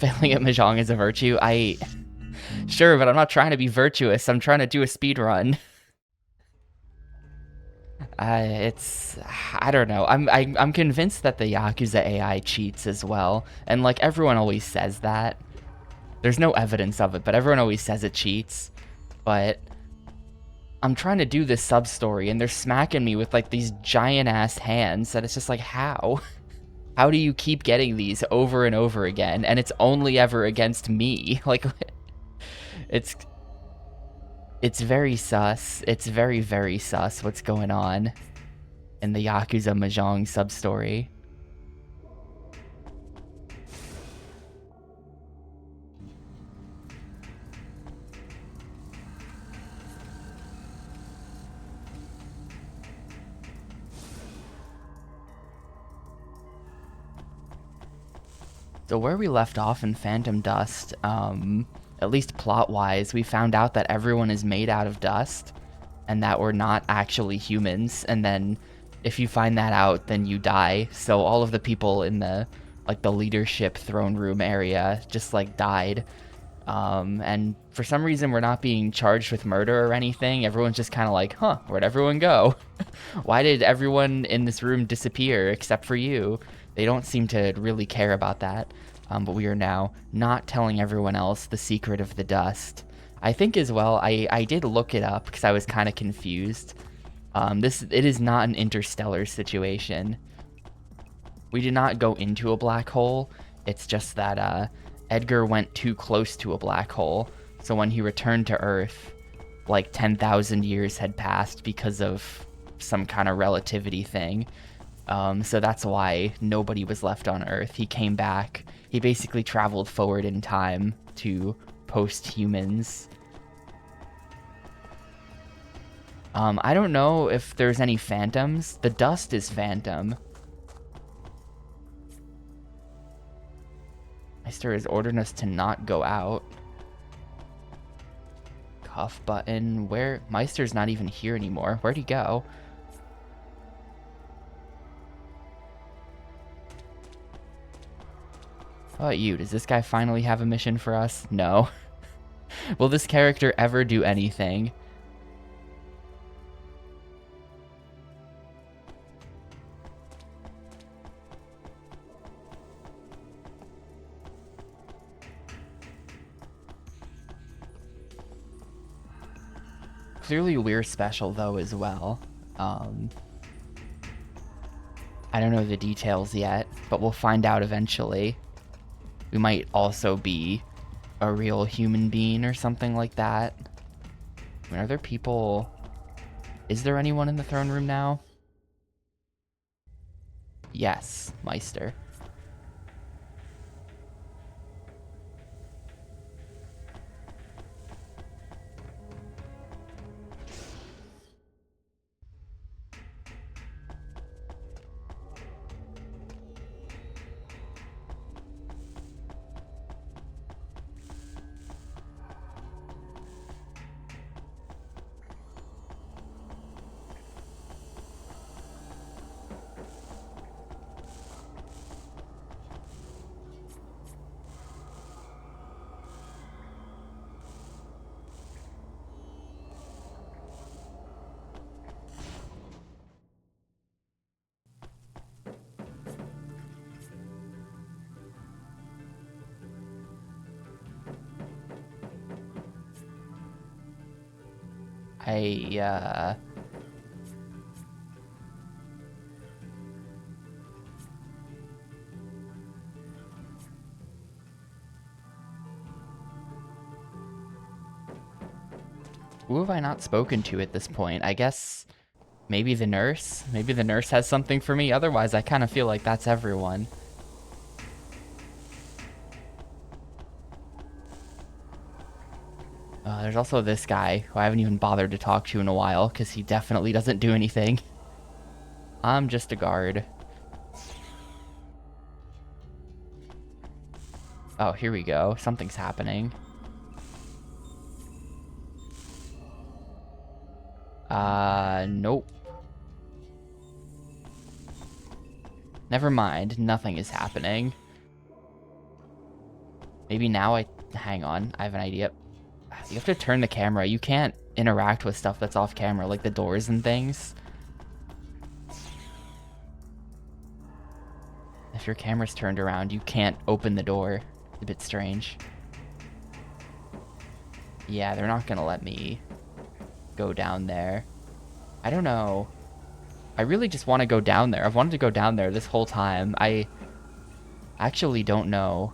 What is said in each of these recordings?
Failing at Mahjong is a virtue. Sure, but I'm not trying to be virtuous. I'm trying to do a speed run. I don't know. I'm convinced that the Yakuza AI cheats as well, and like everyone always says that. There's no evidence of it, but everyone always says it cheats. But I'm trying to do this sub story, and they're smacking me with like these giant ass hands, and it's just like, how? How do you keep getting these over and over again? And it's only ever against me. Like, it's very sus. It's very, very sus what's going on in the Yakuza Mahjong sub-story. So where we left off in Phantom Dust, at least plot-wise, we found out that everyone is made out of dust, and that we're not actually humans, and then if you find that out, then you die. So all of the people in the leadership throne room area just like died. And for some reason we're not being charged with murder or anything. Everyone's just kind of like, huh, where'd everyone go? Why did everyone in this room disappear except for you? They don't seem to really care about that. But we are now not telling everyone else the secret of the dust. I think as well, I did look it up because I was kind of confused. It is not an interstellar situation. We did not go into a black hole. It's just that Edgar went too close to a black hole. So when he returned to Earth, like 10,000 years had passed because of some kind of relativity thing. So that's why nobody was left on Earth. He came back. He basically traveled forward in time to post-humans. I don't know if there's any phantoms. The dust is phantom. Meister has ordered us to not go out. Cuff button. Where? Meister's not even here anymore. Where'd he go? How about you? Does this guy finally have a mission for us? No. Will this character ever do anything? Clearly we're special though as well. I don't know the details yet, but we'll find out eventually. We might also be a real human being or something like that. I mean, are there people... Is there anyone in the throne room now? Yes, Meister. Who have I not spoken to at this point? I guess maybe the nurse? Maybe the nurse has something for me? Otherwise, I kind of feel like that's everyone. There's also this guy who I haven't even bothered to talk to in a while because he definitely doesn't do anything. I'm just a guard. Oh, here we go. Something's happening. Nope. Never mind. Nothing is happening. Maybe now hang on, I have an idea. You have to turn the camera. You can't interact with stuff that's off camera, like the doors and things. If your camera's turned around, you can't open the door. It's a bit strange. Yeah, they're not gonna let me go down there. I don't know. I really just want to go down there. I've wanted to go down there this whole time. I actually don't know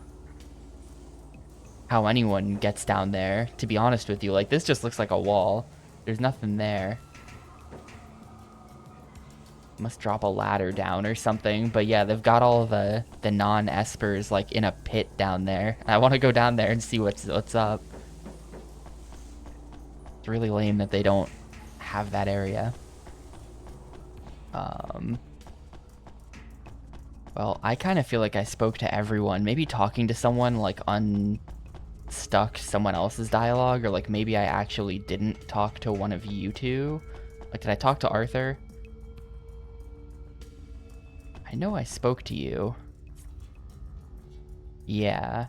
how anyone gets down there, to be honest with you. Like, this just looks like a wall. There's nothing there. Must drop a ladder down or something. But yeah, they've got all the non-espers like in a pit down there. I want to go down there and see what's up. It's really lame that they don't have that area. Well, I kind of feel like I spoke to everyone. Maybe talking to someone like unstuck someone else's dialogue, or like maybe I actually didn't talk to one of you two. Like, did I talk to Arthur? I know I spoke to you. Yeah.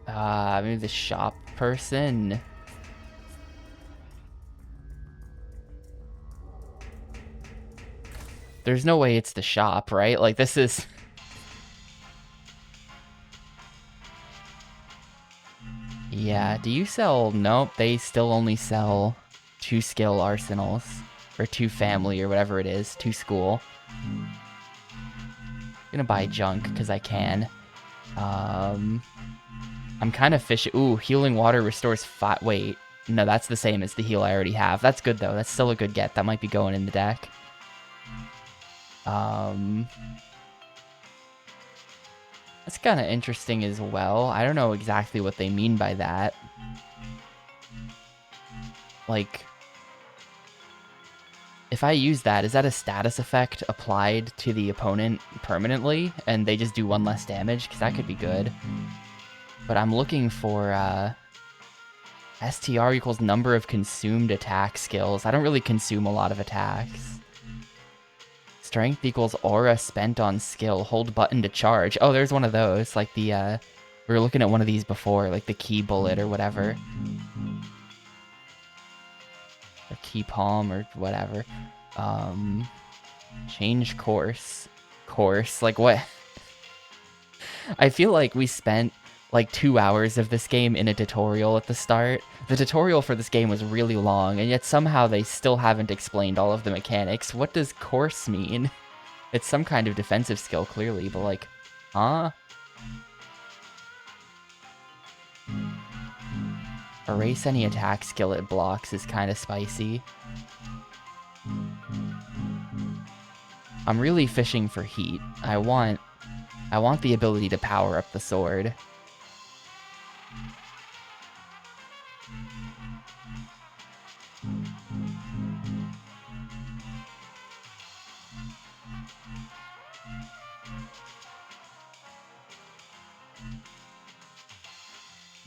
Maybe the shop person. There's no way it's the shop, right? Like, this is... Yeah, do you sell... Nope, they still only sell 2 skill arsenals. Or 2 family, or whatever it is. 2 school. I'm gonna buy junk, because I can. I'm kind of fishing... Ooh, healing water restores 5... Wait, no, that's the same as the heal I already have. That's good, though. That's still a good get. That might be going in the deck. That's kind of interesting as well. I don't know exactly what they mean by that. Like, if I use that, is that a status effect applied to the opponent permanently, and they just do 1 less damage? Because that could be good. But I'm looking for, STR equals number of consumed attack skills. I don't really consume a lot of attacks. Strength equals aura spent on skill. Hold button to charge. Oh, there's one of those. Like the, we were looking at one of these before, like the key bullet or whatever. Or key palm or whatever. Change course. Course. Like what? I feel like we spent like 2 hours of this game in a tutorial at the start. The tutorial for this game was really long, and yet somehow they still haven't explained all of the mechanics. What does course mean? It's some kind of defensive skill, clearly, but like, huh? Erase any attack skill it blocks is kind of spicy. I'm really fishing for heat. I want the ability to power up the sword.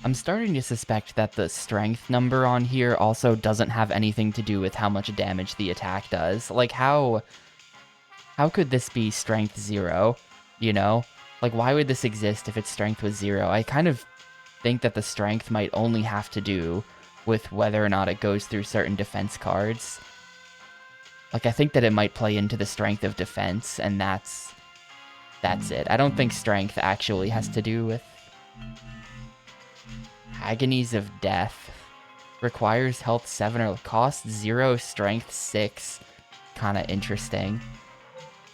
I'm starting to suspect that the strength number on here also doesn't have anything to do with how much damage the attack does. Like, how could this be strength 0, you know? Like, why would this exist if its strength was 0? I kind of think that the strength might only have to do with whether or not it goes through certain defense cards. Like, I think that it might play into the strength of defense, and that's it. I don't think strength actually has to do with... Agonies of Death. Requires health 7 or cost 0, strength 6. Kind of interesting.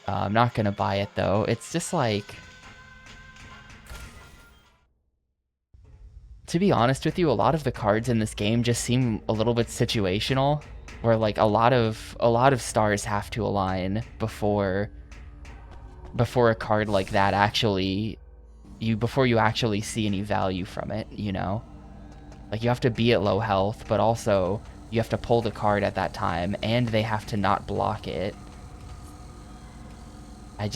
I'm not gonna buy it, though. It's just like... To be honest with you, a lot of the cards in this game just seem a little bit situational. Where, like, a lot of stars have to align before a card like that actually... before you actually see any value from it, you know? Like, you have to be at low health, but also you have to pull the card at that time, and they have to not block it. I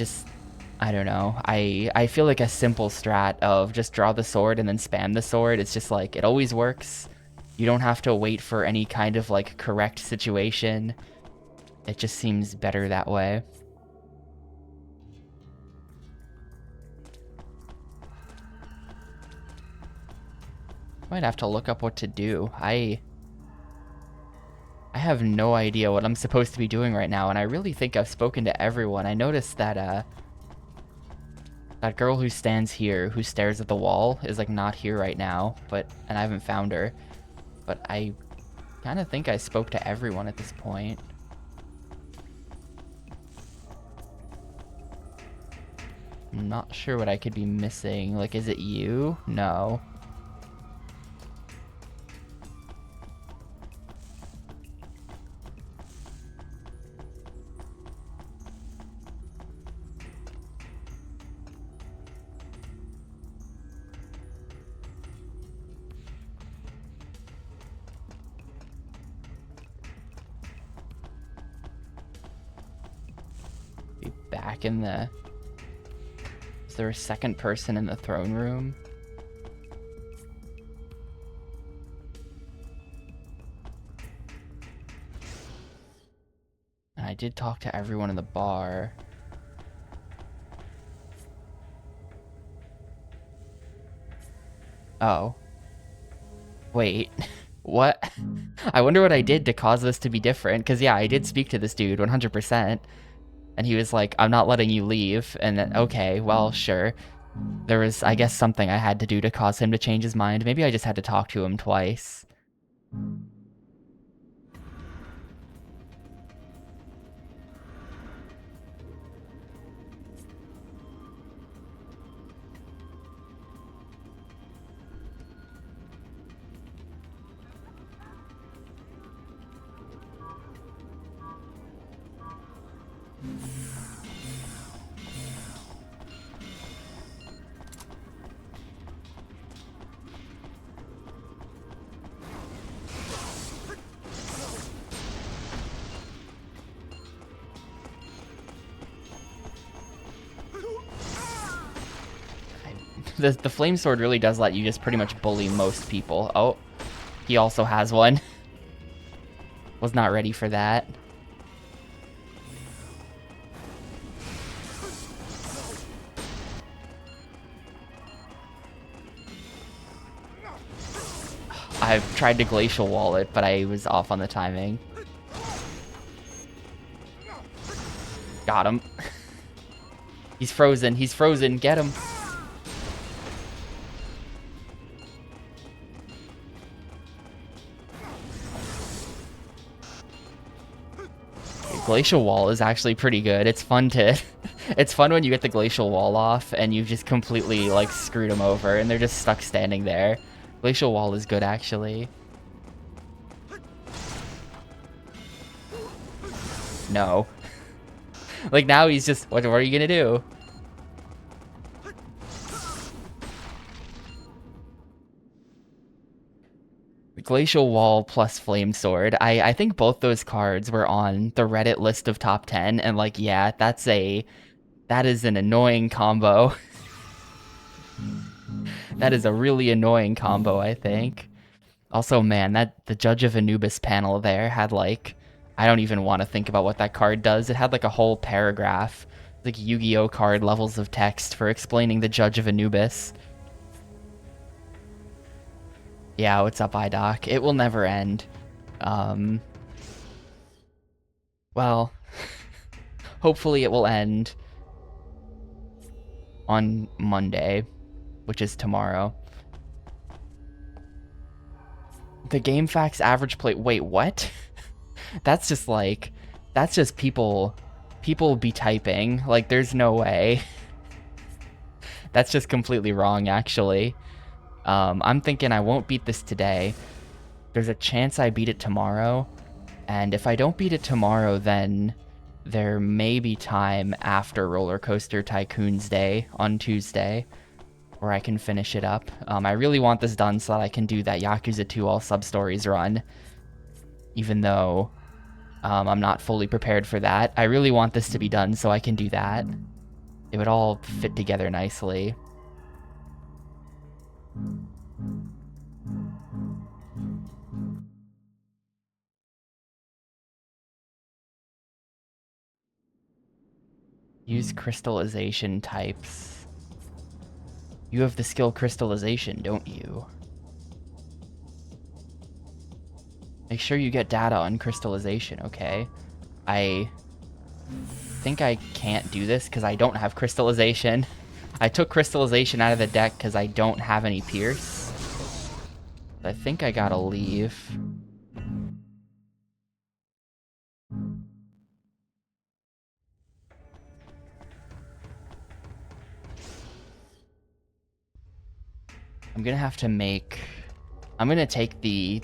don't know. I feel like a simple strat of just draw the sword and then spam the sword, it's just like, it always works. You don't have to wait for any kind of, like, correct situation. It just seems better that way. Might have to look up what to do. I have no idea what I'm supposed to be doing right now, and I really think I've spoken to everyone. I noticed that that girl who stands here, who stares at the wall, is like not here right now, and I haven't found her. But I kind of think I spoke to everyone at this point. I'm not sure what I could be missing. Like, is it you? No. Be back in the... Is there a second person in the throne room? And I did talk to everyone in the bar. Oh. Wait. What? I wonder what I did to cause this to be different, because yeah, I did speak to this dude 100%. And he was like, I'm not letting you leave. And then, okay, well, sure. There was, I guess, something I had to do to cause him to change his mind. Maybe I just had to talk to him twice. The flame sword really does let you just pretty much bully most people. Oh, he also has one. Was not ready for that. I've tried to glacial wall it, but I was off on the timing. Got him. He's frozen. He's frozen. Get him. Glacial wall is actually pretty good. It's fun to... It's fun when you get the glacial wall off and you've just completely, like, screwed them over and they're just stuck standing there. Glacial wall is good, actually. No. Like, now he's just... What are you gonna do? Glacial Wall plus Flame Sword. I think both those cards were on the Reddit list of top 10, and like, yeah, that is an annoying combo. That is a really annoying combo, I think. Also, man, the Judge of Anubis panel there had like, I don't even want to think about what that card does. It had like a whole paragraph, like Yu-Gi-Oh card levels of text for explaining the Judge of Anubis. Yeah, what's up, iDoc? It will never end. Well, hopefully it will end on Monday, which is tomorrow. The GameFAQs average play... Wait, what? That's just like... That's just people be typing. Like, there's no way. That's just completely wrong, actually. I'm thinking I won't beat this today. There's a chance I beat it tomorrow. And if I don't beat it tomorrow, then there may be time after Roller Coaster Tycoon's Day on Tuesday where I can finish it up. I really want this done so that I can do that Yakuza 2 All Sub-Stories run. Even though I'm not fully prepared for that. I really want this to be done so I can do that. It would all fit together nicely. Use crystallization types. You have the skill crystallization, don't you? Make sure you get data on crystallization, okay? I think I can't do this because I don't have crystallization. I took crystallization out of the deck because I don't have any pierce. I think I gotta leave. I'm gonna have to make... I'm gonna take the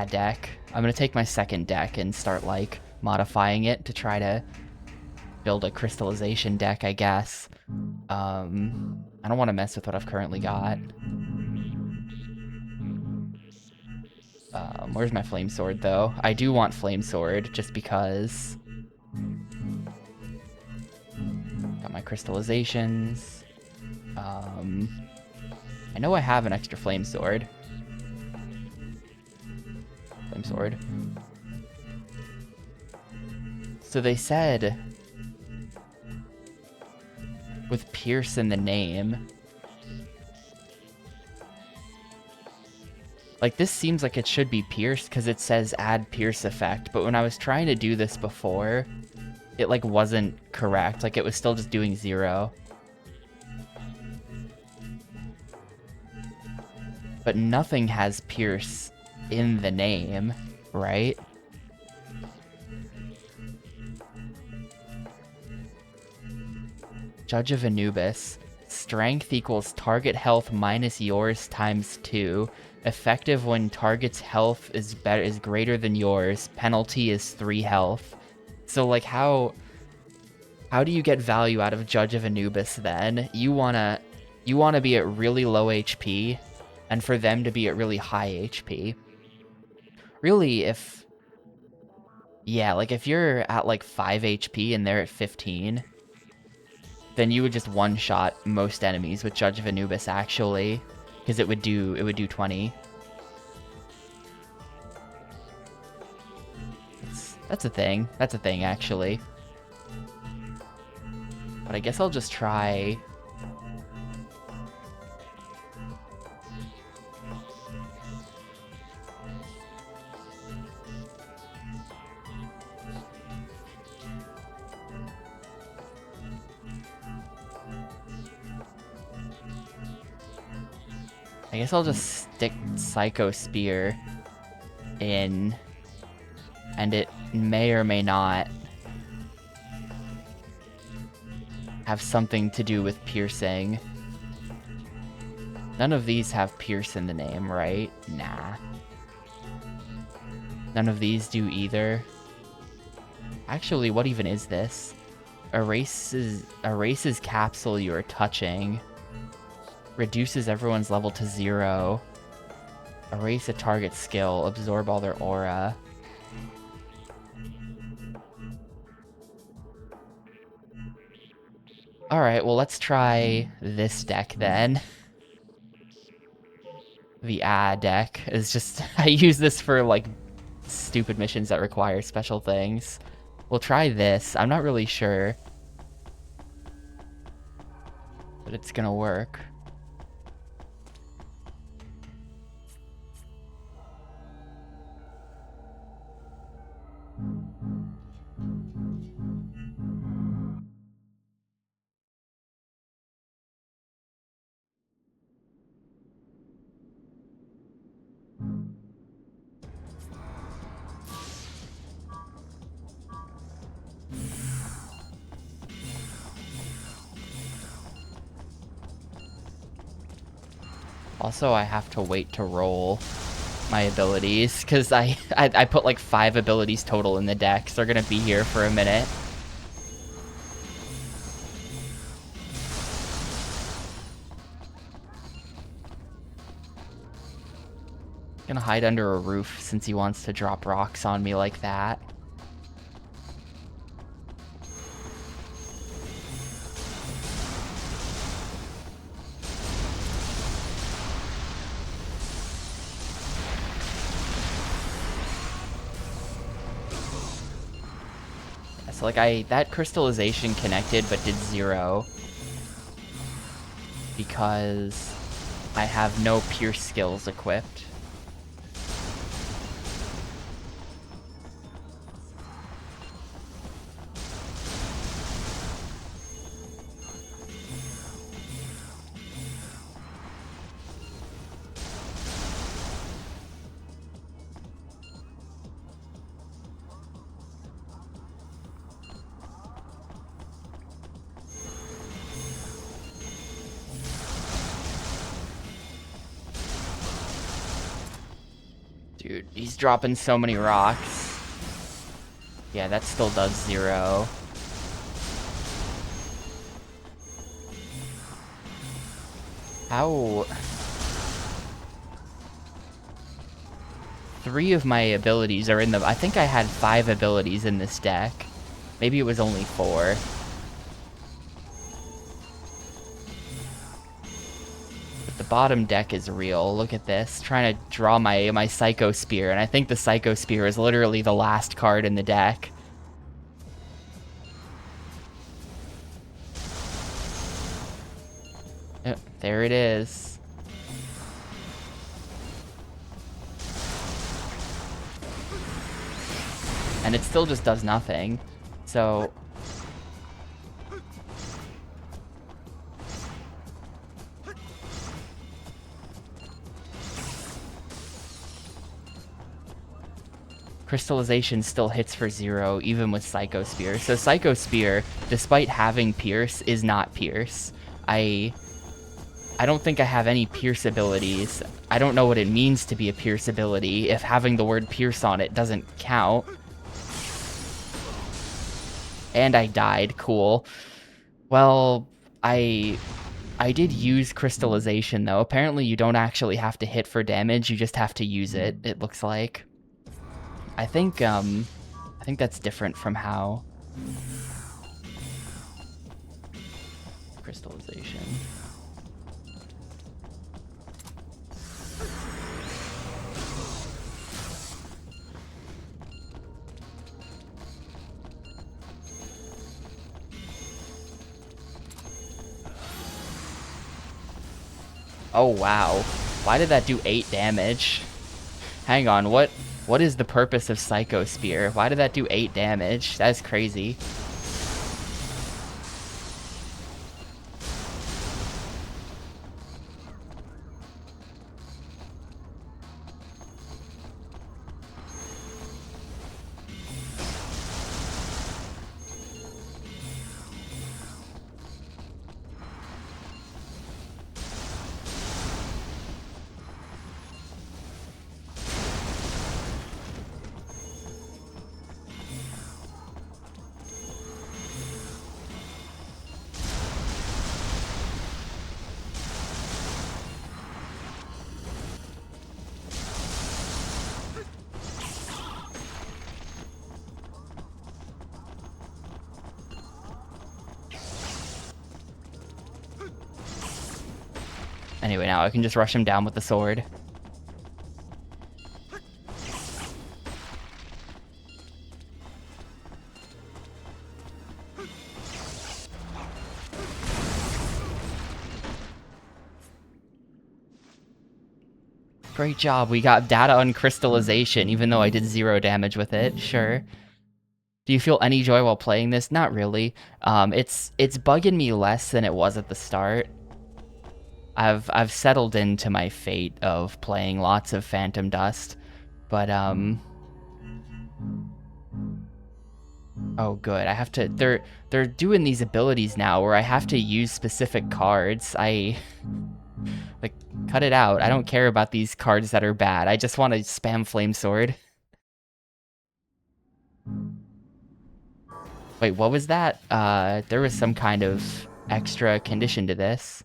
deck. I'm gonna take my second deck and start, like, modifying it to try to build a crystallization deck, I guess. I don't want to mess with what I've currently got. Where's my flame sword, though? I do want flame sword, just because. Got my crystallizations. I know I have an extra flame sword. Flame sword. So they said, with Pierce in the name, like, this seems like it should be Pierce because it says add Pierce effect, but when I was trying to do this before, it, like, wasn't correct. Like, it was still just doing 0. But nothing has Pierce in the name, right? Judge of Anubis. Strength equals target health minus yours times 2. Effective when target's health is greater than yours. Penalty is 3 health. So, like, how do you get value out of Judge of Anubis then? You wanna be at really low HP, and for them to be at really high HP. Really, like, if you're at, like, 5 HP and they're at 15, then you would just one-shot most enemies with Judge of Anubis, actually, because it would do 20. That's a thing. That's a thing, actually. But I guess I'll just try... I guess I'll just stick Psycho Spear in, and it may or may not have something to do with piercing. None of these have Pierce in the name, right? Nah. None of these do either. Actually, what even is this? Erases capsule you are touching. Reduces everyone's level to 0. Erase a target skill. Absorb all their aura. Alright, well, let's try this deck then. The deck is just... I use this for, like, stupid missions that require special things. We'll try this. I'm not really sure, but it's gonna work. Also, I have to wait to roll my abilities, because I put like 5 abilities total in the deck, so they're gonna be here for a minute. Gonna hide under a roof since he wants to drop rocks on me like that. So like that crystallization connected but did 0 because I have no pierce skills equipped. He's dropping so many rocks. Yeah, that still does 0. How... 3 of my abilities are in the... I think I had 5 abilities in this deck. Maybe it was only 4. But the bottom deck is real. Look at this. Trying to draw my Psycho Spear, and I think the Psycho Spear is literally the last card in the deck. Oh, there it is. And it still just does nothing. So... Crystallization still hits for 0, even with Psycho Spear. So Psycho Spear, despite having Pierce, is not Pierce. I don't think I have any Pierce abilities. I don't know what it means to be a Pierce ability if having the word Pierce on it doesn't count. And I died. Cool. Well, I did use Crystallization, though. Apparently you don't actually have to hit for damage, you just have to use it, it looks like. I think that's different from how... Crystallization. Oh, wow. Why did that do 8 damage? Hang on, what is the purpose of Psycho Spear? Why did that do 8 damage? That's crazy. Anyway, now I can just rush him down with the sword. Great job, we got data on Crystallization, even though I did 0 damage with it, sure. Do you feel any joy while playing this? Not really. It's bugging me less than it was at the start. I've settled into my fate of playing lots of Phantom Dust, but oh good, I have to, they're doing these abilities now where I have to use specific cards. Like, cut it out. I don't care about these cards that are bad. I just want to spam Flame Sword. Wait, what was that? There was some kind of extra condition to this.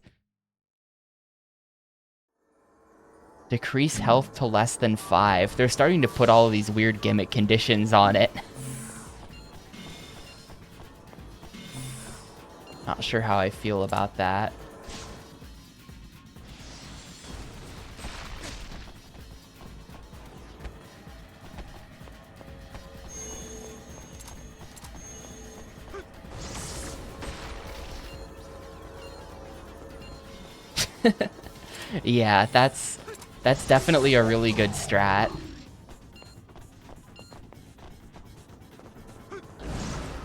Decrease health to less than 5. They're starting to put all of these weird gimmick conditions on it. Not sure how I feel about that. Yeah, that's definitely a really good strat.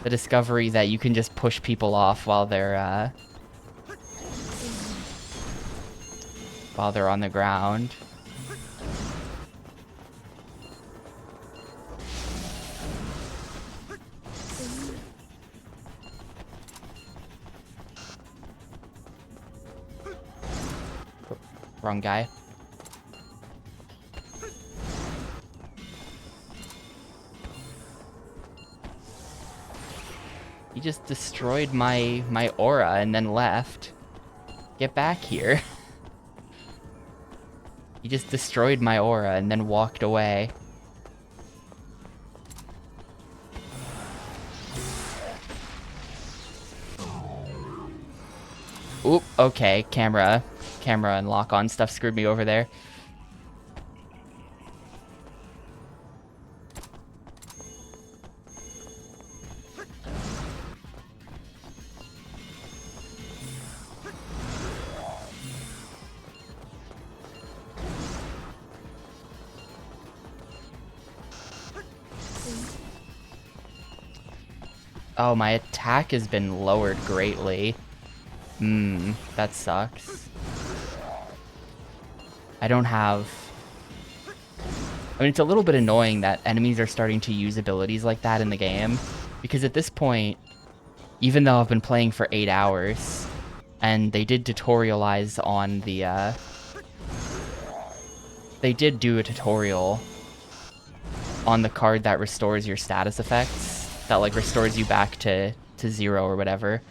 The discovery that you can just push people off while they're on the ground. Wrong guy. just destroyed my aura and then left. Get back here. He just destroyed my aura and then walked away. Oop, okay, camera and lock-on stuff screwed me over there. Oh, my attack has been lowered greatly. That sucks. I don't have... I mean, it's a little bit annoying that enemies are starting to use abilities like that in the game. Because at this point, even though I've been playing for 8 hours, and they did tutorialize on the, they did do a tutorial on the card that restores your status effects, that, like, restores you back to 0 or whatever.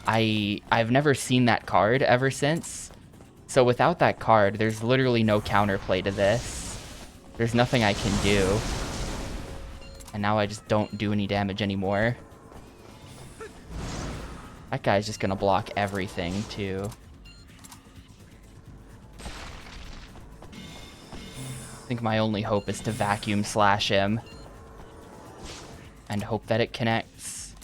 I've never seen that card ever since. So without that card, there's literally no counterplay to this. There's nothing I can do. And now I just don't do any damage anymore. That guy's just gonna block everything, too. I think my only hope is to vacuum slash him. And hope that it connects.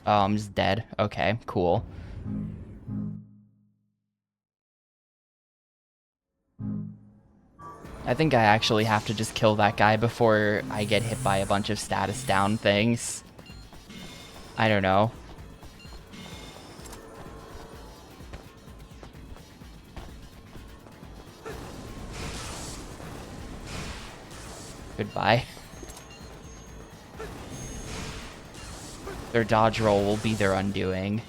Oh, I'm just dead. Okay, cool. I think I actually have to just kill that guy before I get hit by a bunch of status down things. I don't know. Goodbye. Their dodge roll will be their undoing.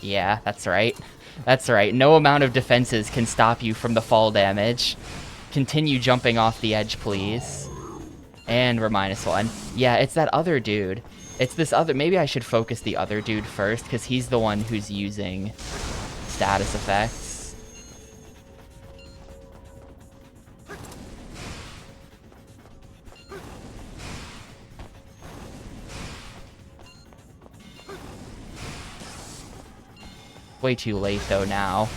Yeah, that's right. That's right. No amount of defenses can stop you from the fall damage. Continue jumping off the edge, please. And we're -1. Yeah, it's that other dude. It's this other... Maybe I should focus the other dude first, because he's the one who's using status effects. Way too late, though, now.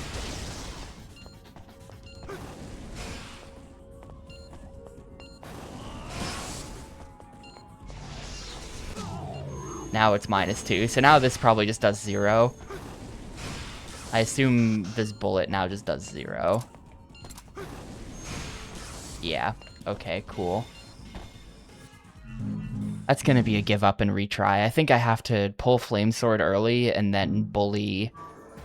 Now it's -2, so now this probably just does 0. I assume this bullet now just does 0. Yeah, okay, cool. That's gonna be a give up and retry. I think I have to pull Flame Sword early and then bully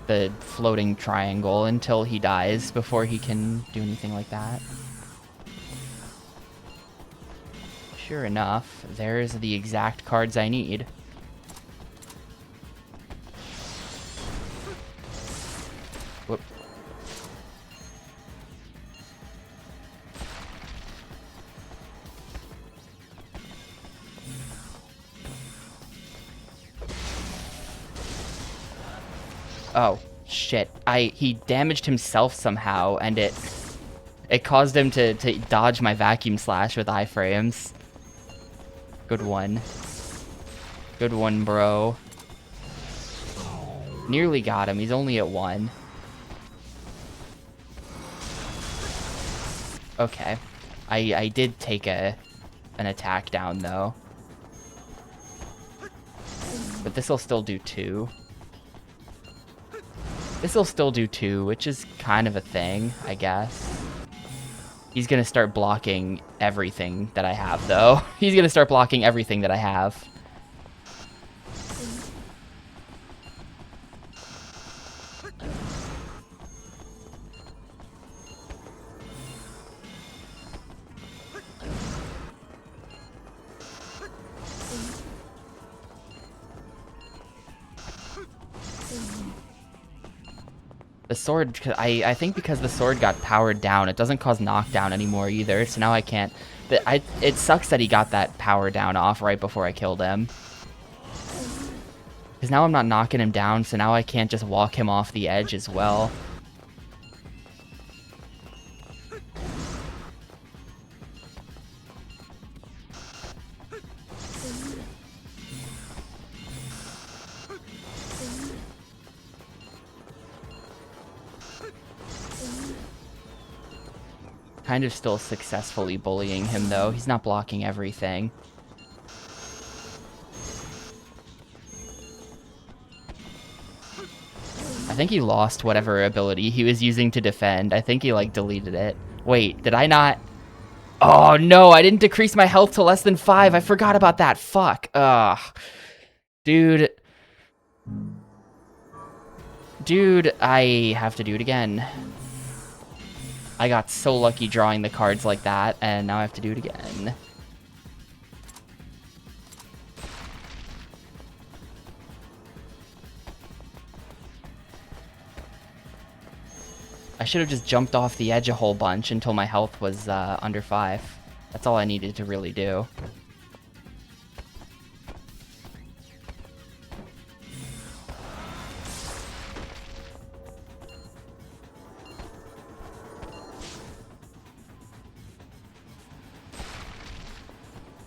the floating triangle until he dies before he can do anything like that. Sure enough, there's the exact cards I need. Whoop. Oh, shit. He damaged himself somehow, and it caused him to dodge my vacuum slash with iframes. Good one. Good one, bro. Nearly got him. He's only at 1. Okay. I did take an attack down, though. But this'll still do 2. This'll still do 2, which is kind of a thing, I guess. He's gonna start blocking everything that I have, though. He's gonna start blocking everything that I have. The sword, I think because the sword got powered down, it doesn't cause knockdown anymore either, so now I can't. But it sucks that he got that power down off right before I killed him. Because now I'm not knocking him down, so now I can't just walk him off the edge as well. Kind of still successfully bullying him, though. He's not blocking everything. I think he lost whatever ability he was using to defend. I think he, like, deleted it. Wait, did I not? Oh, no, I didn't decrease my health to less than 5. I forgot about that. Fuck. Ugh. Dude. Dude, I have to do it again. I got so lucky drawing the cards like that, and now I have to do it again. I should have just jumped off the edge a whole bunch until my health was under 5. That's all I needed to really do.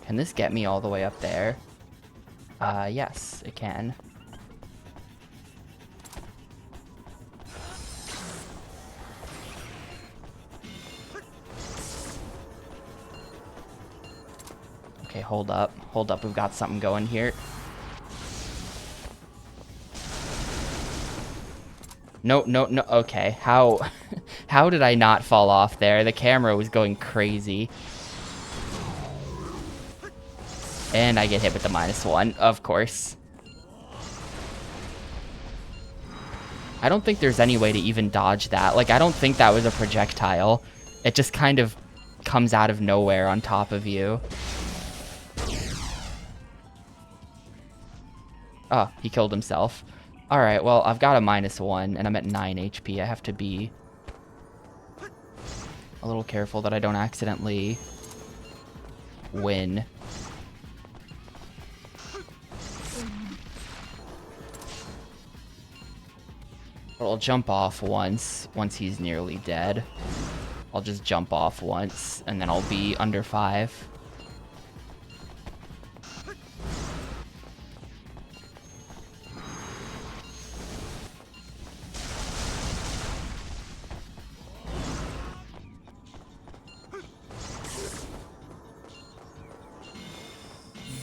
Can this get me all the way up there? Yes, it can. Okay, hold up. Hold up, we've got something going here. No, no, no, okay. How did I not fall off there? The camera was going crazy. And I get hit with the -1, of course. I don't think there's any way to even dodge that. Like, I don't think that was a projectile. It just kind of comes out of nowhere on top of you. Oh, he killed himself. Alright, well, I've got a -1, and I'm at 9 HP. I have to be a little careful that I don't accidentally win. But I'll jump off once he's nearly dead. I'll just jump off once, and then I'll be under 5.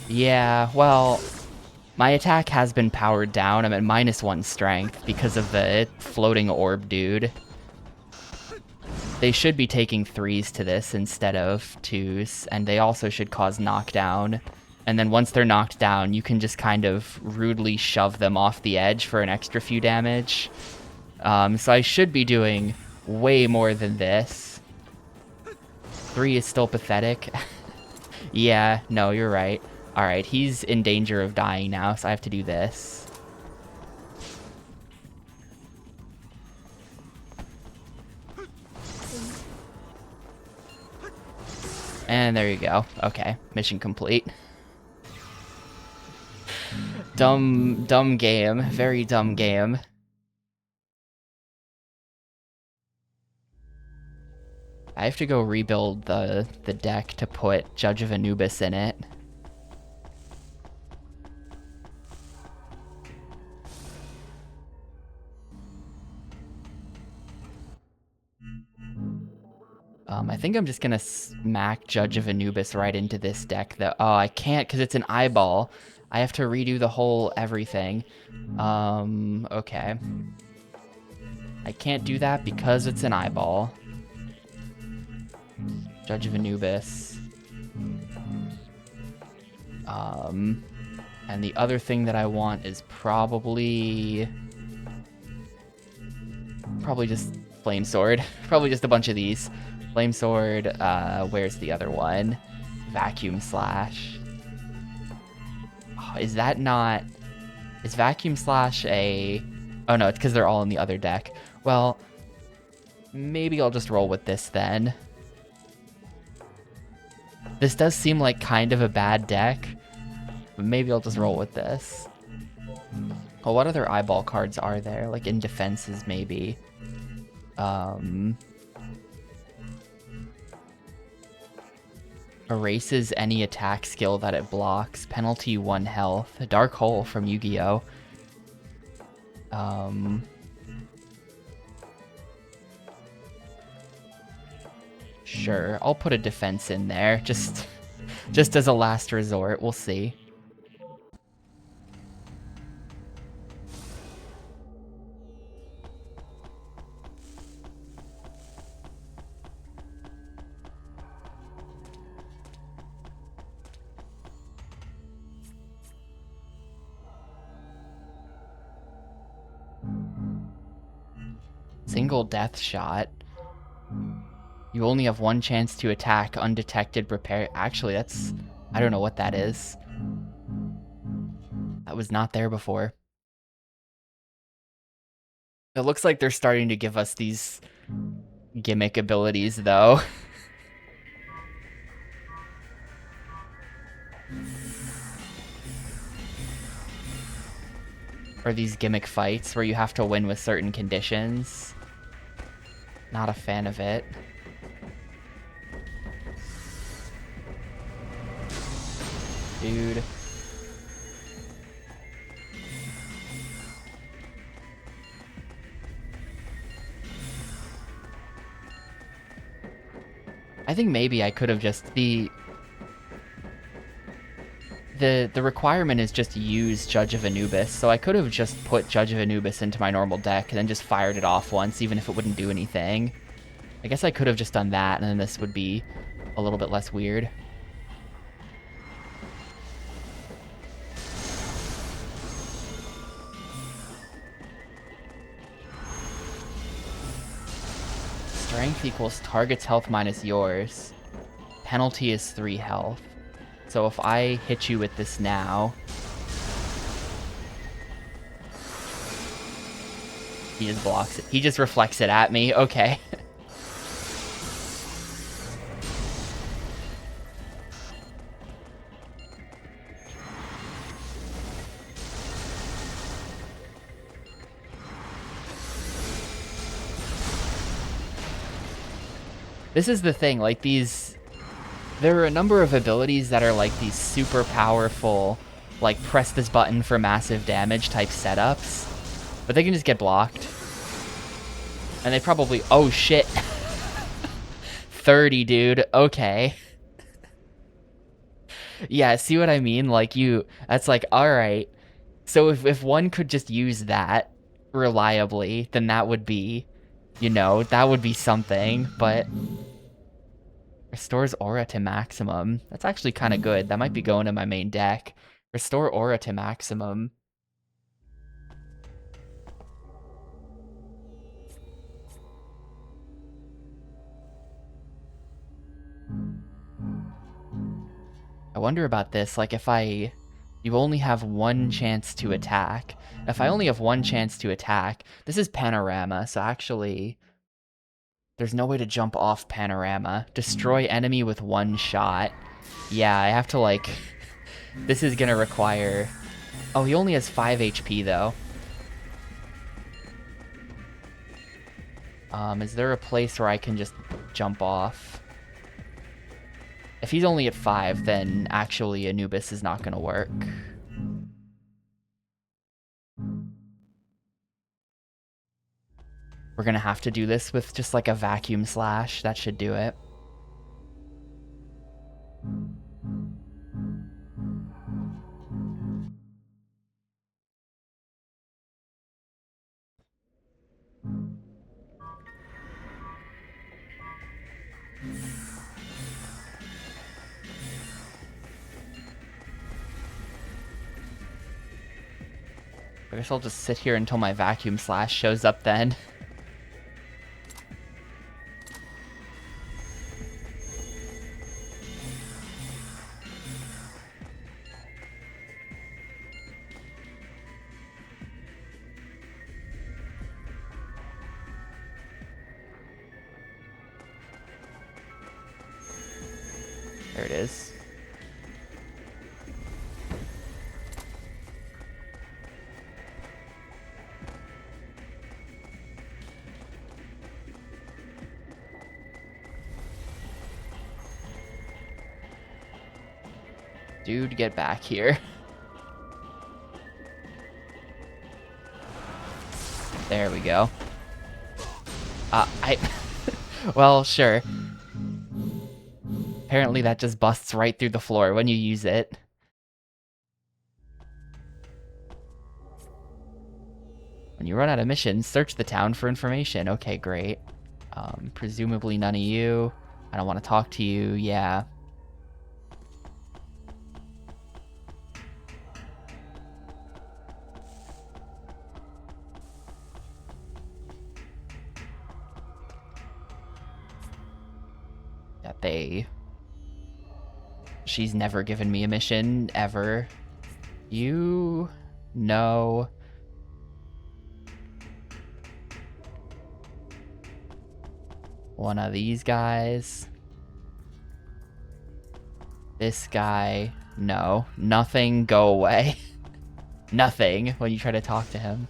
Yeah, well, my attack has been powered down. I'm at -1 strength because of the floating orb dude. They should be taking 3s to this instead of 2s, and they also should cause knockdown. And then once they're knocked down, you can just kind of rudely shove them off the edge for an extra few damage. So I should be doing way more than this. 3 is still pathetic. Yeah, no, you're right. Alright, he's in danger of dying now, so I have to do this. And there you go. Okay, mission complete. Dumb game. Very dumb game. I have to go rebuild the deck to put Judge of Anubis in it. I think I'm just gonna smack Judge of Anubis right into this deck, though. Oh, I can't because it's an eyeball. I have to redo the whole everything. Okay. I can't do that because it's an eyeball. Judge of Anubis. And the other thing that I want is probably just Flame Sword. Probably just a bunch of these. Flame Sword, where's the other one? Vacuum Slash. Oh, is that not... Is Vacuum Slash a... Oh no, it's because they're all in the other deck. Well, maybe I'll just roll with this then. This does seem like kind of a bad deck, but maybe I'll just roll with this. Well, what other eyeball cards are there? Like in defenses, maybe. Erases any attack skill that it blocks. Penalty 1 health. A Dark Hole from Yu-Gi-Oh! Sure, I'll put a defense in there, just as a last resort. We'll see. Single death shot. You only have one chance to attack undetected repair. Actually, that's... I don't know what that is. That was not there before. It looks like they're starting to give us these gimmick abilities, though. Or these gimmick fights where you have to win with certain conditions. Not a fan of it. Dude. I think maybe I could have just... The requirement is just use Judge of Anubis, so I could have just put Judge of Anubis into my normal deck and then just fired it off once, even if it wouldn't do anything. I guess I could have just done that, and then this would be a little bit less weird. Strength equals target's health minus yours. Penalty is 3 health. So if I hit you with this now... He just blocks it. He just reflects it at me. Okay. This is the thing, like these... There are a number of abilities that are like these super powerful, like press this button for massive damage type setups, but they can just get blocked. And they probably... Oh shit. 30, dude. Okay. Yeah, see what I mean? Like that's like, alright. So if one could just use that reliably, then that would be, you know, that would be something, but... Restores aura to maximum. That's actually kind of good. That might be going to my main deck. Restore aura to maximum. I wonder about this, like if you only have one chance to attack. If I only have one chance to attack, this is Panorama, so actually... There's no way to jump off Panorama. Destroy enemy with one shot. Yeah, I have to like... This is gonna require... Oh, he only has 5 HP though. Is there a place where I can just jump off? If he's only at 5, then actually Anubis is not gonna work. We're gonna have to do this with just like a vacuum slash. That should do it. I guess I'll just sit here until my vacuum slash shows up then. There it is. Dude, get back here. There we go. Well, sure. Apparently that just busts right through the floor when you use it. When you run out of missions, search the town for information. Okay, great. Presumably none of you. I don't want to talk to you. Yeah. She's never given me a mission, ever. You... No. One of these guys. This guy. No. Nothing, go away. Nothing when you try to talk to him.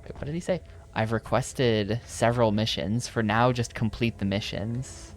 Wait, what did he say? I've requested several missions. For now, just complete the missions.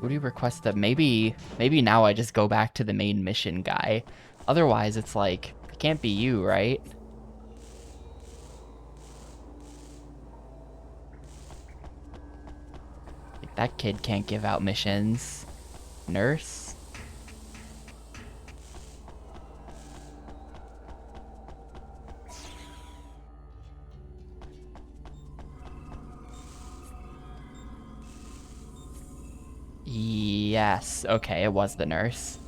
Who do you request that? Maybe now I just go back to the main mission guy. Otherwise, it's like, it can't be you, right? Like, that kid can't give out missions. Nurse? Yes, okay, it was the nurse.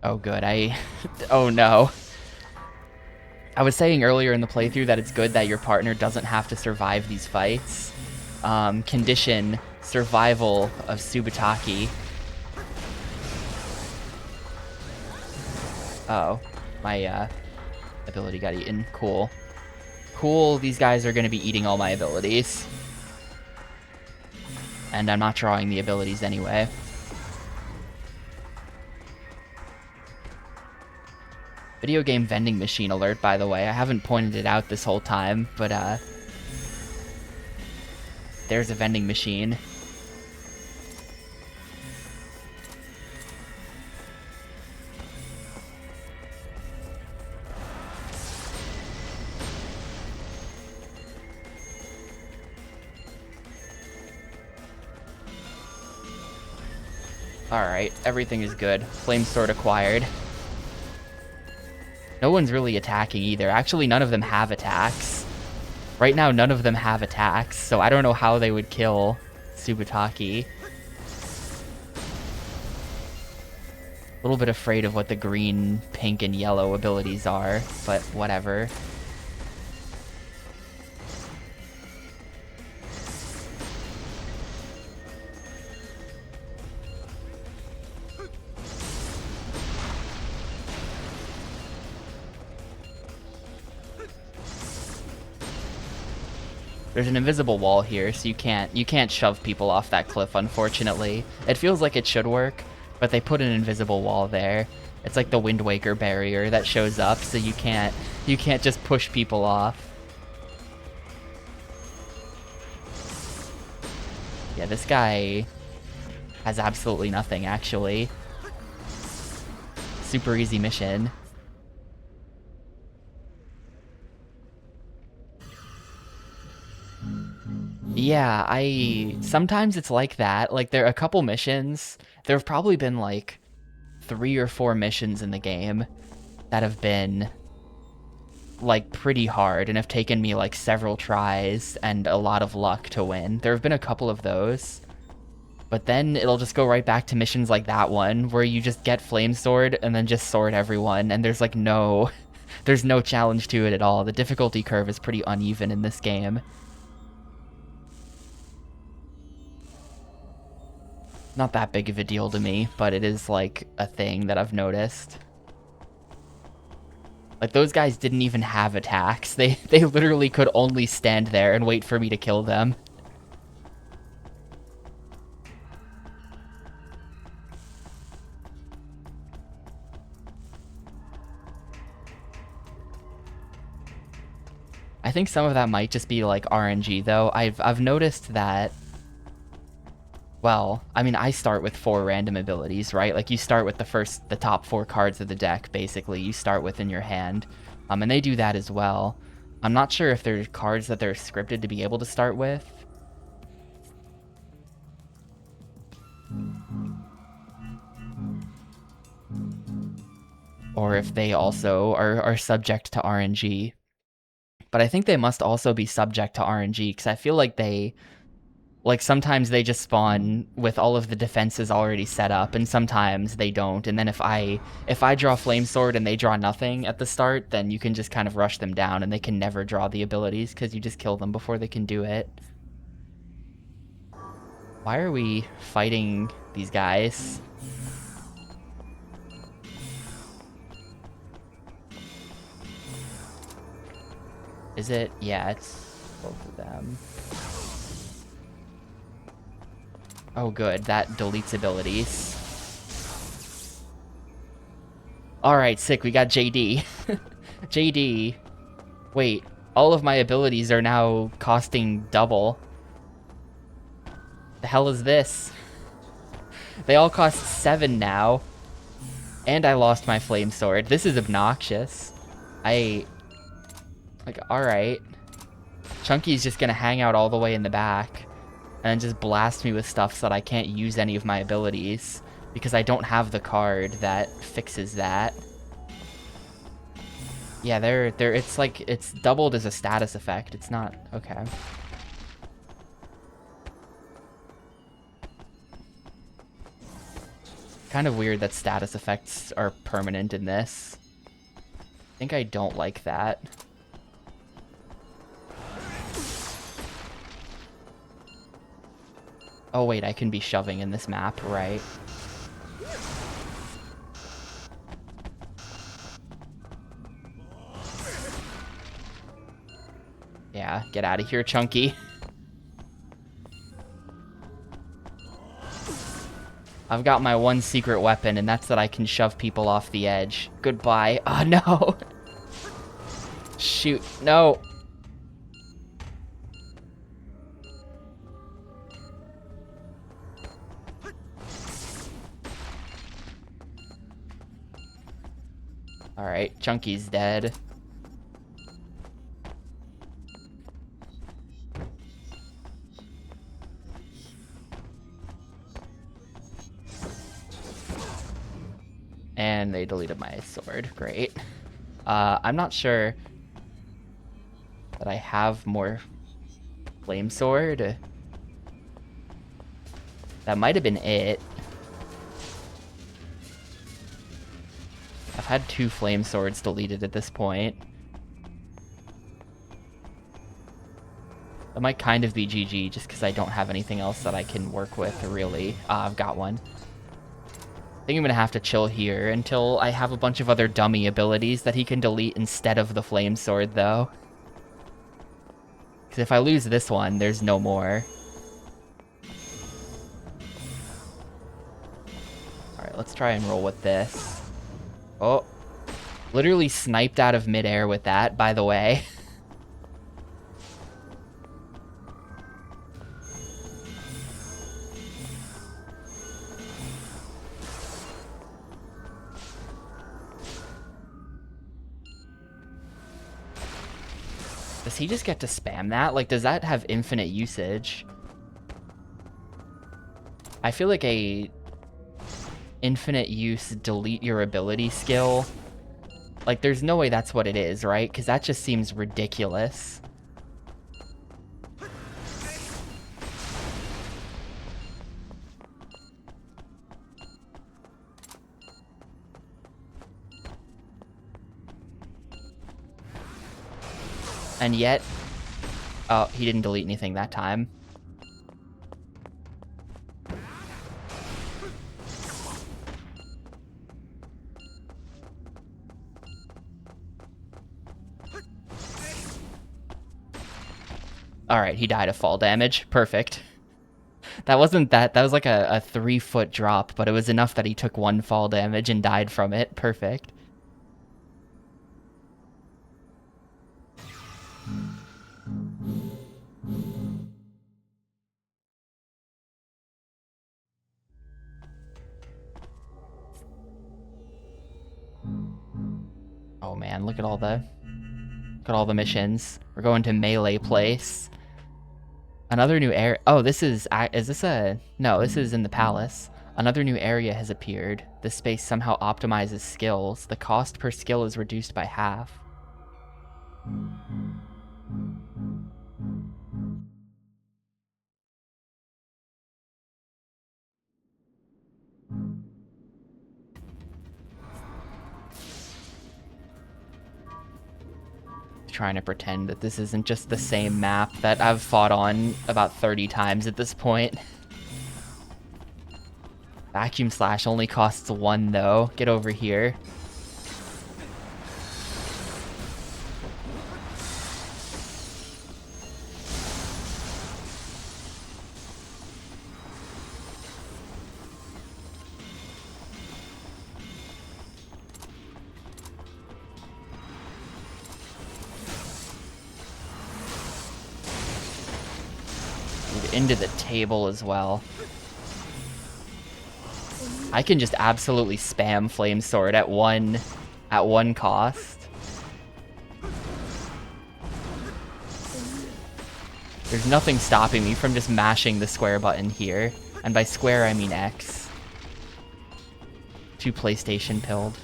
Oh good, oh no. I was saying earlier in the playthrough that it's good that your partner doesn't have to survive these fights. Condition survival of Subataki. Oh, my ability got eaten. Cool. Cool, these guys are going to be eating all my abilities. And I'm not drawing the abilities anyway. Video game vending machine alert, by the way. I haven't pointed it out this whole time, but there's a vending machine. Alright, everything is good. Flame sword acquired. No one's really attacking either. Actually, none of them have attacks. Right now, none of them have attacks, so I don't know how they would kill Subataki. A little bit afraid of what the green, pink, and yellow abilities are, but whatever. There's an invisible wall here, so you can't shove people off that cliff, unfortunately. It feels like it should work, but they put an invisible wall there. It's like the Wind Waker barrier that shows up, so you can't just push people off. Yeah, this guy has absolutely nothing, actually. Super easy mission. Yeah, sometimes it's like that. Like, there are a couple missions. There have probably been, like, 3 or 4 missions in the game that have been, like, pretty hard and have taken me, like, several tries and a lot of luck to win. There have been a couple of those. But then it'll just go right back to missions like that one, where you just get Flame Sword and then just sword everyone, and there's, like, there's no challenge to it at all. The difficulty curve is pretty uneven in this game. Not that big of a deal to me, but it is, like, a thing that I've noticed. Like, those guys didn't even have attacks. They literally could only stand there and wait for me to kill them. I think some of that might just be, like, RNG, though. I've noticed that... Well, I mean, I start with 4 random abilities, right? Like, you start with the top 4 cards of the deck, basically. You start with in your hand. And they do that as well. I'm not sure if there's cards that they're scripted to be able to start with. Or if they also are subject to RNG. But I think they must also be subject to RNG, because I feel like sometimes they just spawn with all of the defenses already set up, and sometimes they don't. And then if I draw Flame Sword and they draw nothing at the start, then you can just kind of rush them down, and they can never draw the abilities because you just kill them before they can do it. Why are we fighting these guys? Is it? Yeah, it's both of them. Oh, good. That deletes abilities. Alright, sick. We got JD. JD. Wait, all of my abilities are now costing double. The hell is this? They all cost 7 now. And I lost my Flame Sword. This is obnoxious. Like, alright. Chunky's just gonna hang out all the way in the back and just blast me with stuff so that I can't use any of my abilities because I don't have the card that fixes that. Yeah, it's like, it's doubled as a status effect. It's not, okay. Kind of weird that status effects are permanent in this. I think I don't like that. Oh wait, I can be shoving in this map, right? Yeah, get out of here, Chunky. I've got my one secret weapon, and that's that I can shove people off the edge. Goodbye. Oh, no. Shoot. No. Alright, Chunky's dead. And they deleted my sword. Great. I'm not sure that I have more Flame Sword. That might have been it. I've had 2 Flame Swords deleted at this point. That might kind of be GG, just because I don't have anything else that I can work with, really. I've got one. I think I'm gonna have to chill here until I have a bunch of other dummy abilities that he can delete instead of the Flame Sword, though. Because if I lose this one, there's no more. Alright, let's try and roll with this. Oh, literally sniped out of midair with that, by the way. Does he just get to spam that? Like, does that have infinite usage? I feel like a infinite use delete your ability skill. Like, there's no way that's what it is, right? Because that just seems ridiculous. And yet... Oh, he didn't delete anything that time. Alright, he died of fall damage. Perfect. That wasn't that. That was like a 3-foot drop, but it was enough that he took 1 fall damage and died from it. Perfect. Oh man, look at all the missions. We're going to Melee Place. Another new area. Oh, this is this a... No, this is in the palace. Another new area has appeared. This space somehow optimizes skills. The cost per skill is reduced by half. Trying to pretend that this isn't just the same map that I've fought on about 30 times at this point. Vacuum Slash only costs 1 though. Get over here. Into the table as well. I can just absolutely spam Flame Sword at one cost. There's nothing stopping me from just mashing the square button here. And by square, I mean X. Too PlayStation pilled.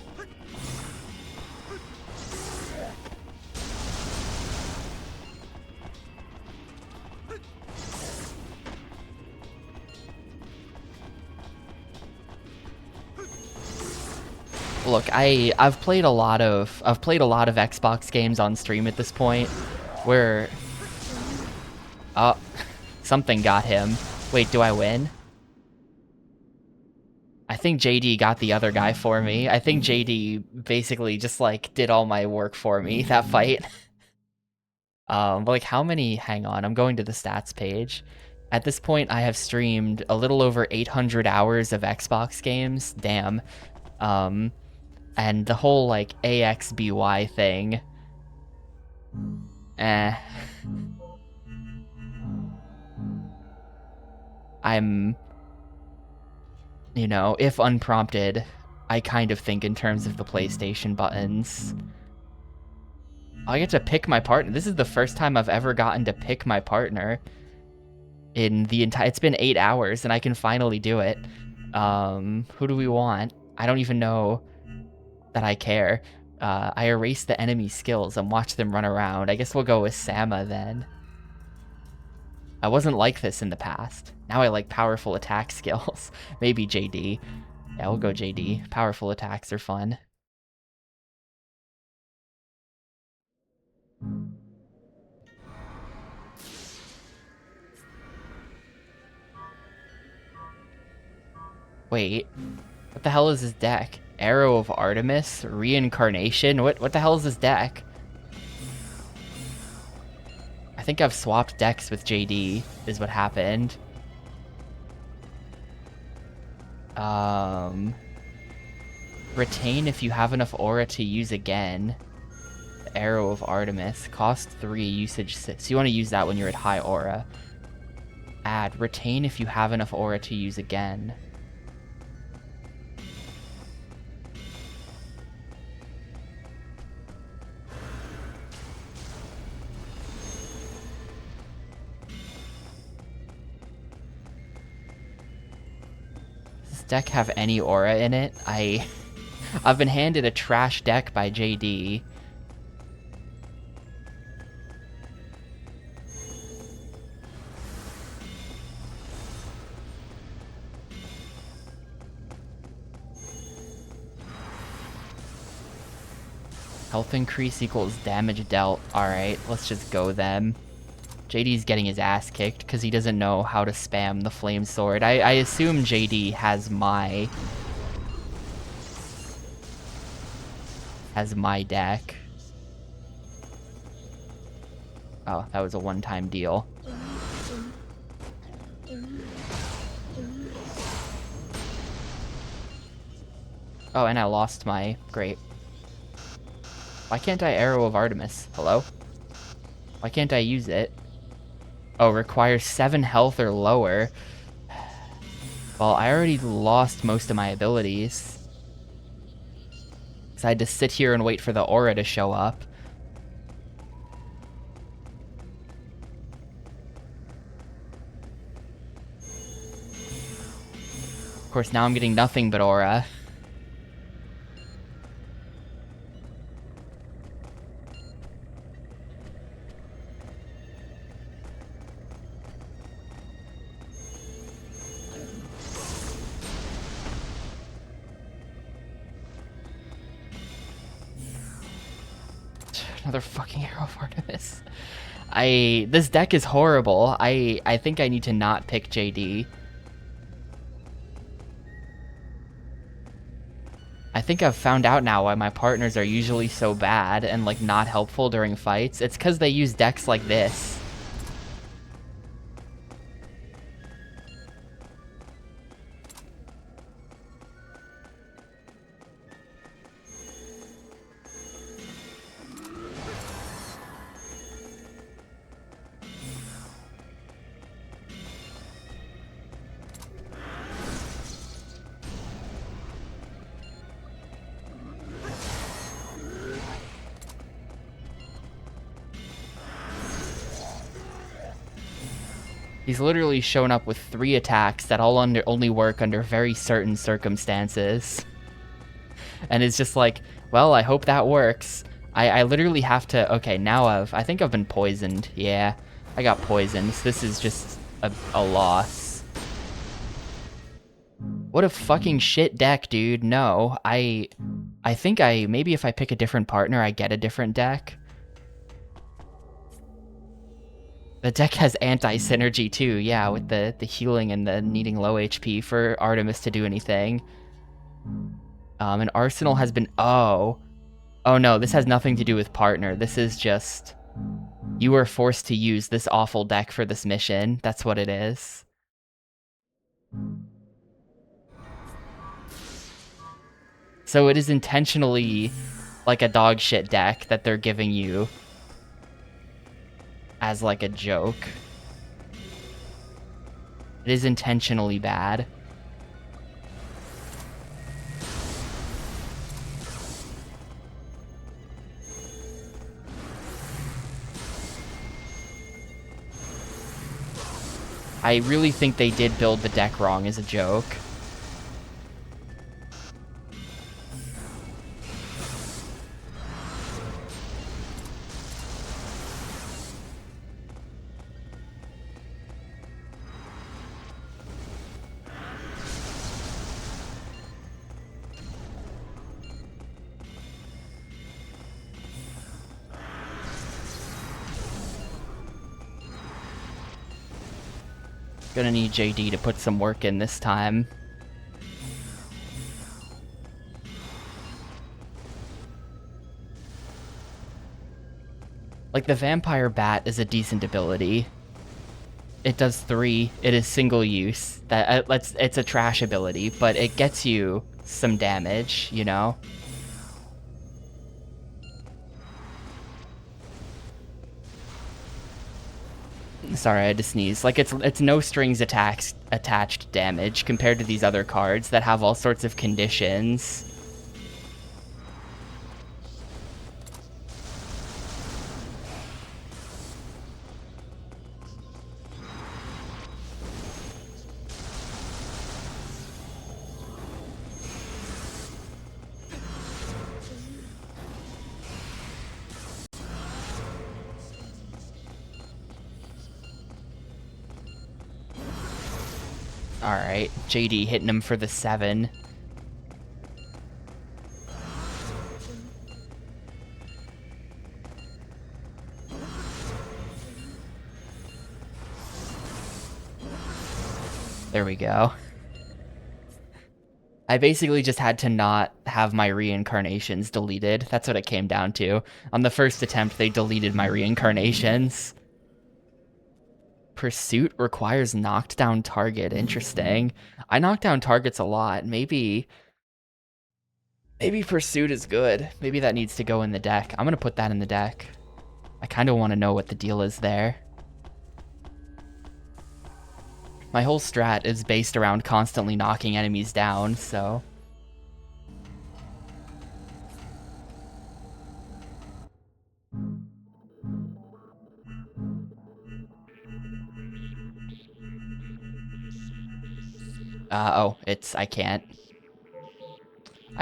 Look, I've played a lot of Xbox games on stream at this point, where something got him. Wait, do I win? I think JD got the other guy for me. I think JD basically just like did all my work for me that fight. But like how many? Hang on, I'm going to the stats page. At this point, I have streamed a little over 800 hours of Xbox games. Damn. And the whole, like, AXBY thing. I'm... You know, if unprompted, I kind of think in terms of the PlayStation buttons. I get to pick my partner. This is the first time I've ever gotten to pick my partner. In the entire... It's been 8 hours, and I can finally do it. Who do we want? I don't even know... that I care. I erase the enemy skills and watch them run around. I guess we'll go with Sama then. I wasn't like this in the past. Now I like powerful attack skills. Maybe JD. Yeah, we'll go JD. Powerful attacks are fun. Wait. What the hell is his deck? Arrow of Artemis? Reincarnation? What the hell is this deck? I think I've swapped decks with JD, is what happened. Retain if you have enough aura to use again. The Arrow of Artemis. Cost 3, usage 6. So you want to use that when you're at high aura. Add. Retain if you have enough aura to use again. deck have any aura in it? I've been handed a trash deck by JD. Health increase equals damage dealt. Alright, let's just go then. JD's getting his ass kicked because he doesn't know how to spam the flame sword. I assume JD has my deck. Oh, that was a one-time deal. Oh, and I lost my... Great. Why can't I Arrow of Artemis? Hello? Why can't I use it? Oh, requires 7 health or lower. Well, I already lost most of my abilities. So I had to sit here and wait for the aura to show up. Of course, now I'm getting nothing but aura. Another fucking Arrow of Artemis. This deck is horrible. I think I need to not pick JD. I think I've found out now why my partners are usually so bad and like not helpful during fights. It's because they use decks like this. He's literally shown up with 3 attacks that all only work under very certain circumstances. And it's just like, well, I hope that works. I literally have to... Okay, now I think I've been poisoned. Yeah, I got poisoned. So this is just a loss. What a fucking shit deck, dude. No, I think maybe if I pick a different partner, I get a different deck. The deck has anti-synergy too, yeah, with the healing and the needing low HP for Artemis to do anything. And Arsenal has been... Oh no, this has nothing to do with partner. This is just... You were forced to use this awful deck for this mission. That's what it is. So it is intentionally like a dog shit deck that they're giving you as like a joke. It is intentionally bad. I really think they did build the deck wrong as a joke. Gonna need JD to put some work in this time. Like, the Vampire Bat is a decent ability. It does 3. It is single use. It's a trash ability, but it gets you some damage, you know? Sorry, I had to sneeze. Like, it's no strings attached damage compared to these other cards that have all sorts of conditions. Alright, JD hitting him for the 7. There we go. I basically just had to not have my reincarnations deleted. That's what it came down to. On the first attempt, they deleted my reincarnations. Pursuit requires knocked down target. Interesting. I knock down targets a lot. Maybe Pursuit is good. Maybe that needs to go in the deck. I'm gonna put that in the deck. I kind of want to know what the deal is there. My whole strat is based around constantly knocking enemies down, so... I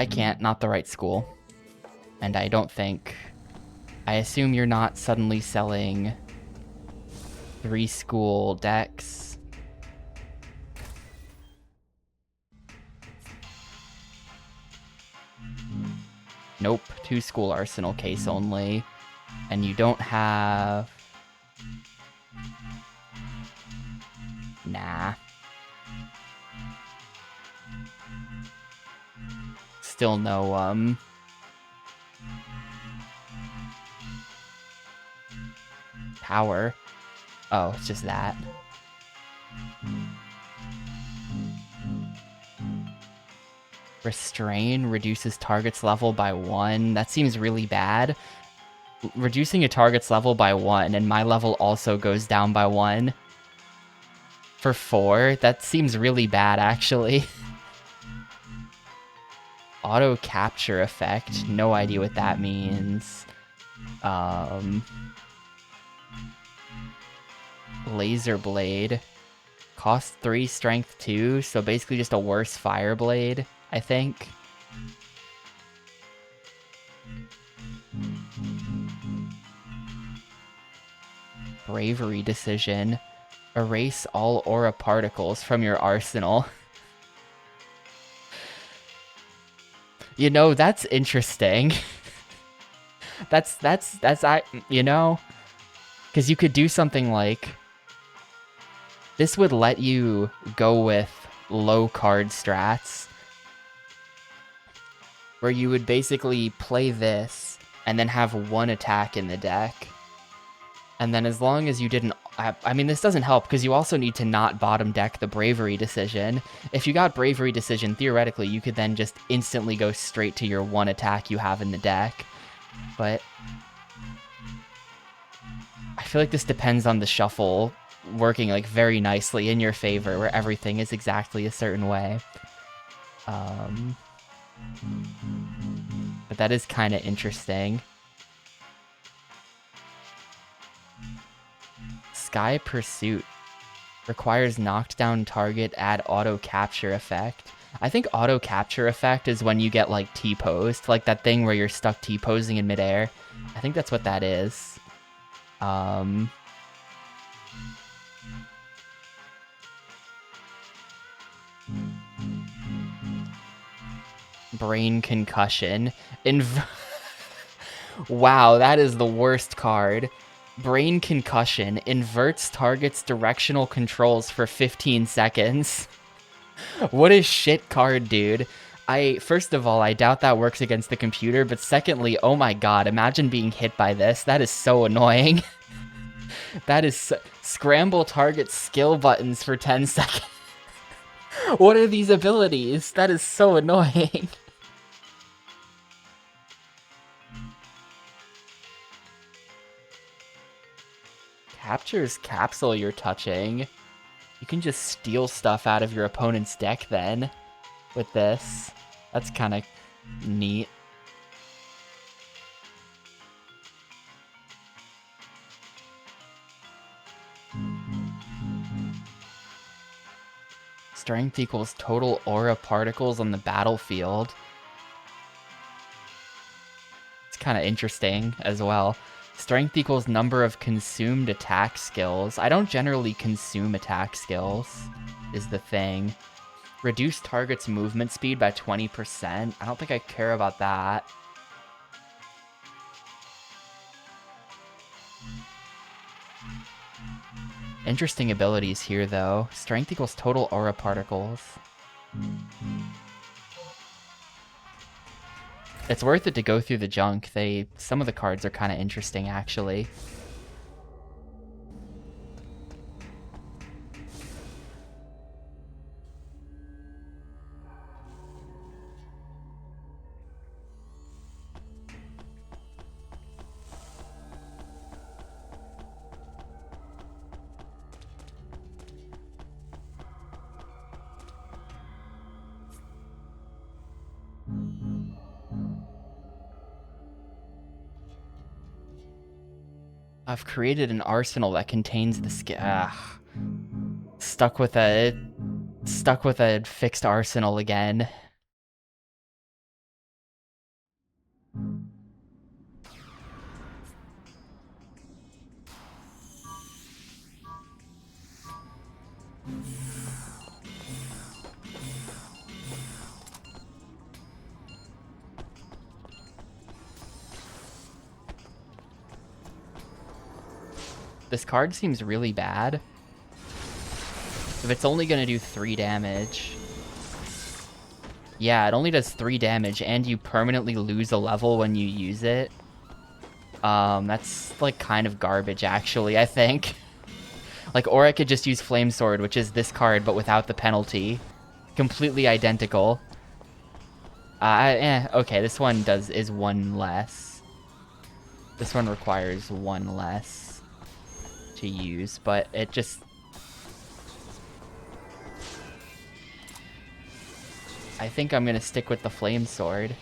can't. Not the right school. And I don't think... I assume you're not suddenly selling 3 school decks. Nope, 2 school arsenal case only. And you don't have... Nah. Still no, power. Oh, it's just that. Restrain reduces target's level by 1. That seems really bad. Reducing a target's level by 1, and my level also goes down by 1. For 4? That seems really bad, actually. Auto capture effect. No idea what that means. Laser blade. Cost 3, strength 2, so basically just a worse fire blade, I think. Bravery decision. Erase all aura particles from your arsenal. You know, that's interesting. that's you know, because you could do something like this would let you go with low card strats where you would basically play this and then have 1 attack in the deck. And then as long as you didn't... I mean, this doesn't help because you also need to not bottom deck the Bravery decision. If you got Bravery decision, theoretically, you could then just instantly go straight to your 1 attack you have in the deck. But I feel like this depends on the shuffle working like very nicely in your favor, where everything is exactly a certain way. But that is kind of interesting. Sky Pursuit requires knocked down target, add auto capture effect. I think auto capture effect is when you get like T-posed, like that thing where you're stuck T-posing in midair. I think that's what that is. Brain concussion. Wow, that is the worst card. Brain concussion inverts target's directional controls for 15 seconds. What a shit card, dude. First of all, I doubt that works against the computer, but secondly, oh my god, imagine being hit by this. That is so annoying. That is scramble target skill buttons for 10 seconds. What are these abilities? That is so annoying. Captures capsule you're touching. You can just steal stuff out of your opponent's deck then with this. That's kind of neat. Strength equals total aura particles on the battlefield. It's kind of interesting as well. Strength equals number of consumed attack skills. I don't generally consume attack skills, is the thing. Reduce target's movement speed by 20%. I don't think I care about that. Interesting abilities here, though. Strength equals total aura particles. It's worth it to go through the junk. Some of the cards are kind of interesting, actually. I've created an arsenal that contains the skill. Stuck with a fixed arsenal again. This card seems really bad. If it's only gonna do 3 damage. Yeah, it only does 3 damage, and you permanently lose a level when you use it. That's, like, kind of garbage, actually, I think. Like, or I could just use Flame Sword, which is this card, but without the penalty. Completely identical. Okay, this one is 1 less. This one requires 1 less to use, but it just... I think I'm gonna stick with the Flame Sword.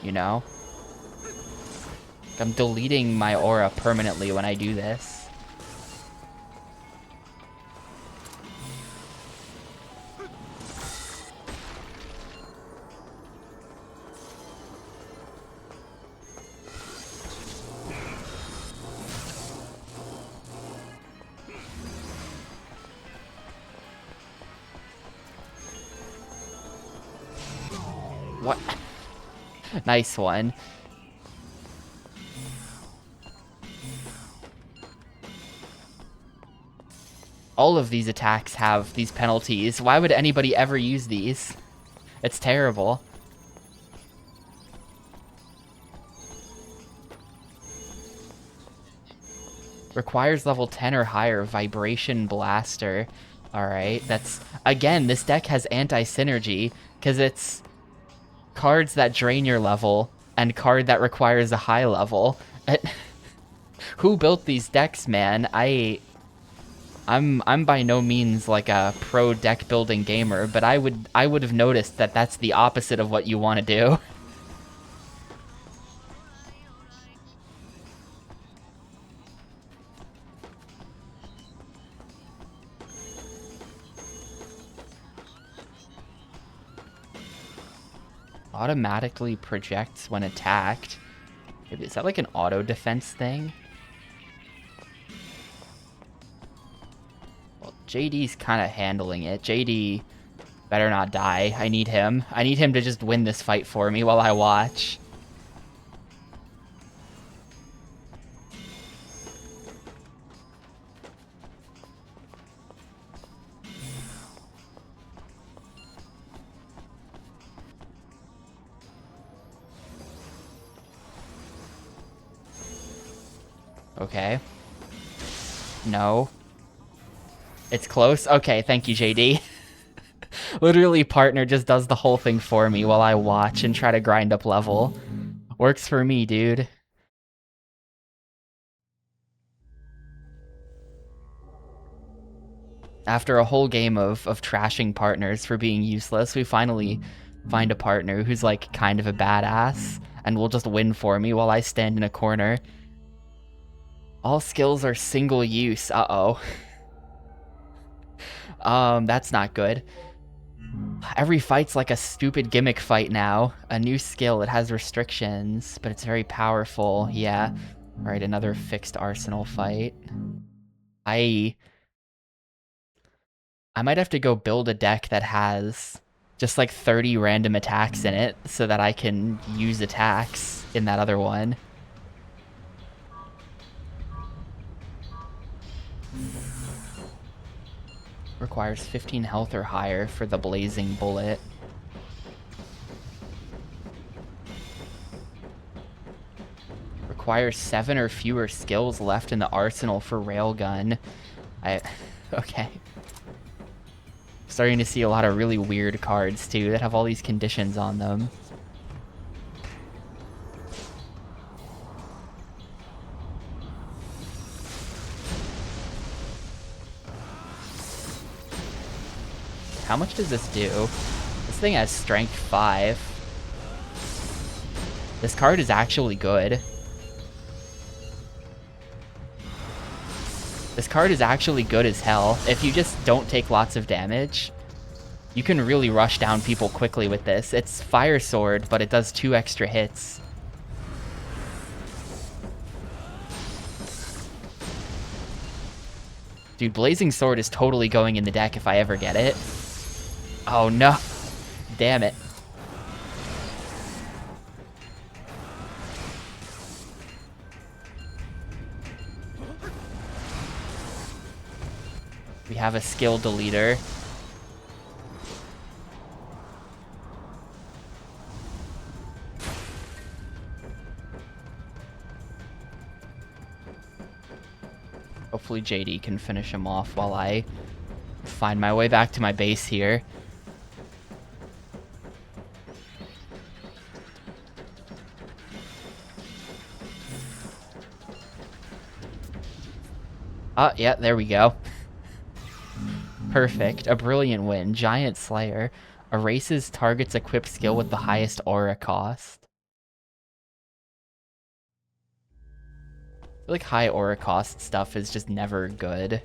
You know? I'm deleting my aura permanently when I do this. What? Nice one. All of these attacks have these penalties. Why would anybody ever use these? It's terrible. Requires level 10 or higher. Vibration Blaster. Alright, that's... Again, this deck has anti-synergy, because it's cards that drain your level, and card that requires a high level. Who built these decks, man? I'm by no means like a pro deck building gamer, but I would have noticed that that's the opposite of what you want to do. Automatically projects when attacked. Is that like an auto defense thing? Well, JD's kind of handling it. JD better not die. I need him. I need him to just win this fight for me while I watch. Okay. No. It's close? Okay, thank you, JD. Literally, partner just does the whole thing for me while I watch and try to grind up level. Works for me, dude. After a whole game of trashing partners for being useless, we finally find a partner who's like kind of a badass and will just win for me while I stand in a corner. All skills are single use. Uh-oh. That's not good. Every fight's like a stupid gimmick fight now. A new skill, it has restrictions, but it's very powerful. Yeah. Alright, another fixed arsenal fight. I might have to go build a deck that has just like 30 random attacks in it so that I can use attacks in that other one. Requires 15 health or higher for the blazing bullet. Requires 7 or fewer skills left in the arsenal for railgun. Okay. Starting to see a lot of really weird cards too that have all these conditions on them. How much does this do? This thing has strength 5. This card is actually good. This card is actually good as hell. If you just don't take lots of damage, you can really rush down people quickly with this. It's Fire Sword, but it does 2 extra hits. Dude, Blazing Sword is totally going in the deck if I ever get it. Oh no. Damn it. We have a skill deleter. Hopefully JD can finish him off while I find my way back to my base here. Yeah, there we go. Perfect. A brilliant win. Giant Slayer. Erases target's equipped skill with the highest aura cost. I feel like high aura cost stuff is just never good.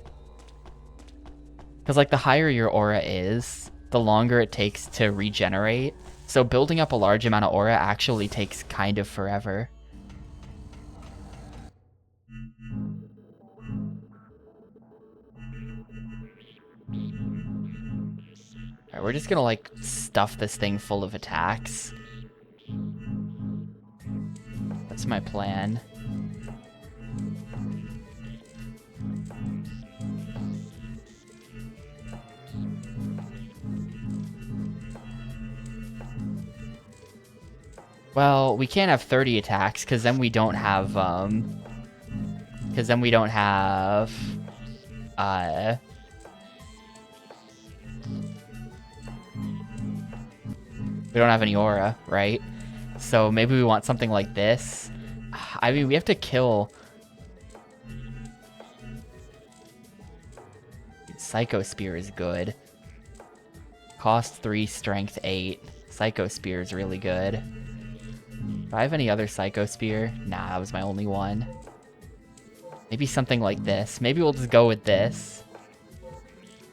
Because like the higher your aura is, the longer it takes to regenerate. So building up a large amount of aura actually takes kind of forever. Alright, we're just gonna like stuff this thing full of attacks. That's my plan. Well, we can't have 30 attacks because then we don't have we don't have any aura, right? So maybe we want something like this. I mean, we have to kill... Psycho Spear is good. Cost 3, strength 8. Psycho Spear is really good. Do I have any other Psycho Spear? Nah, that was my only one. Maybe something like this. Maybe we'll just go with this.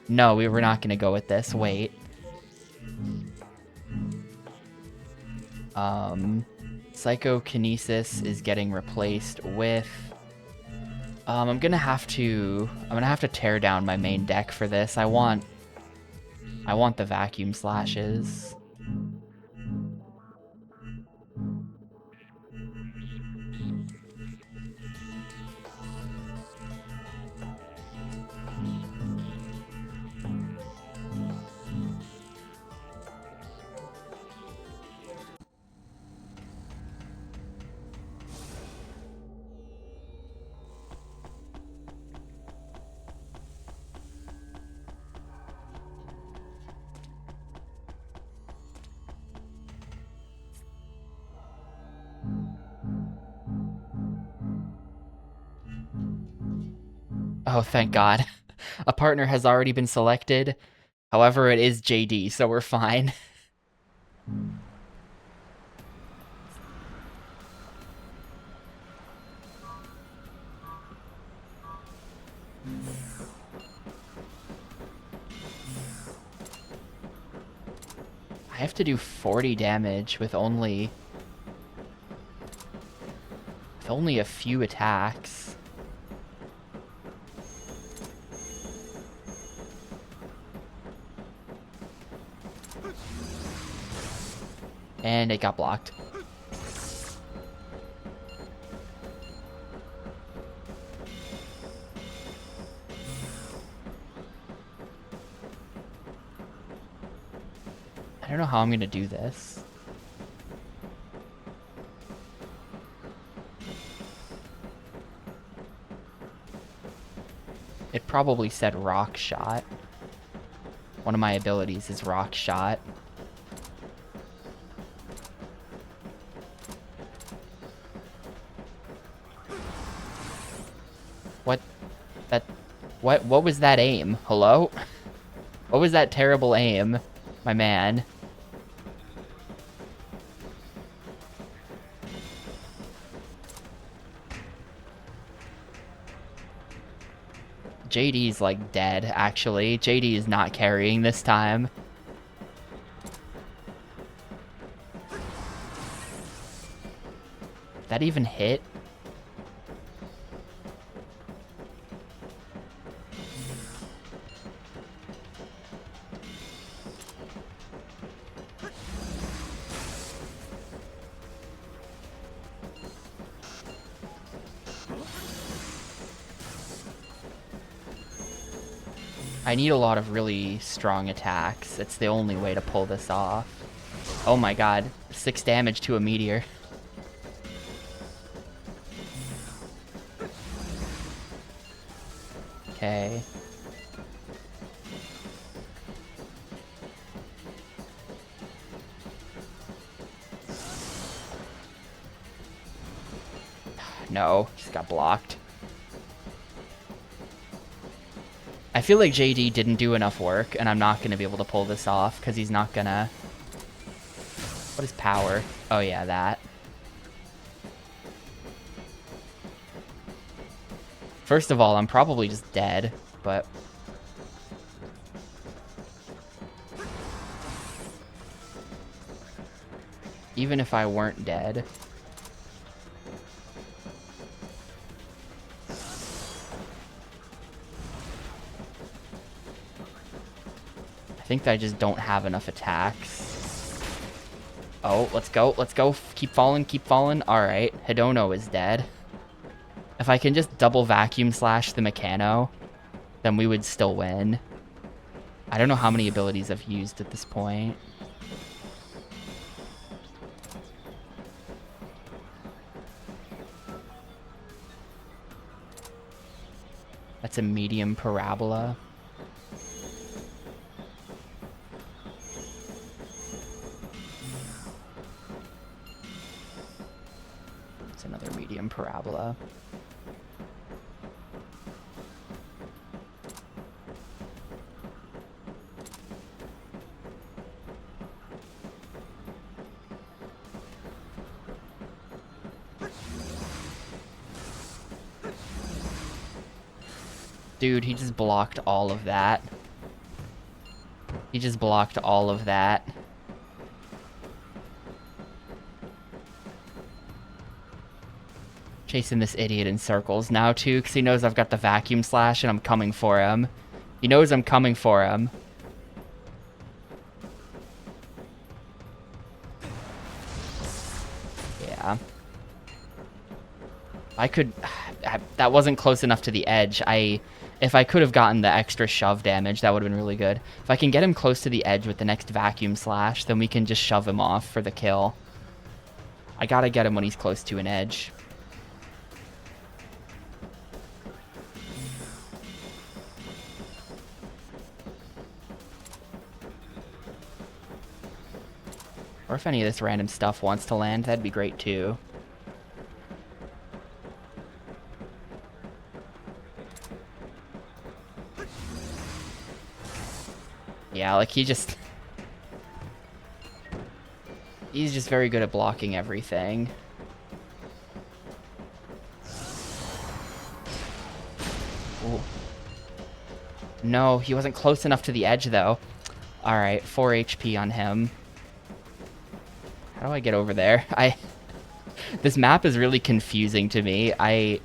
No, we were not going to go with this. Wait. Psychokinesis is getting replaced with... I'm gonna have to tear down my main deck for this. I want the vacuum slashes. Oh, thank God. A partner has already been selected. However, it is JD, so we're fine. have to do 40 damage with only a few attacks. And it got blocked. I don't know how I'm gonna do this. It probably said rock shot. One of my abilities is rock shot. What was that aim? Hello? What was that terrible aim, my man? JD's like dead, actually. JD is not carrying this time. That even hit? I need a lot of really strong attacks. It's the only way to pull this off. Oh my god. 6 damage to a meteor. Okay. No, just got blocked. I feel like JD didn't do enough work, and I'm not going to be able to pull this off, because he's not going to... What is power? Oh yeah, that. First of all, I'm probably just dead, but... Even if I weren't dead... I think I just don't have enough attacks. Oh, let's go, let's go. Keep falling, keep falling. Alright, Hidono is dead. If I can just double vacuum slash the Mechano, then we would still win. I don't know how many abilities I've used at this point. That's a medium parabola. It's another medium parabola. Dude, he just blocked all of that. He just blocked all of that. Chasing this idiot in circles now, too, because he knows I've got the vacuum slash and I'm coming for him. He knows I'm coming for him. Yeah. I could... That wasn't close enough to the edge. If I could have gotten the extra shove damage, that would have been really good. If I can get him close to the edge with the next vacuum slash, then we can just shove him off for the kill. I gotta get him when he's close to an edge. Or if any of this random stuff wants to land, that'd be great too. Yeah, like he's just very good at blocking everything. Ooh. No, he wasn't close enough to the edge though. Alright, 4 HP on him. How do I get over there? This map is really confusing to me. A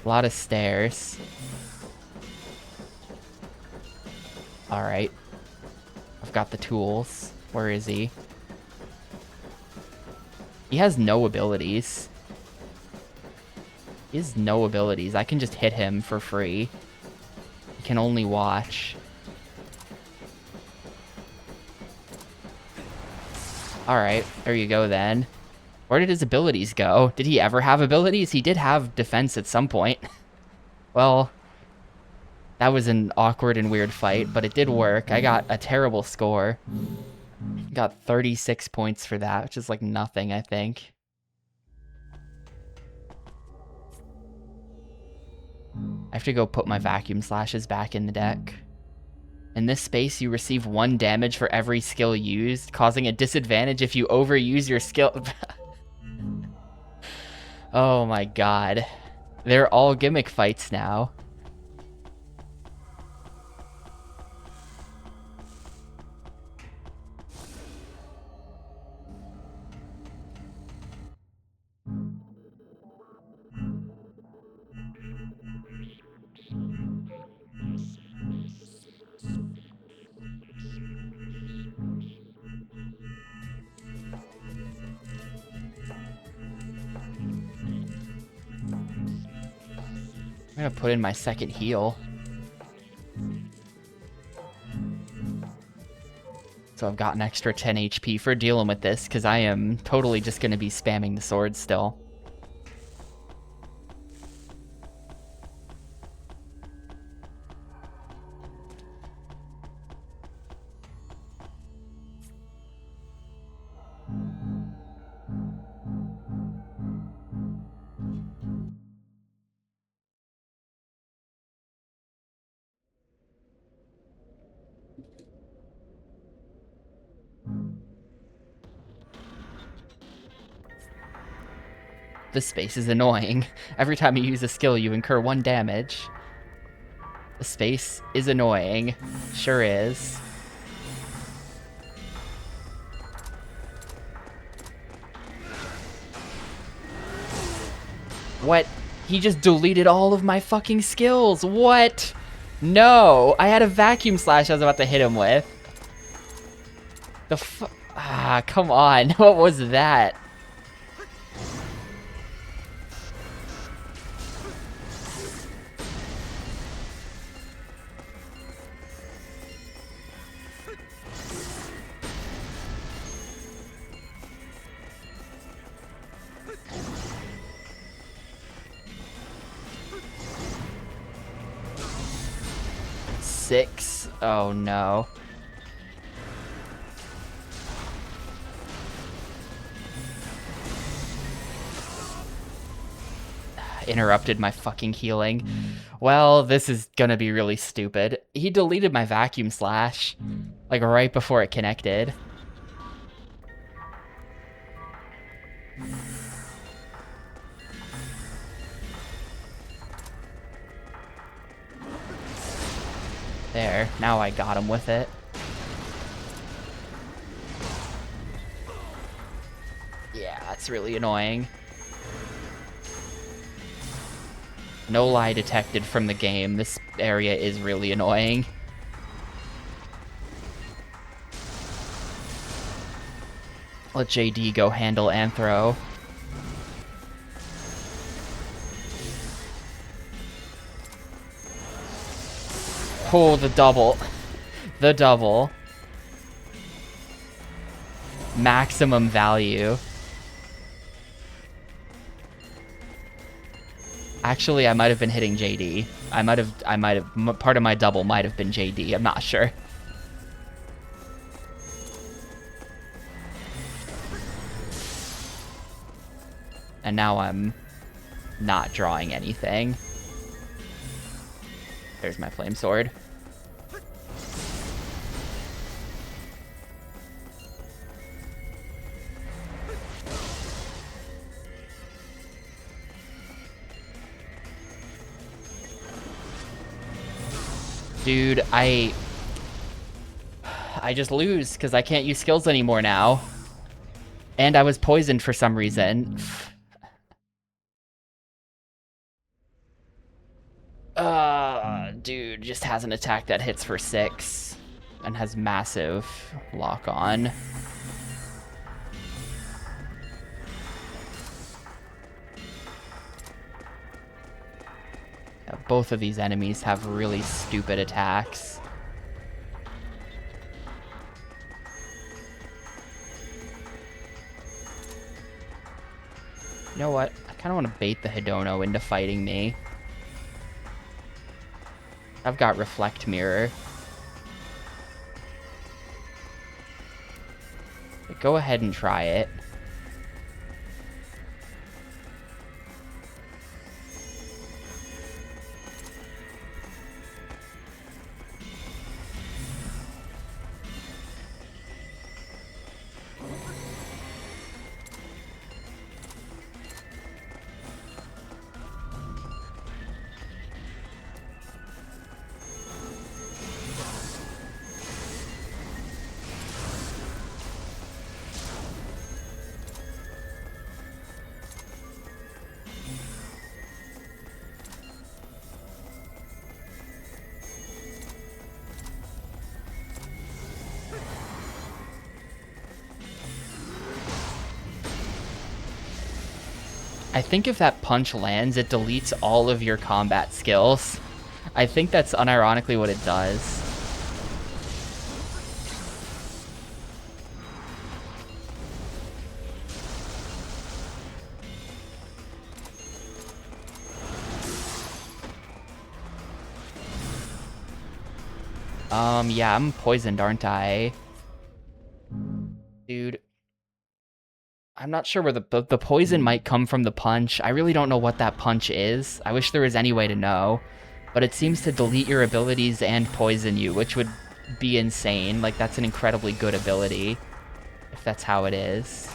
lot of stairs. Alright. I've got the tools. Where is he? He has no abilities. He has no abilities. I can just hit him for free. He can only watch. Alright, there you go then. Where did his abilities go? Did he ever have abilities? He did have defense at some point. Well, that was an awkward and weird fight, but it did work. I got a terrible score. Got 36 points for that, which is like nothing, I think. I have to go put my vacuum slashes back in the deck. In this space, you receive 1 damage for every skill used, causing a disadvantage if you overuse your skill. Oh my god. They're all gimmick fights now. I'm gonna put in my second heal. So I've got an extra 10 HP for dealing with this, because I am totally just gonna be spamming the sword still. This space is annoying. Every time you use a skill, you incur 1 damage. The space is annoying. Sure is. What? He just deleted all of my fucking skills. What? No. I had a vacuum slash I was about to hit him with. Ah, come on. What was that? Six. Oh no. Interrupted my fucking healing. Well, this is gonna be really stupid. He deleted my vacuum slash, like right before it connected. There, now I got him with it. Yeah, that's really annoying. No lie detected from the game. This area is really annoying. Let JD go handle Anthro. Oh, the double. The double. Maximum value. Actually, I might have been hitting JD. I might have, part of my double might have been JD. I'm not sure. And now I'm not drawing anything. There's my flame sword. Dude, I just lose because I can't use skills anymore now. And I was poisoned for some reason. Dude just has an attack that hits for 6 and has massive lock on. Yeah, both of these enemies have really stupid attacks. You know what? I kind of want to bait the Hidono into fighting me. I've got Reflect Mirror. Go ahead and try it. I think if that punch lands, it deletes all of your combat skills. I think that's unironically what it does. Yeah, I'm poisoned, aren't I? Dude. I'm not sure where the poison might come from the punch. I really don't know what that punch is. I wish there was any way to know. But it seems to delete your abilities and poison you, which would be insane. Like, that's an incredibly good ability, if that's how it is.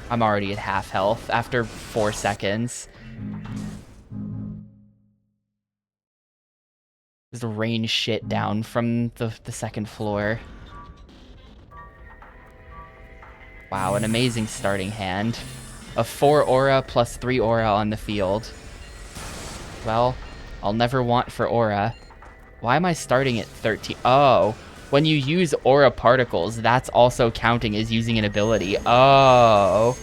I'm already at half health after 4 seconds. Just rain shit down from the second floor. Wow, an amazing starting hand. A 4 aura plus 3 aura on the field. Well, I'll never want for aura. Why am I starting at 13? Oh, when you use aura particles, that's also counting as using an ability. Oh.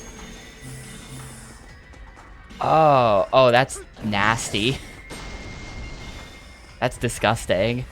Oh, that's nasty. That's disgusting.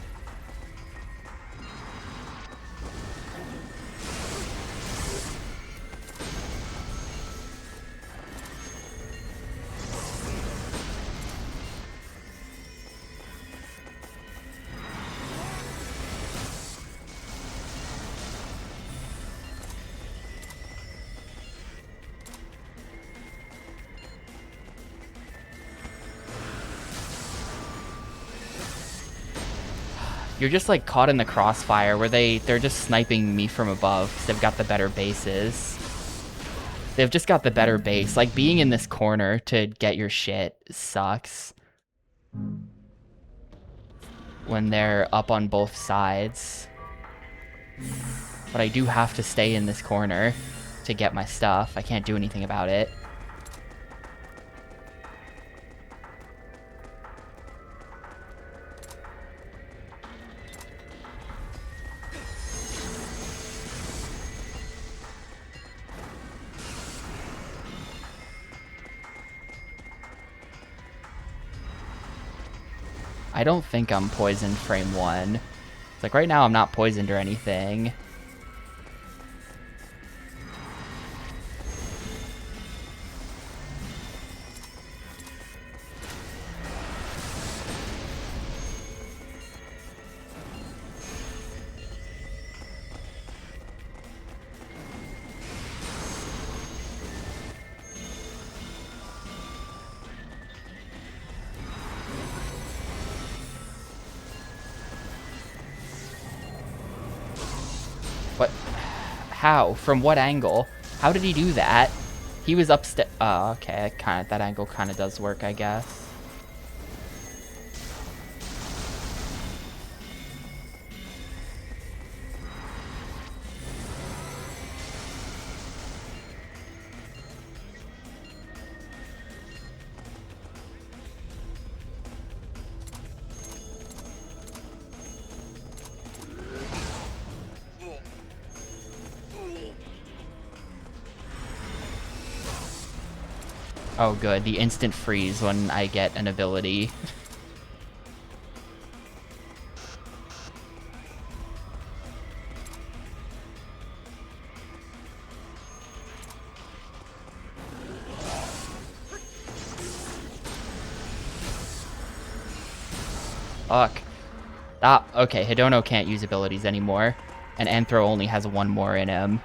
You're just like caught in the crossfire where they're just sniping me from above because they've got the better bases. They've just got the better base. Like, being in this corner to get your shit sucks. When they're up on both sides. But I do have to stay in this corner to get my stuff. I can't do anything about it. I don't think I'm poisoned frame 1. It's like, right now I'm not poisoned or anything. What? How? From what angle? How did he do that? He was upstairs. Oh, okay. That angle kind of does work, I guess. Oh, good. The instant freeze when I get an ability. Fuck. Ah, okay. Hidono can't use abilities anymore. And Anthro only has one more in him.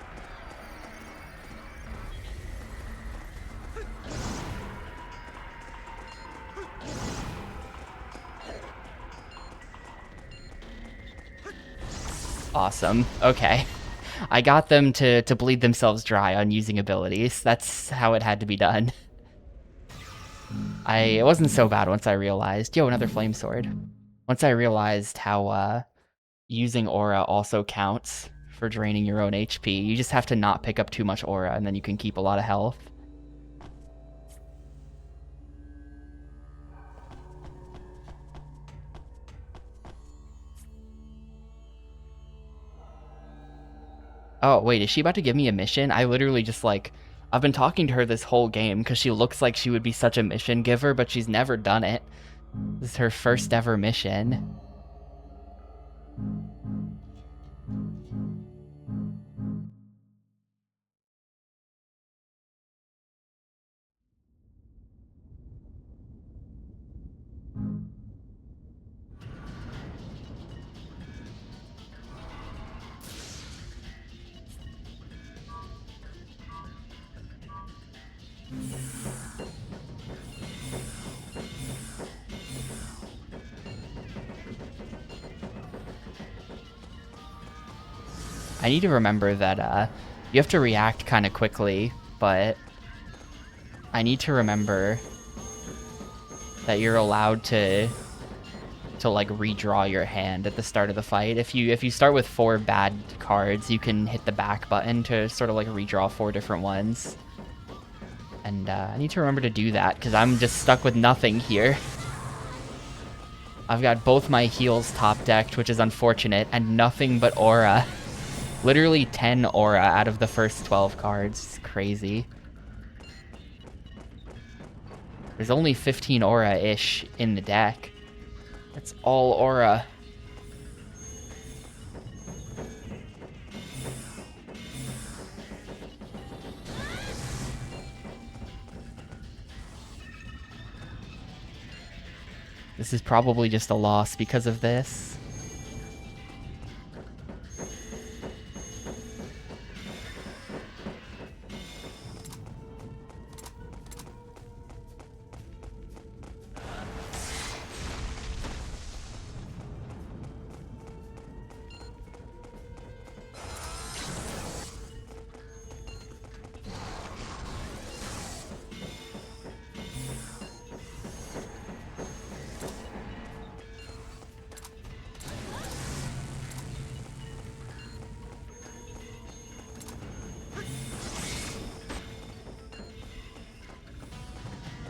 Awesome. Okay. I got them to bleed themselves dry on using abilities. That's how it had to be done. It wasn't so bad once I realized... Yo, another flame sword. Once I realized how using aura also counts for draining your own HP. You just have to not pick up too much aura, and then you can keep a lot of health. Oh, wait, is she about to give me a mission? I literally just, like... I've been talking to her this whole game, because she looks like she would be such a mission giver, but she's never done it. This is her first ever mission. I need to remember that you have to react kind of quickly, but I need to remember that you're allowed to like redraw your hand at the start of the fight. If you start with 4 bad cards, you can hit the back button to sort of like redraw 4 different ones. And I need to remember to do that because I'm just stuck with nothing here. I've got both my heals top decked, which is unfortunate, and nothing but aura. Literally 10 aura out of the first 12 cards. It's crazy. There's only 15 aura-ish in the deck. That's all aura. This is probably just a loss because of this.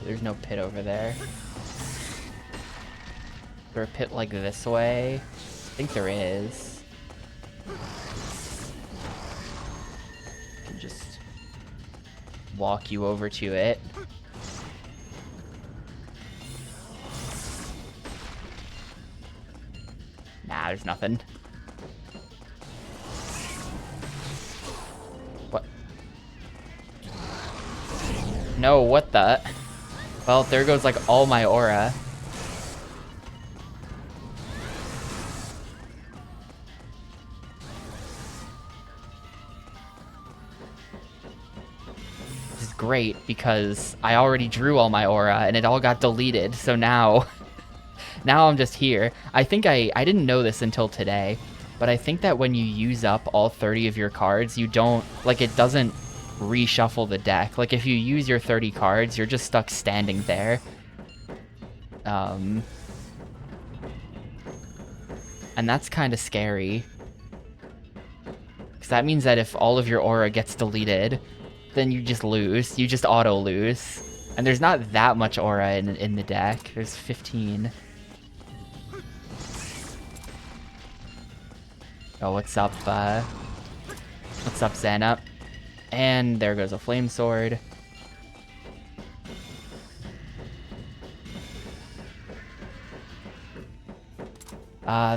There's no pit over there. Is there a pit like this way? I think there is. I can just walk you over to it. Nah, there's nothing. What? No, what the? Well, there goes like all my aura. This is great because I already drew all my aura and it all got deleted. So now, now I'm just here. I think I didn't know this until today, but I think that when you use up all 30 of your cards, you don't, like it doesn't reshuffle the deck. Like if you use your 30 cards, you're just stuck standing there. And that's kind of scary. Because that means that if all of your aura gets deleted, then you just lose. You just auto lose. And there's not that much aura in the deck. There's 15. Oh, what's up, Xanup? And there goes a flame sword.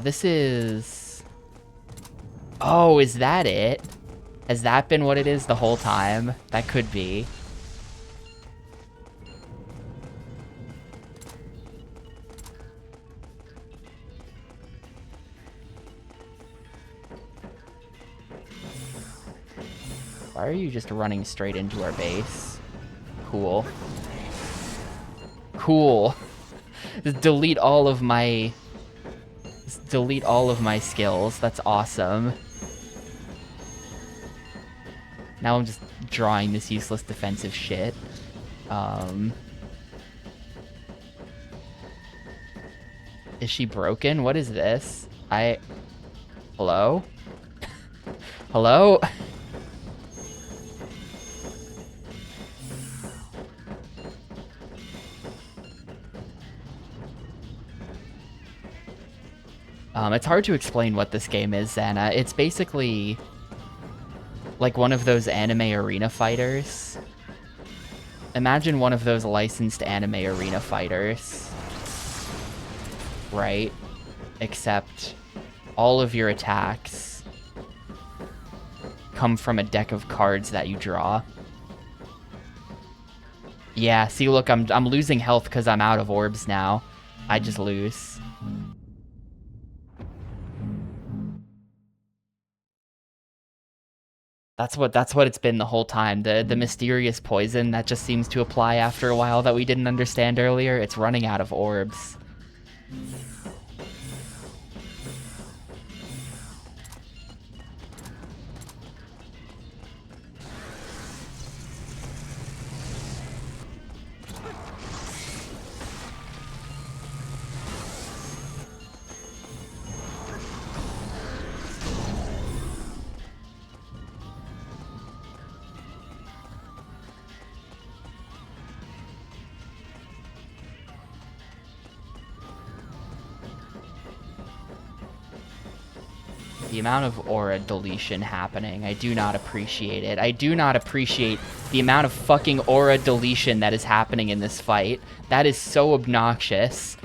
This is... Oh, is that it? Has that been what it is the whole time? That could be. Why are you just running straight into our base? Cool. Cool. Just delete all of my skills. That's awesome. Now I'm just drawing this useless defensive shit. Is she broken? What is this? Hello? Hello? It's hard to explain what this game is, Xana. It's basically like one of those anime arena fighters. Imagine one of those licensed anime arena fighters. Right? Except all of your attacks come from a deck of cards that you draw. Yeah, see, look, I'm losing health because I'm out of orbs now. I just lose. That's what it's been the whole time. The mysterious poison that just seems to apply after a while that we didn't understand earlier, it's running out of orbs. The amount of aura deletion happening, I do not appreciate it. I do not appreciate the amount of fucking aura deletion that is happening in this fight. That is so obnoxious.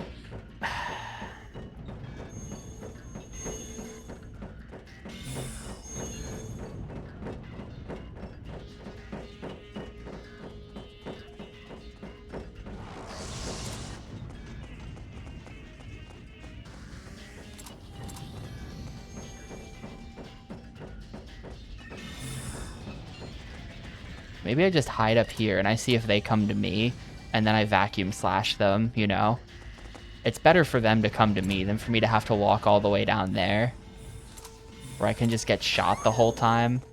Maybe I just hide up here and I see if they come to me, and then I vacuum slash them, you know? It's better for them to come to me than for me to have to walk all the way down there, where I can just get shot the whole time.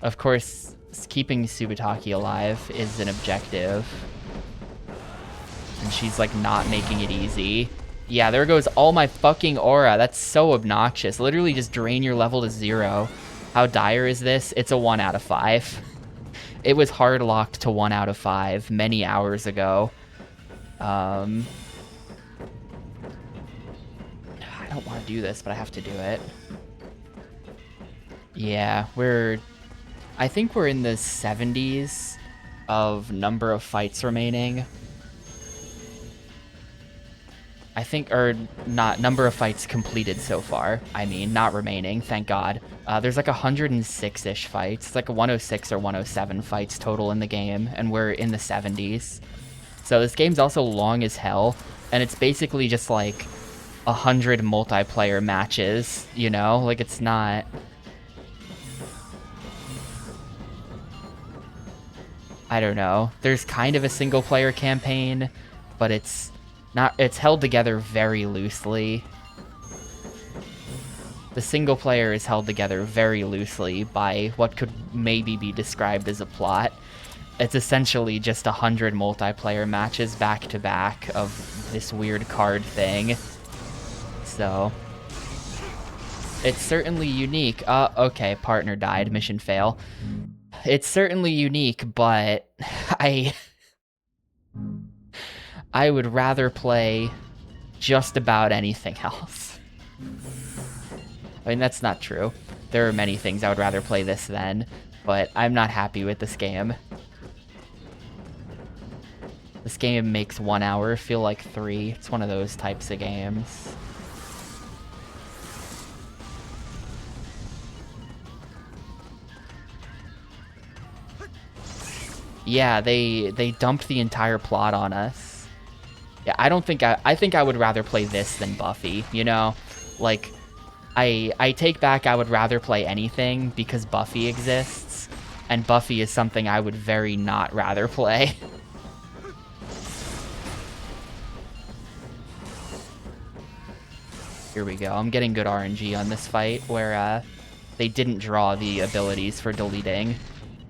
Of course, keeping Subataki alive is an objective. And she's like not making it easy. Yeah, there goes all my fucking aura. That's so obnoxious. Literally just drain your level to 0. How dire is this? It's a 1 out of 5. It was hard locked to 1 out of 5 many hours ago. I don't want to do this, but I have to do it. Yeah, I think we're in the 70s of number of fights remaining. I think, or not, number of fights completed so far. I mean, not remaining, thank God. There's like 106-ish fights. It's like 106 or 107 fights total in the game, and we're in the 70s. So this game's also long as hell, and it's basically just like 100 multiplayer matches, you know? Like, it's not... I don't know. There's kind of a single-player campaign, but it's held together very loosely. The single player is held together very loosely by what could maybe be described as a plot. It's essentially just 100 multiplayer matches back to back of this weird card thing. So it's certainly unique. Okay, partner died, mission fail. It's certainly unique, but I would rather play just about anything else. I mean, that's not true. There are many things I would rather play this than, but I'm not happy with this game. This game makes 1 hour feel like 3. It's one of those types of games. Yeah, they dumped the entire plot on us. Yeah, I think I would rather play this than Buffy, you know? Like, I take back I would rather play anything because Buffy exists, and Buffy is something I would very not rather play. Here we go. I'm getting good RNG on this fight where they didn't draw the abilities for deleting,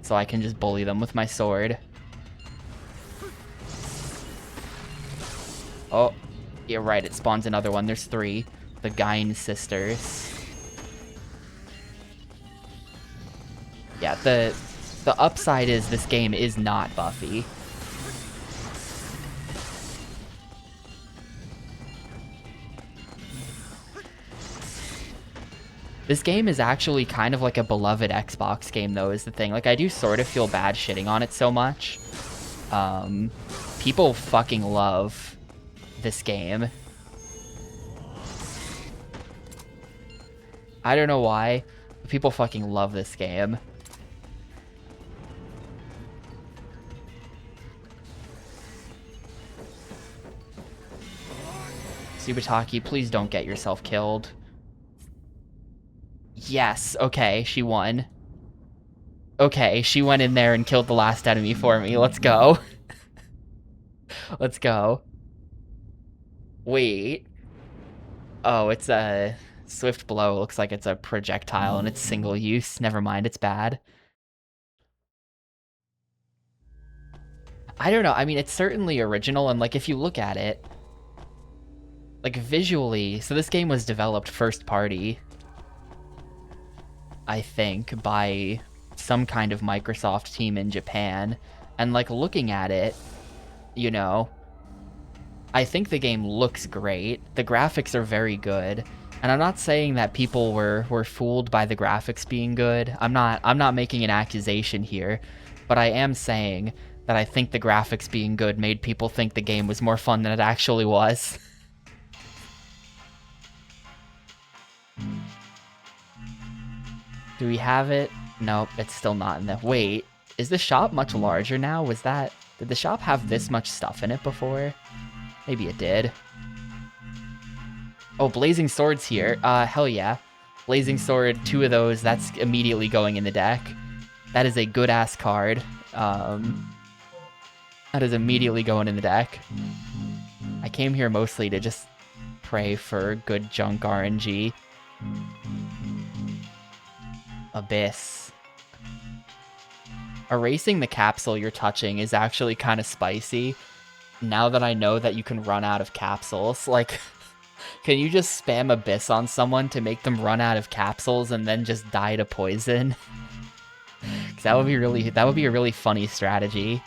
so I can just bully them with my sword. Oh, you're right, it spawns another one. There's 3. The Gyne sisters. Yeah, the upside is this game is not Buffy. This game is actually kind of like a beloved Xbox game, though, is the thing. Like, I do sort of feel bad shitting on it so much. People fucking love this game. I don't know why, but people fucking love this game. Subataki, please don't get yourself killed. Yes, okay, she won. Okay, she went in there and killed the last enemy for me. Let's go. Let's go. Wait. Oh, it's a Swift Blow. Looks like it's a projectile and it's single use. Never mind, it's bad. I don't know. I mean, it's certainly original, and like if you look at it, like visually, so this game was developed first party, I think, by some kind of Microsoft team in Japan. And like looking at it, you know, I think the game looks great. The graphics are very good. And I'm not saying that people were fooled by the graphics being good. I'm not making an accusation here, but I am saying that I think the graphics being good made people think the game was more fun than it actually was. Do we have it? Nope, it's still not in the... Wait, is the shop much larger now? Did the shop have this much stuff in it before? Maybe it did. Oh, Blazing Sword's here. Hell yeah. Blazing Sword, 2 of those, that's immediately going in the deck. That is a good-ass card. That is immediately going in the deck. I came here mostly to just pray for good junk RNG. Abyss. Erasing the capsule you're touching is actually kind of spicy. Now that I know that you can run out of capsules, like, can you just spam Abyss on someone to make them run out of capsules and then just die to poison? Because that would be a really funny strategy.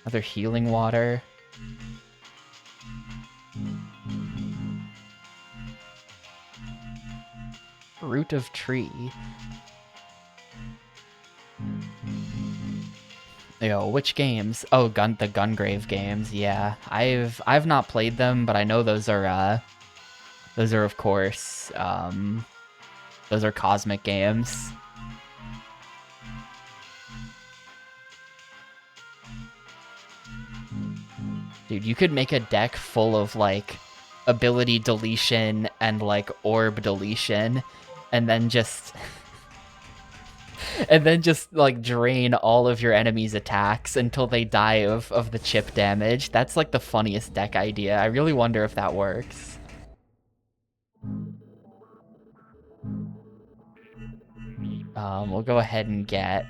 Another healing water. Root of Tree. Yo, which games? Oh, the Gungrave games. Yeah, I've not played them, but I know those are of course those are Cosmic games. Dude, you could make a deck full of like ability deletion and like orb deletion, and then just like drain all of your enemies' attacks until they die of the chip damage. That's like the funniest deck idea. I really wonder if that works. We'll go ahead and get...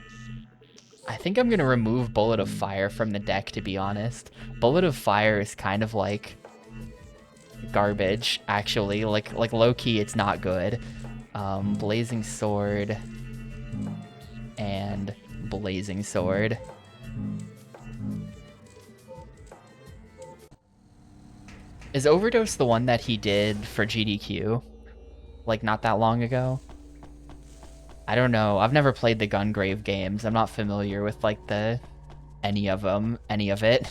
I think I'm gonna remove Bullet of Fire from the deck, to be honest. Bullet of Fire is kind of like garbage, actually. Like low-key, it's not good. Blazing Sword and Blazing Sword. Is Overdose the one that he did for GDQ? Like, not that long ago? I don't know. I've never played the Gungrave games. I'm not familiar with, like, any of it.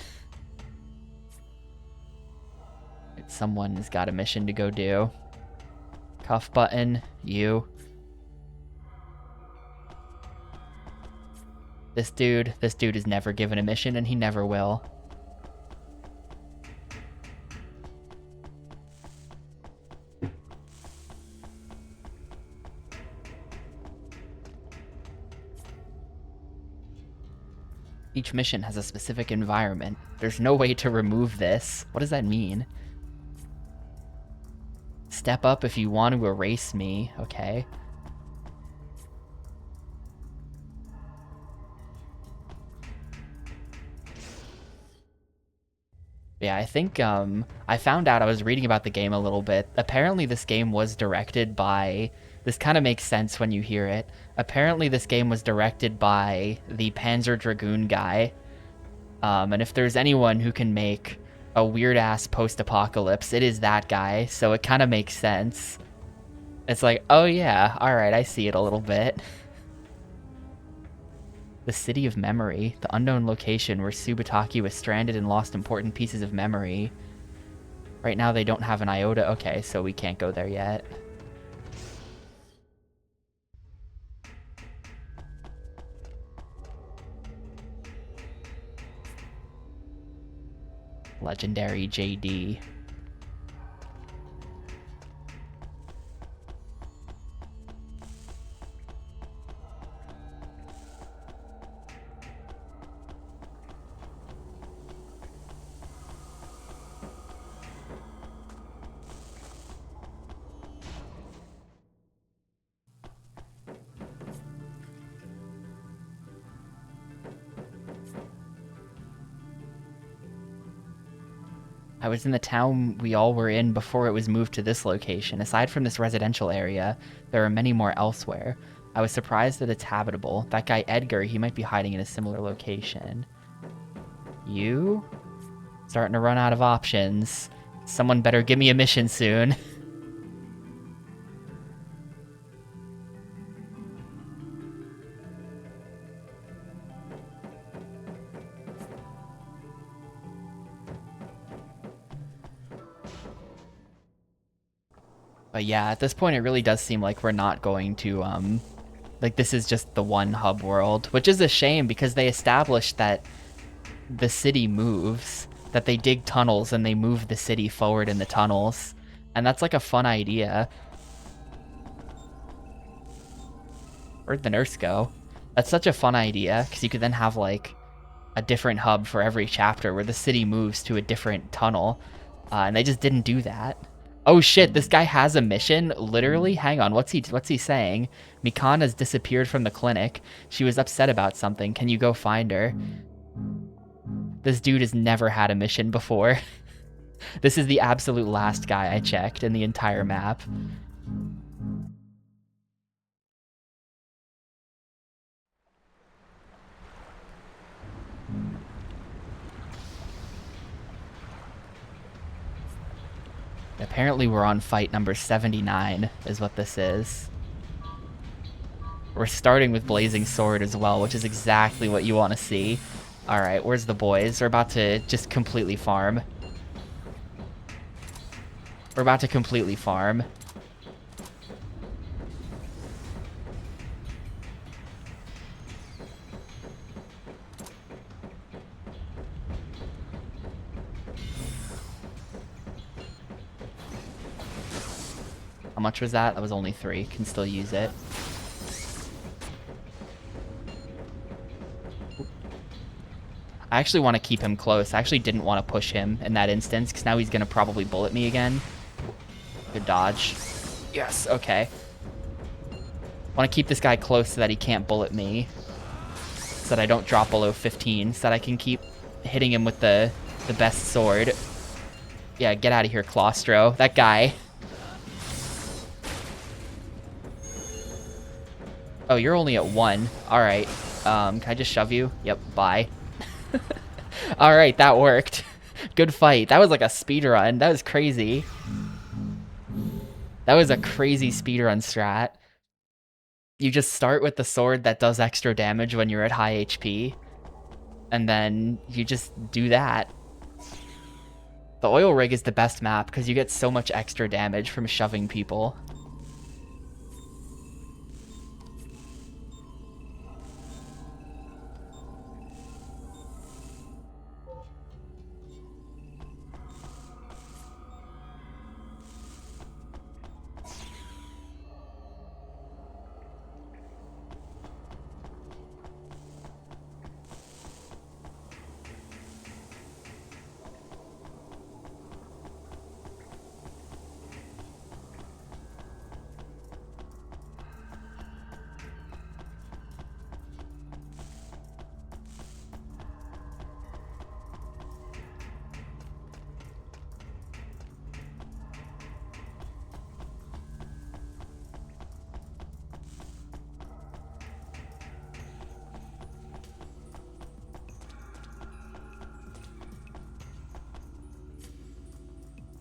Someone's got a mission to go do. Cuff button, you. This dude is never given a mission and he never will. Each mission has a specific environment. There's no way to remove this. What does that mean? Step up if you want to erase me, okay. Yeah, I think, I found out, I was reading about the game a little bit. Apparently this game was directed by, this kind of makes sense when you hear it. Apparently this game was directed by the Panzer Dragoon guy. And if there's anyone who can make a weird-ass post-apocalypse, it is that guy, so it kind of makes sense. It's like, oh yeah, alright, I see it a little bit. The City of Memory, the unknown location where Subataki was stranded and lost important pieces of memory. Right now they don't have an iota. Okay, so we can't go there yet. Legendary JD. I was in the town we all were in before it was moved to this location. Aside from this residential area, there are many more elsewhere. I was surprised that it's habitable. That guy Edgar, he might be hiding in a similar location. You? Starting to run out of options. Someone better give me a mission soon. But yeah, at this point it really does seem like we're not going to, like this is just the one hub world, which is a shame because they established that the city moves, that they dig tunnels and they move the city forward in the tunnels. And that's like a fun idea. Where'd the nurse go? That's such a fun idea because you could then have like a different hub for every chapter where the city moves to a different tunnel. And they just didn't do that. Oh shit, this guy has a mission? Literally? Hang on, what's he saying? Mikan has disappeared from the clinic. She was upset about something. Can you go find her? This dude has never had a mission before. This is the absolute last guy I checked in the entire map. Apparently we're on fight number 79, is what this is. We're starting with Blazing Sword as well, which is exactly what you want to see. Alright, where's the boys? We're about to just completely farm. We're about to completely farm. How much was that? That was only 3. Can still use it. I actually want to keep him close. I actually didn't want to push him in that instance, because now he's going to probably bullet me again. Good dodge. Yes, okay. Want to keep this guy close so that he can't bullet me. So that I don't drop below 15, so that I can keep hitting him with the best sword. Yeah, get out of here, Claustro. That guy. Oh, you're only at 1. Alright. Can I just shove you? Yep, bye. Alright, that worked. Good fight. That was like a speedrun. That was crazy. That was a crazy speedrun strat. You just start with the sword that does extra damage when you're at high HP. And then you just do that. The oil rig is the best map because you get so much extra damage from shoving people.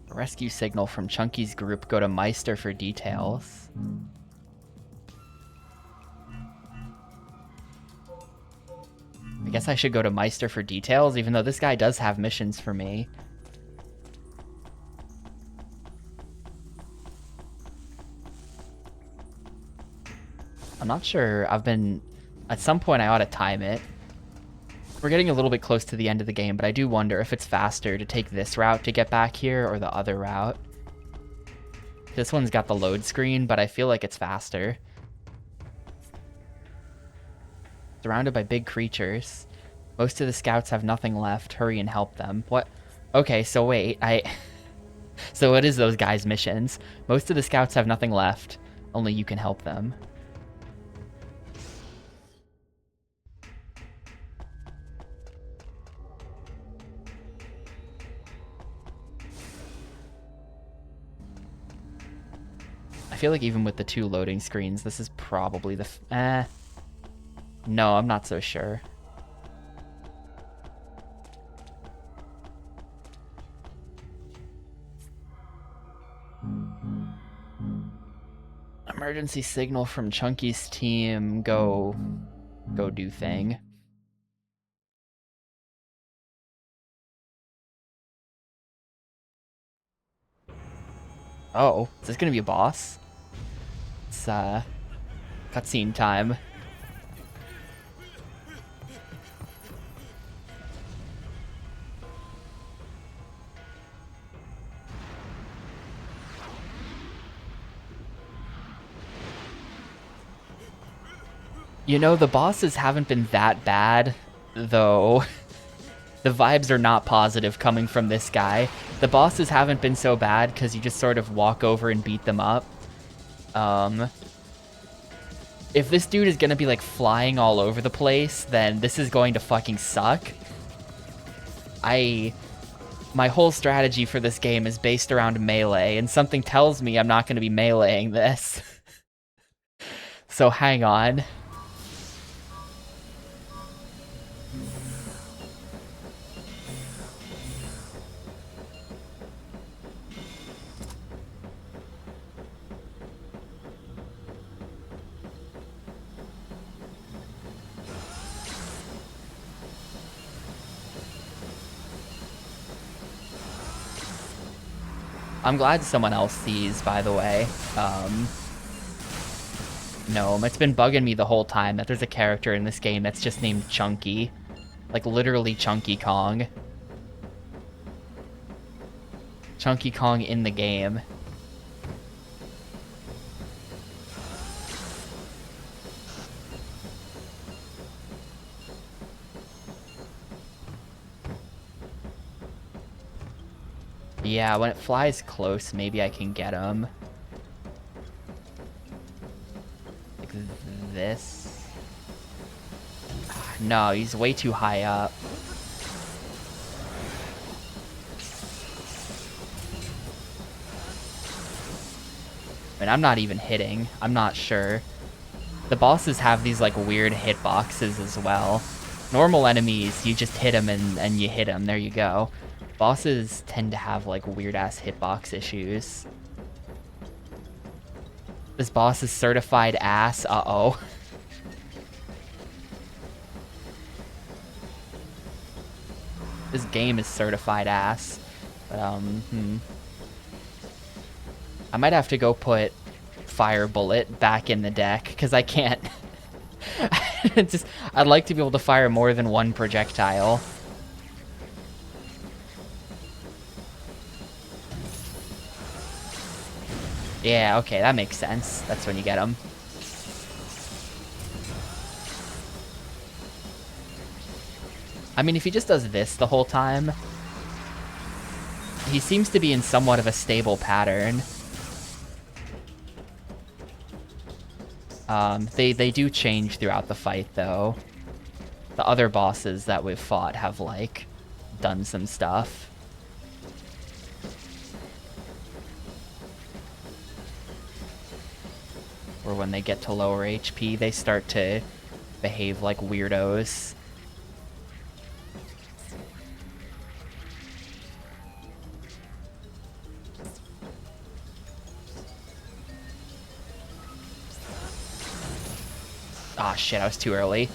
Rescue signal from Chunky's group. Go to Meister for details. I guess I should go to Meister for details, even though this guy does have missions for me. I'm not sure. At some point I ought to time it. We're getting a little bit close to the end of the game, but I do wonder if it's faster to take this route to get back here or the other route. This one's got the load screen, but I feel like it's faster. Surrounded by big creatures. Most of the scouts have nothing left. Hurry and help them. What? Okay, so wait, So it is those guys' missions. Most of the scouts have nothing left. Only you can help them. I feel like even with the 2 loading screens, this is probably the... No, I'm not so sure. Emergency signal from Chunky's team. Go do thing. Oh, is this gonna be a boss? It's cutscene time. You know, the bosses haven't been that bad, though. The vibes are not positive coming from this guy. The bosses haven't been so bad because you just sort of walk over and beat them up. If this dude is gonna be like flying all over the place, then this is going to fucking suck. My whole strategy for this game is based around melee, and something tells me I'm not gonna be meleeing this. So hang on. I'm glad someone else sees, by the way. No, it's been bugging me the whole time that there's a character in this game that's just named Chunky. Like, literally Chunky Kong. Chunky Kong in the game. Yeah, when it flies close, maybe I can get him. Like this. No, he's way too high up. I mean, I'm not even hitting. I'm not sure. The bosses have these, like, weird hitboxes as well. Normal enemies, you just hit them and you hit them. There you go. Bosses tend to have, like, weird-ass hitbox issues. This boss is certified ass. Uh-oh. This game is certified ass. But, I might have to go put Fire Bullet back in the deck, because I can't... I'd like to be able to fire more than one projectile. Yeah, okay, that makes sense. That's when you get them. I mean, if he just does this the whole time, he seems to be in somewhat of a stable pattern. They do change throughout the fight, though. The other bosses that we've fought have, like, done some stuff. Or when they get to lower HP, they start to behave like weirdos. Ah, shit, I was too early.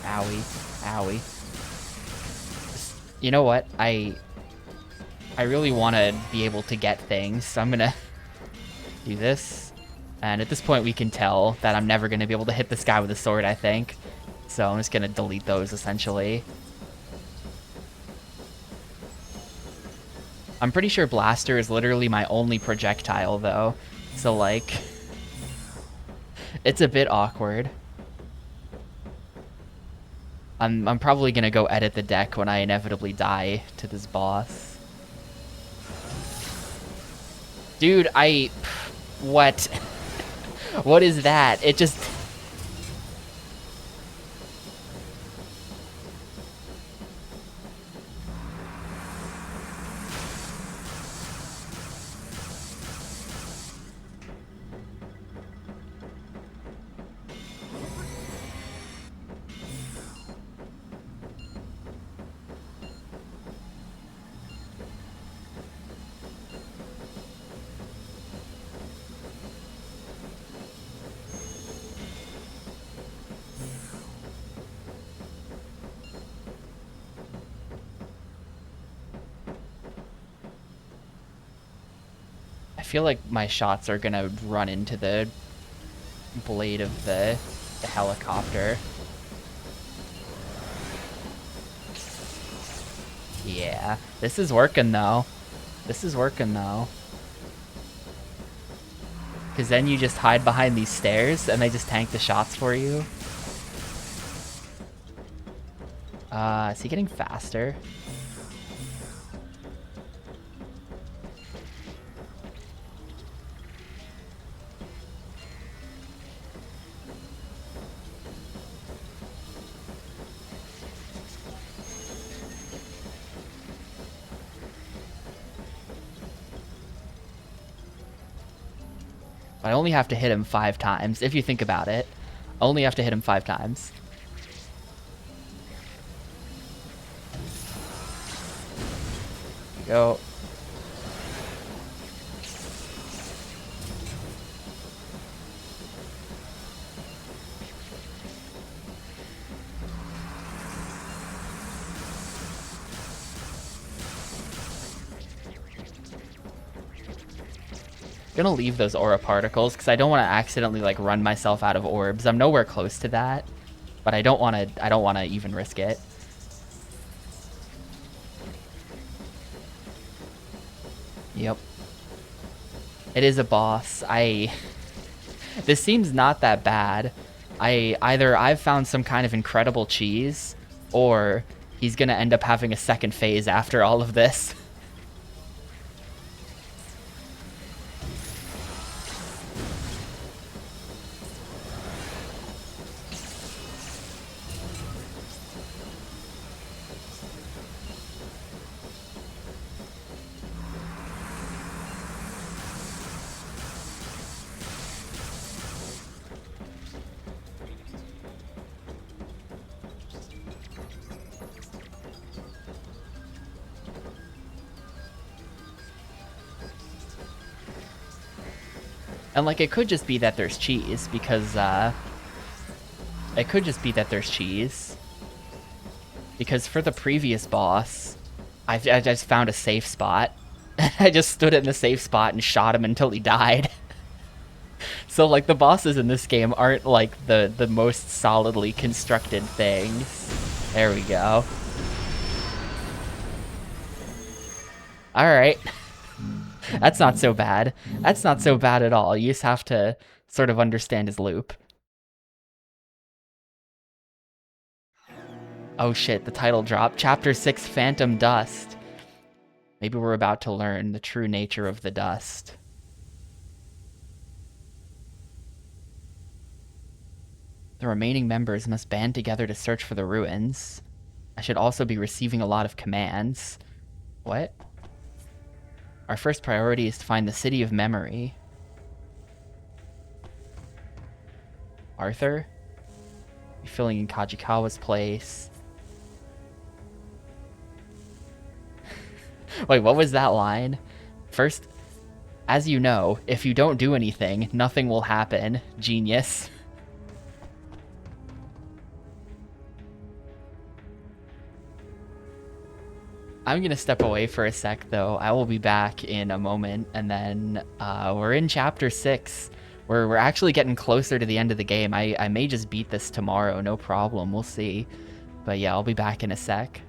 Owie. Owie. You know what? I really want to be able to get things, so I'm gonna do this. And at this point, we can tell that I'm never gonna be able to hit this guy with a sword, I think. So I'm just gonna delete those, essentially. I'm pretty sure Blaster is literally my only projectile, though. So, like, it's a bit awkward. I'm probably gonna go edit the deck when I inevitably die to this boss. Dude, what? What is that? It just... I feel like my shots are gonna run into the blade of the helicopter. Yeah, this is working though. This is working though. Because then you just hide behind these stairs and they just tank the shots for you. Is he getting faster? I only have to hit him 5 times, if you think about it. I only have to hit him 5 times. Go. Gonna leave those aura particles because I don't want to accidentally like run myself out of orbs. I'm nowhere close to that, but I don't want to even risk it. Yep. It is a boss. This seems not that bad. Either I've found some kind of incredible cheese, or he's gonna end up having a second phase after all of this. And, like, it could just be that there's cheese, because, it could just be that there's cheese. Because for the previous boss, I just found a safe spot. I just stood in the safe spot and shot him until he died. So, like, the bosses in this game aren't, like, the most solidly constructed things. There we go. Alright. That's not so bad. That's not so bad at all. You just have to sort of understand his loop. Oh shit, the title dropped. Chapter 6, Phantom Dust. Maybe we're about to learn the true nature of the dust. The remaining members must band together to search for the ruins. I should also be receiving a lot of commands. What? Our first priority is to find the City of Memory. Arthur? You're filling in Kajikawa's place. Wait, what was that line? First, as you know, if you don't do anything, nothing will happen. Genius. I'm gonna step away for a sec, though. I will be back in a moment, and then we're in Chapter 6. We're actually getting closer to the end of the game. I may just beat this tomorrow, no problem. We'll see. But yeah, I'll be back in a sec.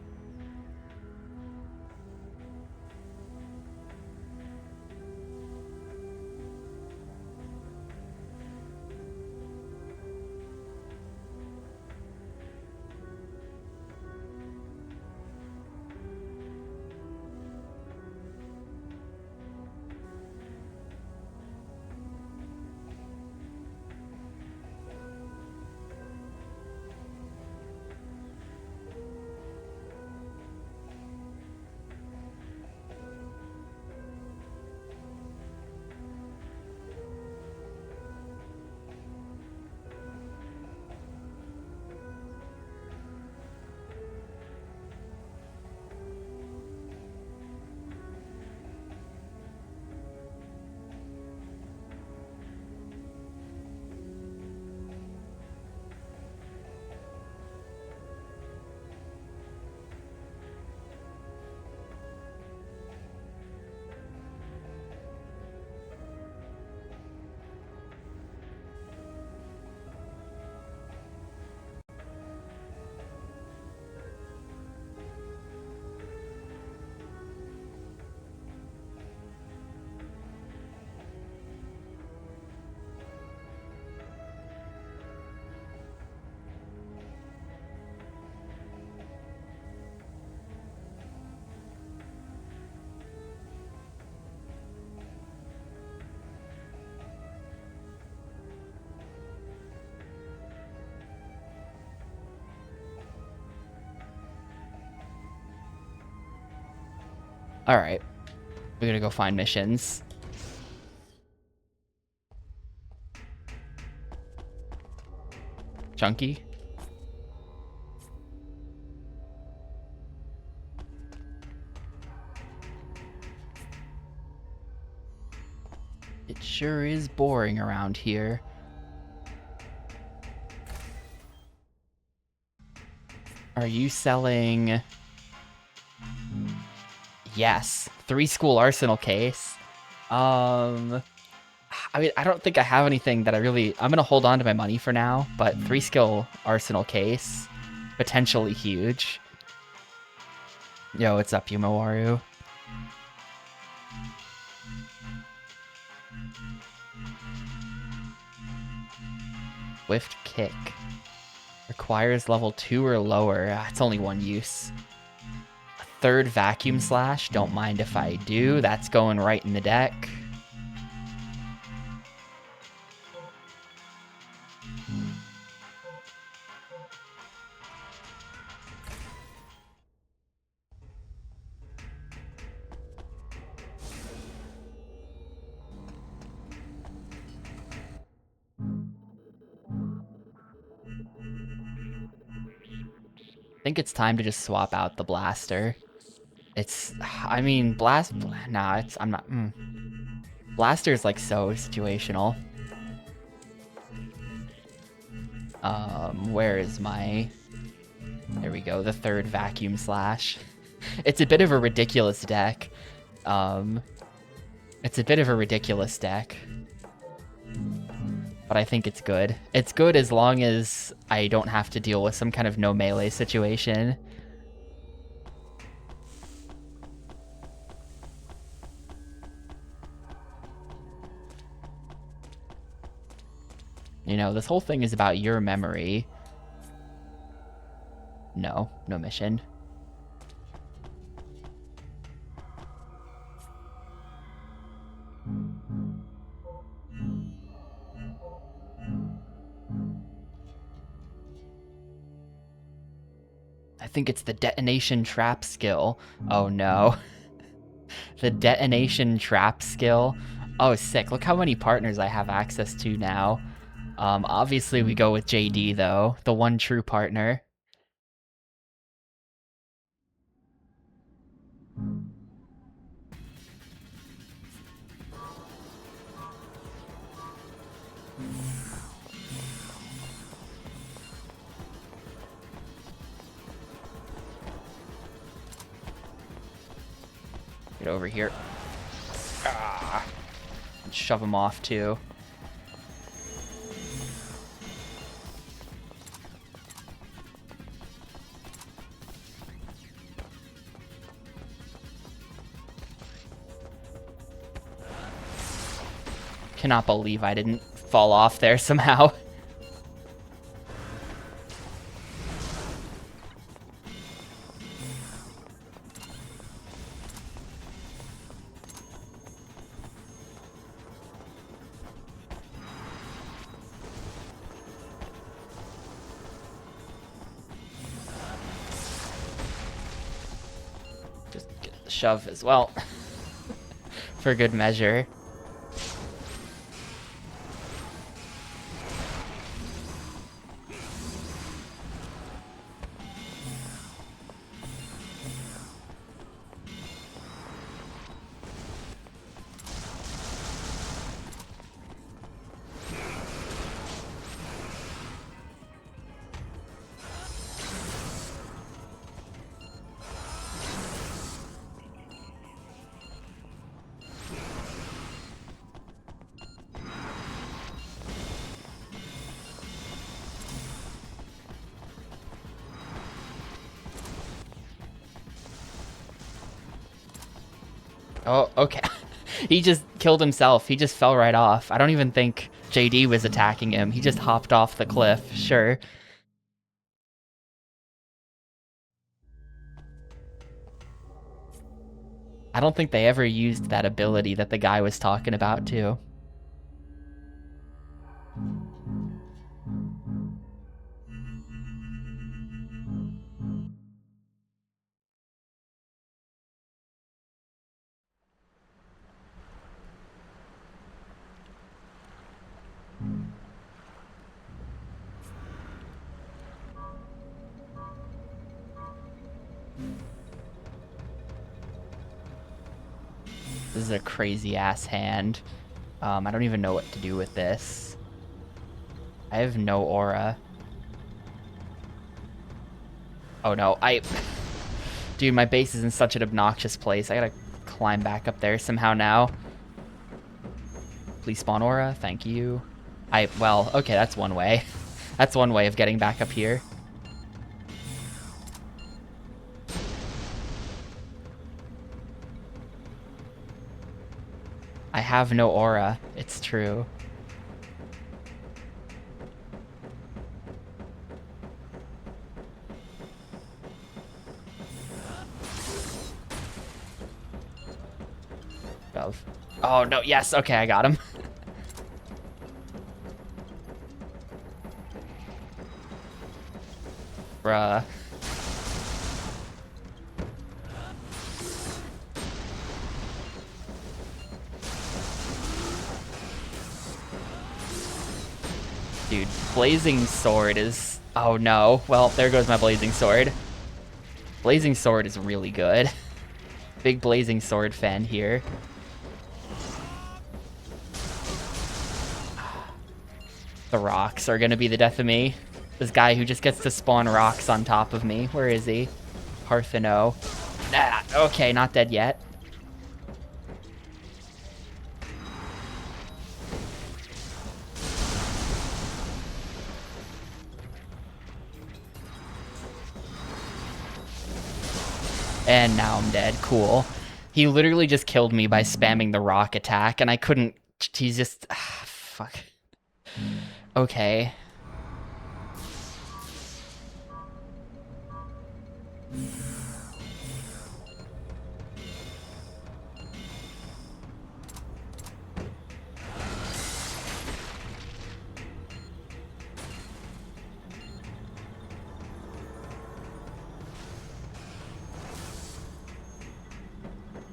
Alright. We're gonna go find missions. Chunky? It sure is boring around here. Are you selling... Yes. 3-school arsenal case. I mean, I don't think I have anything that I really... I'm gonna hold on to my money for now, but 3-skill arsenal case. Potentially huge. Yo, what's up, Yumawaru? Swift kick. Requires level 2 or lower. It's only one use. A 3rd vacuum slash. Don't mind if I do. That's going right in the deck. I think it's time to just swap out the blaster. It's, I mean, nah, I'm not, Blaster's like so situational. Where is my, there we go, the 3rd vacuum slash. It's a bit of a ridiculous deck. It's a bit of a ridiculous deck. But I think it's good. It's good as long as I don't have to deal with some kind of no melee situation. You know, this whole thing is about your memory. No mission. I think it's the detonation trap skill. Oh no. The detonation trap skill. Oh, sick. Look how many partners I have access to now. Obviously we go with JD though, the one true partner. Get over here. And shove him off too. Cannot believe I didn't fall off there somehow. Just get the shove as well. For good measure. Oh, okay. He just killed himself. He just fell right off. I don't even think JD was attacking him. He just hopped off the cliff. Sure. I don't think they ever used that ability that the guy was talking about, too. This is a crazy ass hand. I don't even know what to do with this. I have no aura. Oh no, Dude, my base is in such an obnoxious place. I gotta climb back up there somehow now. Please spawn aura, thank you. Well, okay, that's one way. That's one way of getting back up here. I have no aura, it's true. Oh no, yes, okay, I got him. Bruh. Dude, Blazing Sword is... Oh no. Well, there goes my Blazing Sword. Blazing Sword is really good. Big Blazing Sword fan here. The rocks are gonna be the death of me. This guy who just gets to spawn rocks on top of me. Where is he? Partheno. Ah, okay, not dead yet. And now I'm dead. Cool. He literally just killed me by spamming the rock attack, and I couldn't... He's just... fuck. Okay.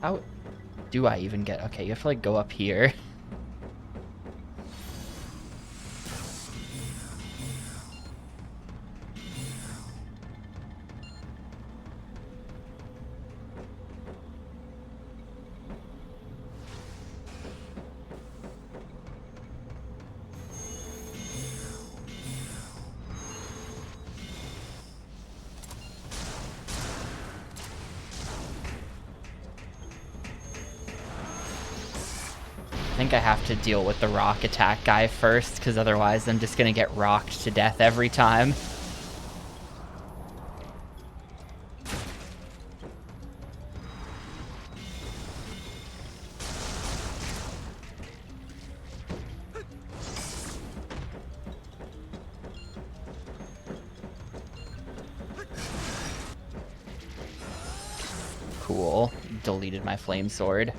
How do I even get... Okay, you have to, like, go up here. think I have to deal with the rock attack guy first, because otherwise I'm just gonna get rocked to death every time. Cool. Deleted my flame sword.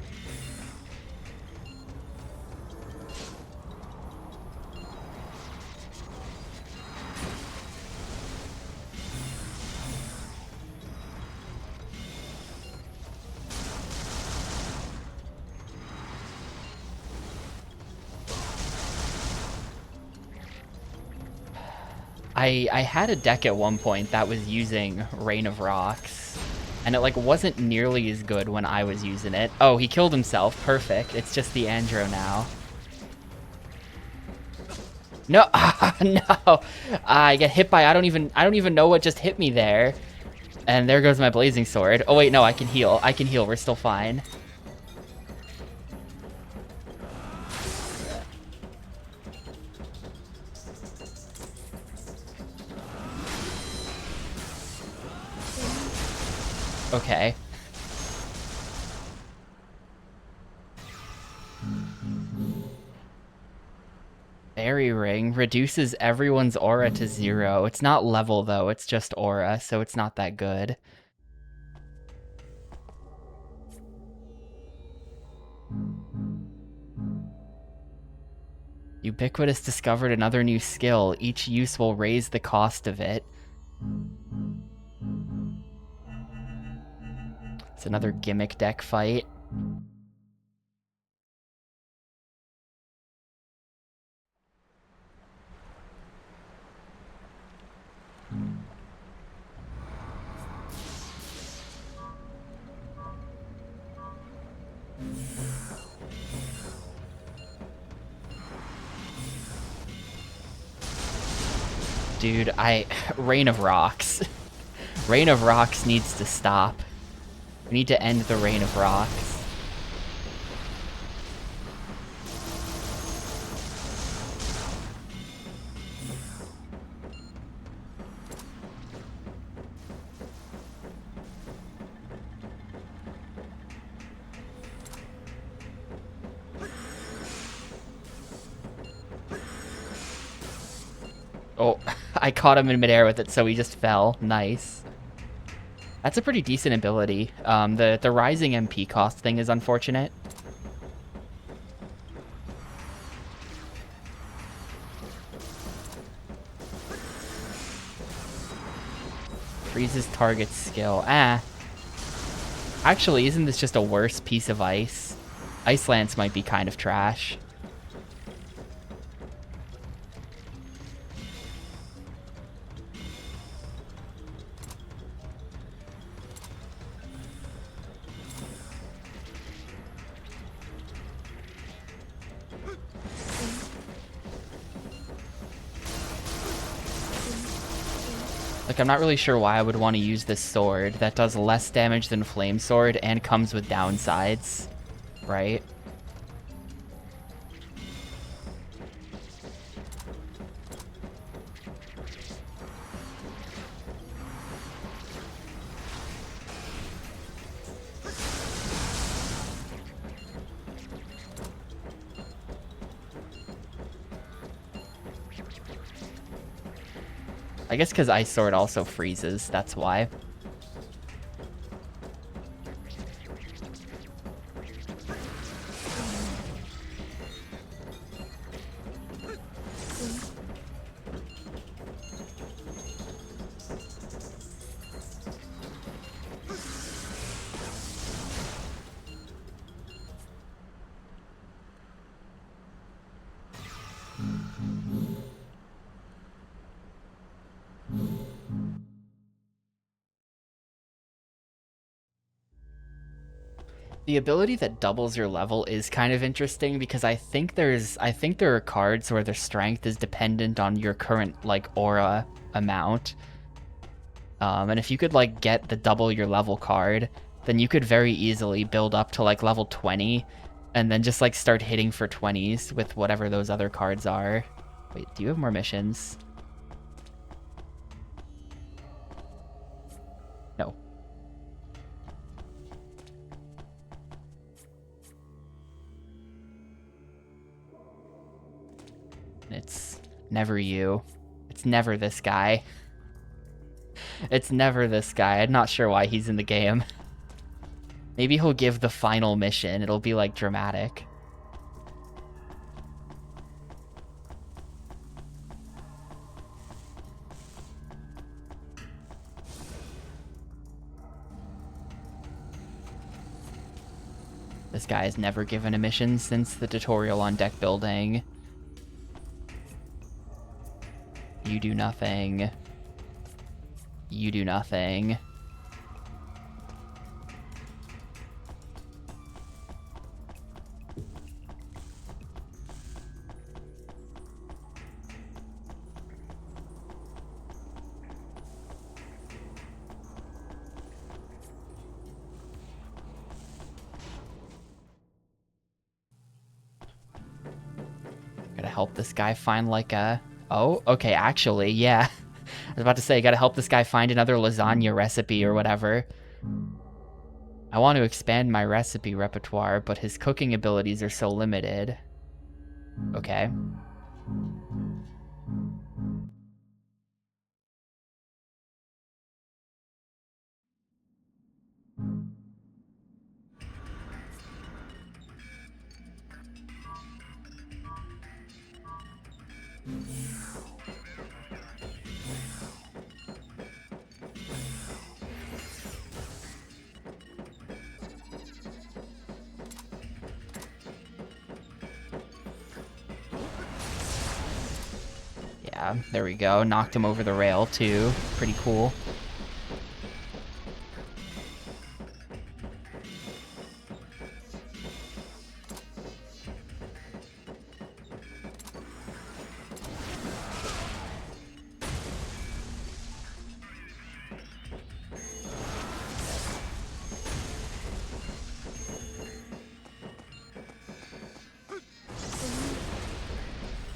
I had a deck at one point that was using Rain of Rocks, and it like wasn't nearly as good when I was using it. Oh, he killed himself. Perfect. It's just the Andro now. No, no. I get hit by I don't even know what just hit me there. And there goes my blazing sword. Oh wait, no, I can heal. I can heal. We're still fine. Okay. Fairy Ring reduces everyone's aura to 0. It's not level though, it's just aura, so it's not that good. Ubiquitous discovered another new skill. Each use will raise the cost of it. It's another gimmick deck fight. Dude, Rain of Rocks. Rain of Rocks needs to stop. We need to end the Rain of Rocks. Oh, I caught him in midair with it, so he just fell. Nice. That's a pretty decent ability. The rising MP cost thing is unfortunate. Freezes target skill. Actually, isn't this just a worse piece of ice? Ice Lance might be kind of trash. Like, I'm not really sure why I would want to use this sword that does less damage than Flame Sword and comes with downsides, right? I guess because Ice Sword also freezes, that's why. The ability that doubles your level is kind of interesting because I think there are cards where their strength is dependent on your current like aura amount. And if you could like get the double your level card, then you could very easily build up to like level 20 And then just like start hitting for 20s with whatever those other cards are. Wait, do you have more missions? No. It's never you. It's never this guy. It's never this guy. I'm not sure why he's in the game. Maybe he'll give the final mission. It'll be like dramatic. This guy has never given a mission since the tutorial on deck building. You do nothing. You do nothing. Gotta help this guy find like a... Oh, okay, actually, yeah. I was about to say, gotta help this guy find another lasagna recipe or whatever. I want to expand my recipe repertoire, but his cooking abilities are so limited. Okay. Yeah, there we go. Knocked him over the rail, too. Pretty cool.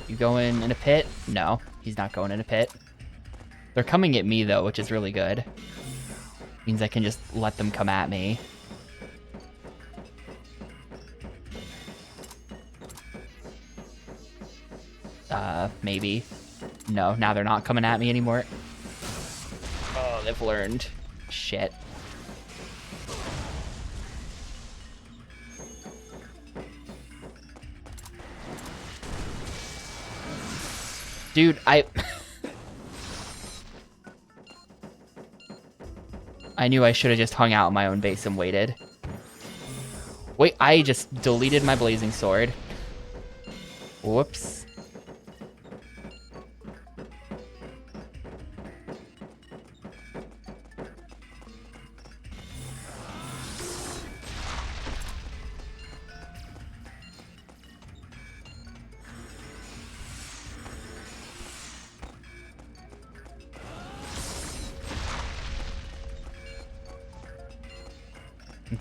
You going in a pit? No, he's not going in a pit. They're coming at me, though, which is really good. Means I can just let them come at me. Maybe. No, now they're not coming at me anymore. Oh, they've learned. Shit. Dude, I knew I should have just hung out in my own base and waited. Wait, I just deleted my blazing sword. Whoops.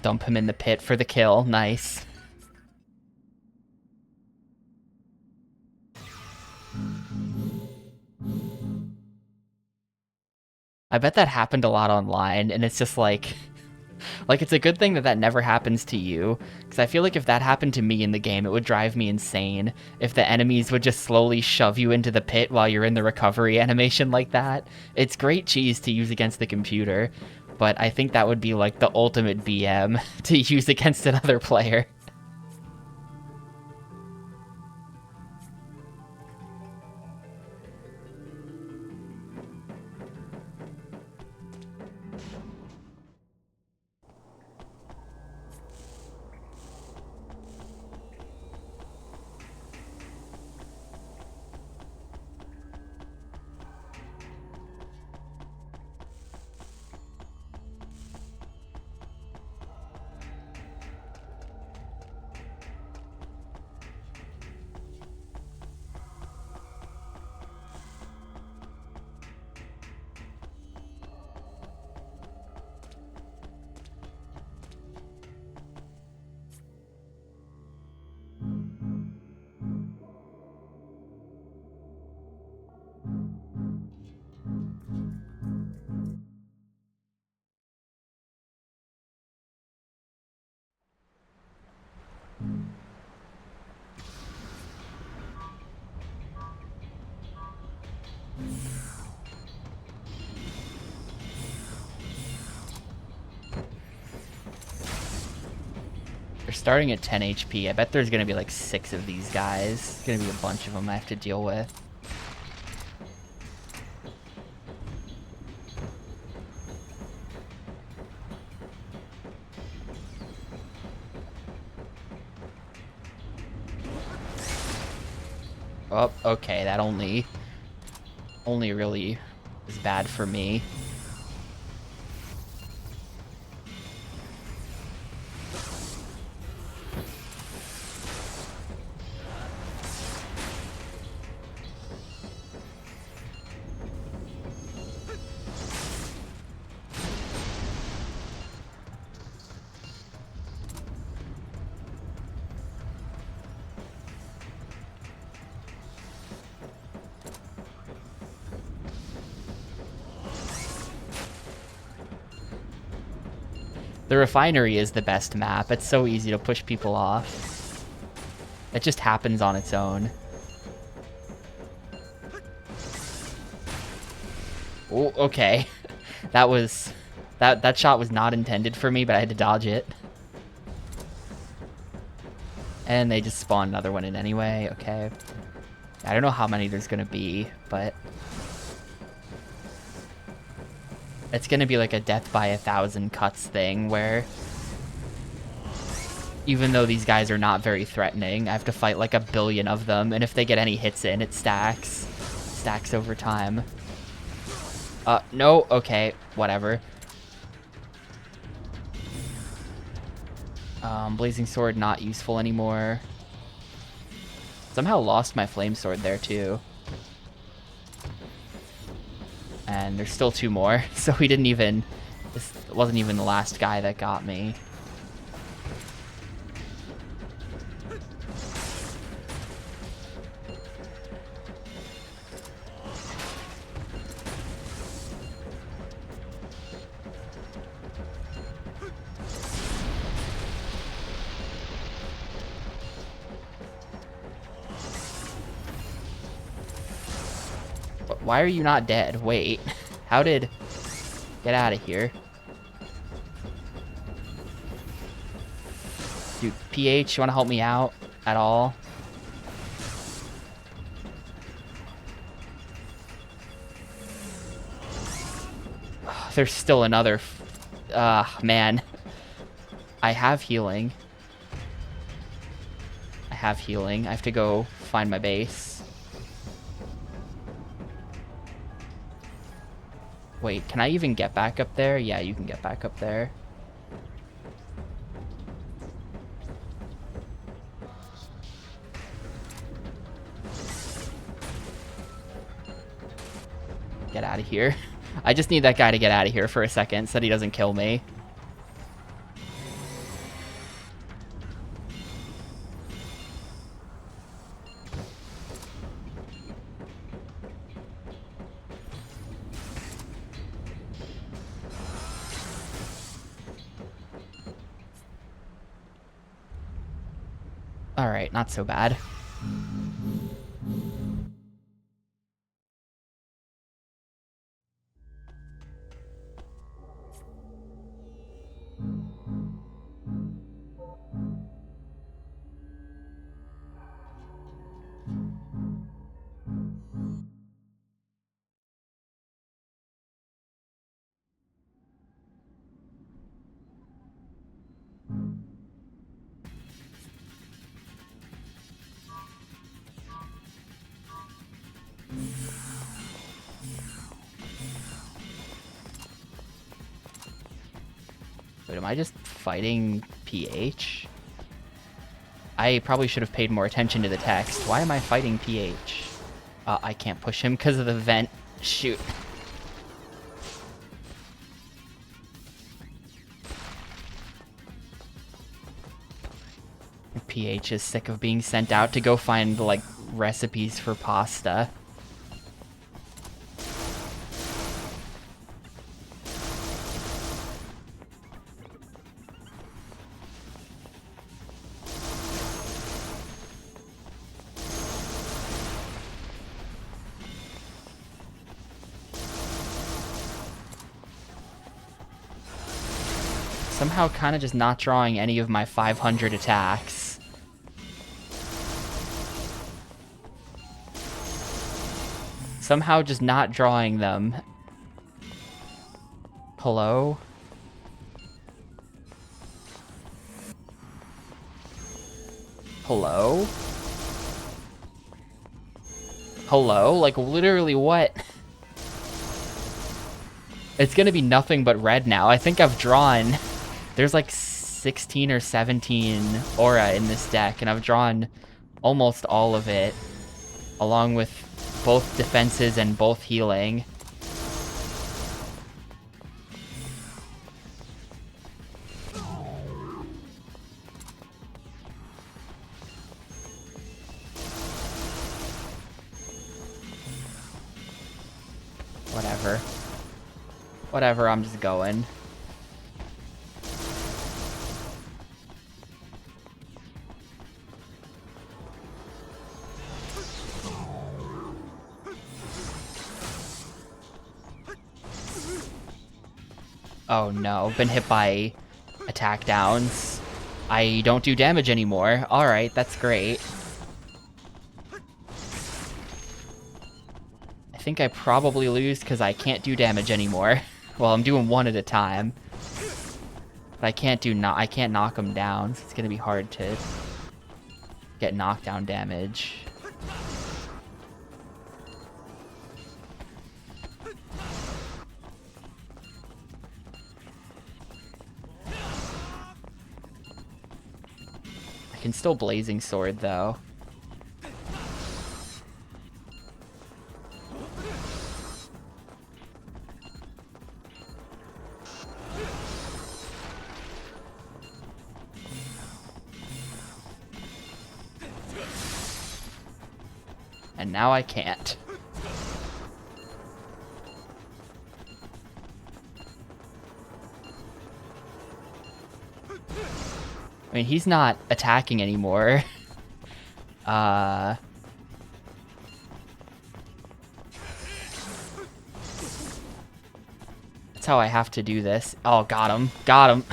Dump him in the pit for the kill. Nice. I bet that happened a lot online, and it's just like it's a good thing that that never happens to you, because I feel like if that happened to me in the game, it would drive me insane. If the enemies would just slowly shove you into the pit while you're in the recovery animation like that. It's great cheese to use against the computer, but I think that would be like the ultimate BM to use against another player. They're starting at 10 HP. I bet there's gonna be like 6 of these guys. There's gonna be a bunch of them I have to deal with. Oh, okay, that only really is bad for me. The refinery is the best map. It's so easy to push people off. It just happens on its own. Oh, okay. That shot was not intended for me, but I had to dodge it. And they just spawned another one in anyway. Okay. I don't know how many there's gonna be, but it's gonna be like a death by 1,000 cuts thing where even though these guys are not very threatening, I have to fight like 1 billion of them, and if they get any hits in, it stacks over time. No, okay, whatever. Blazing Sword not useful anymore. Somehow lost my Flame Sword there too. And there's still 2 more, so we didn't even... This wasn't even the last guy that got me. Why are you not dead? Wait. How did... Get out of here. Dude, PH, you want to help me out at all? There's still another... man. I have healing. I have to go find my base. Wait, can I even get back up there? Yeah, you can get back up there. Get out of here. I just need that guy to get out of here for a second so that he doesn't kill me. Alright, not so bad. Wait, am I just fighting PH? I probably should have paid more attention to the text. Why am I fighting PH? I can't push him because of the vent. Shoot. PH is sick of being sent out to go find, like, recipes for pasta. Somehow kind of just not drawing any of my 500 attacks. Somehow just not drawing them. Hello? Hello? Hello? Like, literally what? It's gonna be nothing but red now. I think I've drawn... There's like 16 or 17 aura in this deck, and I've drawn almost all of it, along with both defenses and both healing. Whatever. Whatever, I'm just going. Oh no, been hit by attack downs. I don't do damage anymore. Alright, that's great. I think I probably lose because I can't do damage anymore. Well, I'm doing one at a time. But I can't knock them down, so it's gonna be hard to get knockdown damage. I can still Blazing Sword, though. And now I can't. I mean, he's not attacking anymore. That's how I have to do this. Oh, got him. Got him.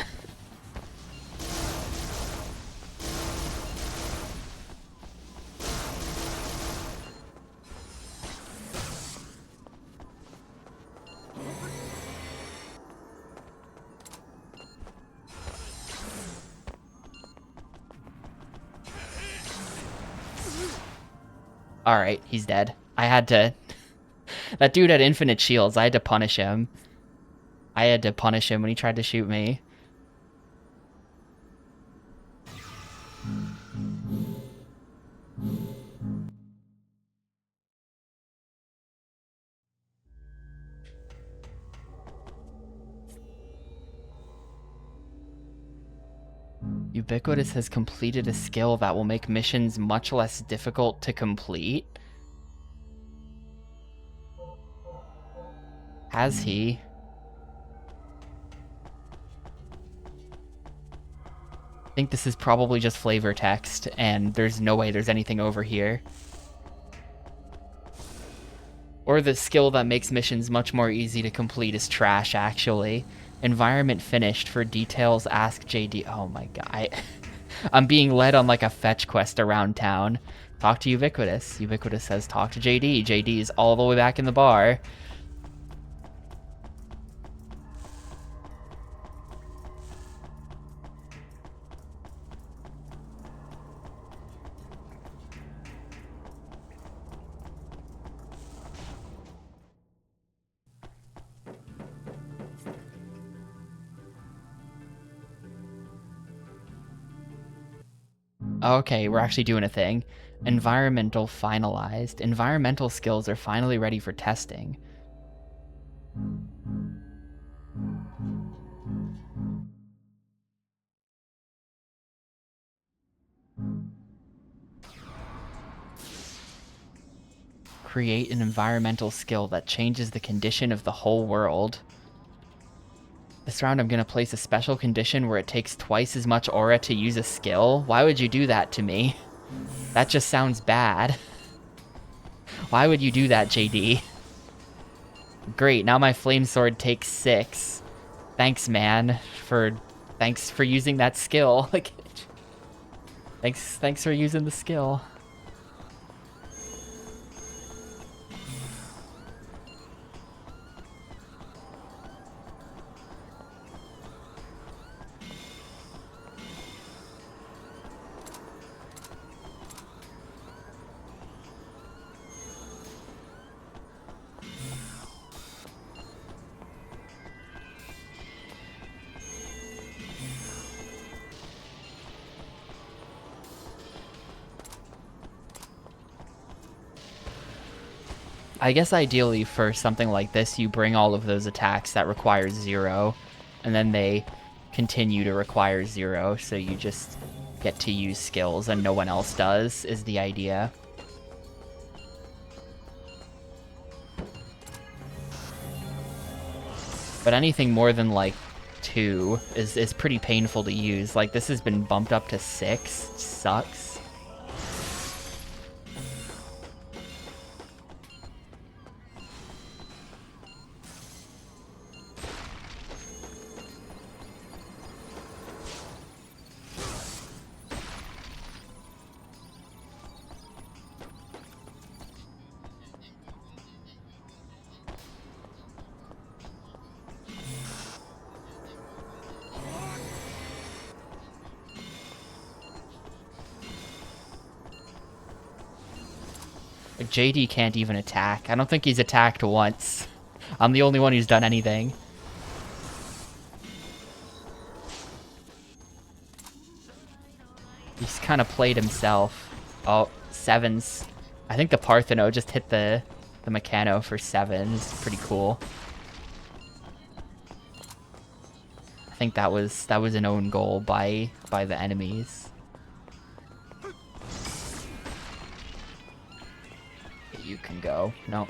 Alright, he's dead. I had to... That dude had infinite shields. I had to punish him. I had to punish him when he tried to shoot me. Ubiquitous has completed a skill that will make missions much less difficult to complete. Has he? I think this is probably just flavor text, and there's no way there's anything over here. Or the skill that makes missions much more easy to complete is trash, actually. Environment finished. For details, ask JD. Oh my god. I'm being led on like a fetch quest around town. Talk to Ubiquitous. Ubiquitous says talk to JD. JD is all the way back in the bar. Okay, we're actually doing a thing. Environmental finalized. Environmental skills are finally ready for testing. Create an environmental skill that changes the condition of the whole world. This round I'm gonna place a special condition where it takes twice as much aura to use a skill. Why would you do that to me? That just sounds bad. Why would you do that, JD? Great, now my flame sword takes 6. Thanks, man, for Thanks for using that skill. Like, thanks for using the skill. I guess ideally for something like this, you bring all of those attacks that require 0, and then they continue to require 0, so you just get to use skills and no one else does, is the idea. But anything more than, like, 2 is pretty painful to use. Like, this has been bumped up to 6. It sucks. Like, JD can't even attack. I don't think he's attacked once. I'm the only one who's done anything. He's kind of played himself. Oh, 7s. I think the Partheno just hit the Mechano for 7s. Pretty cool. I think that was an own goal by the enemies. You can go. No.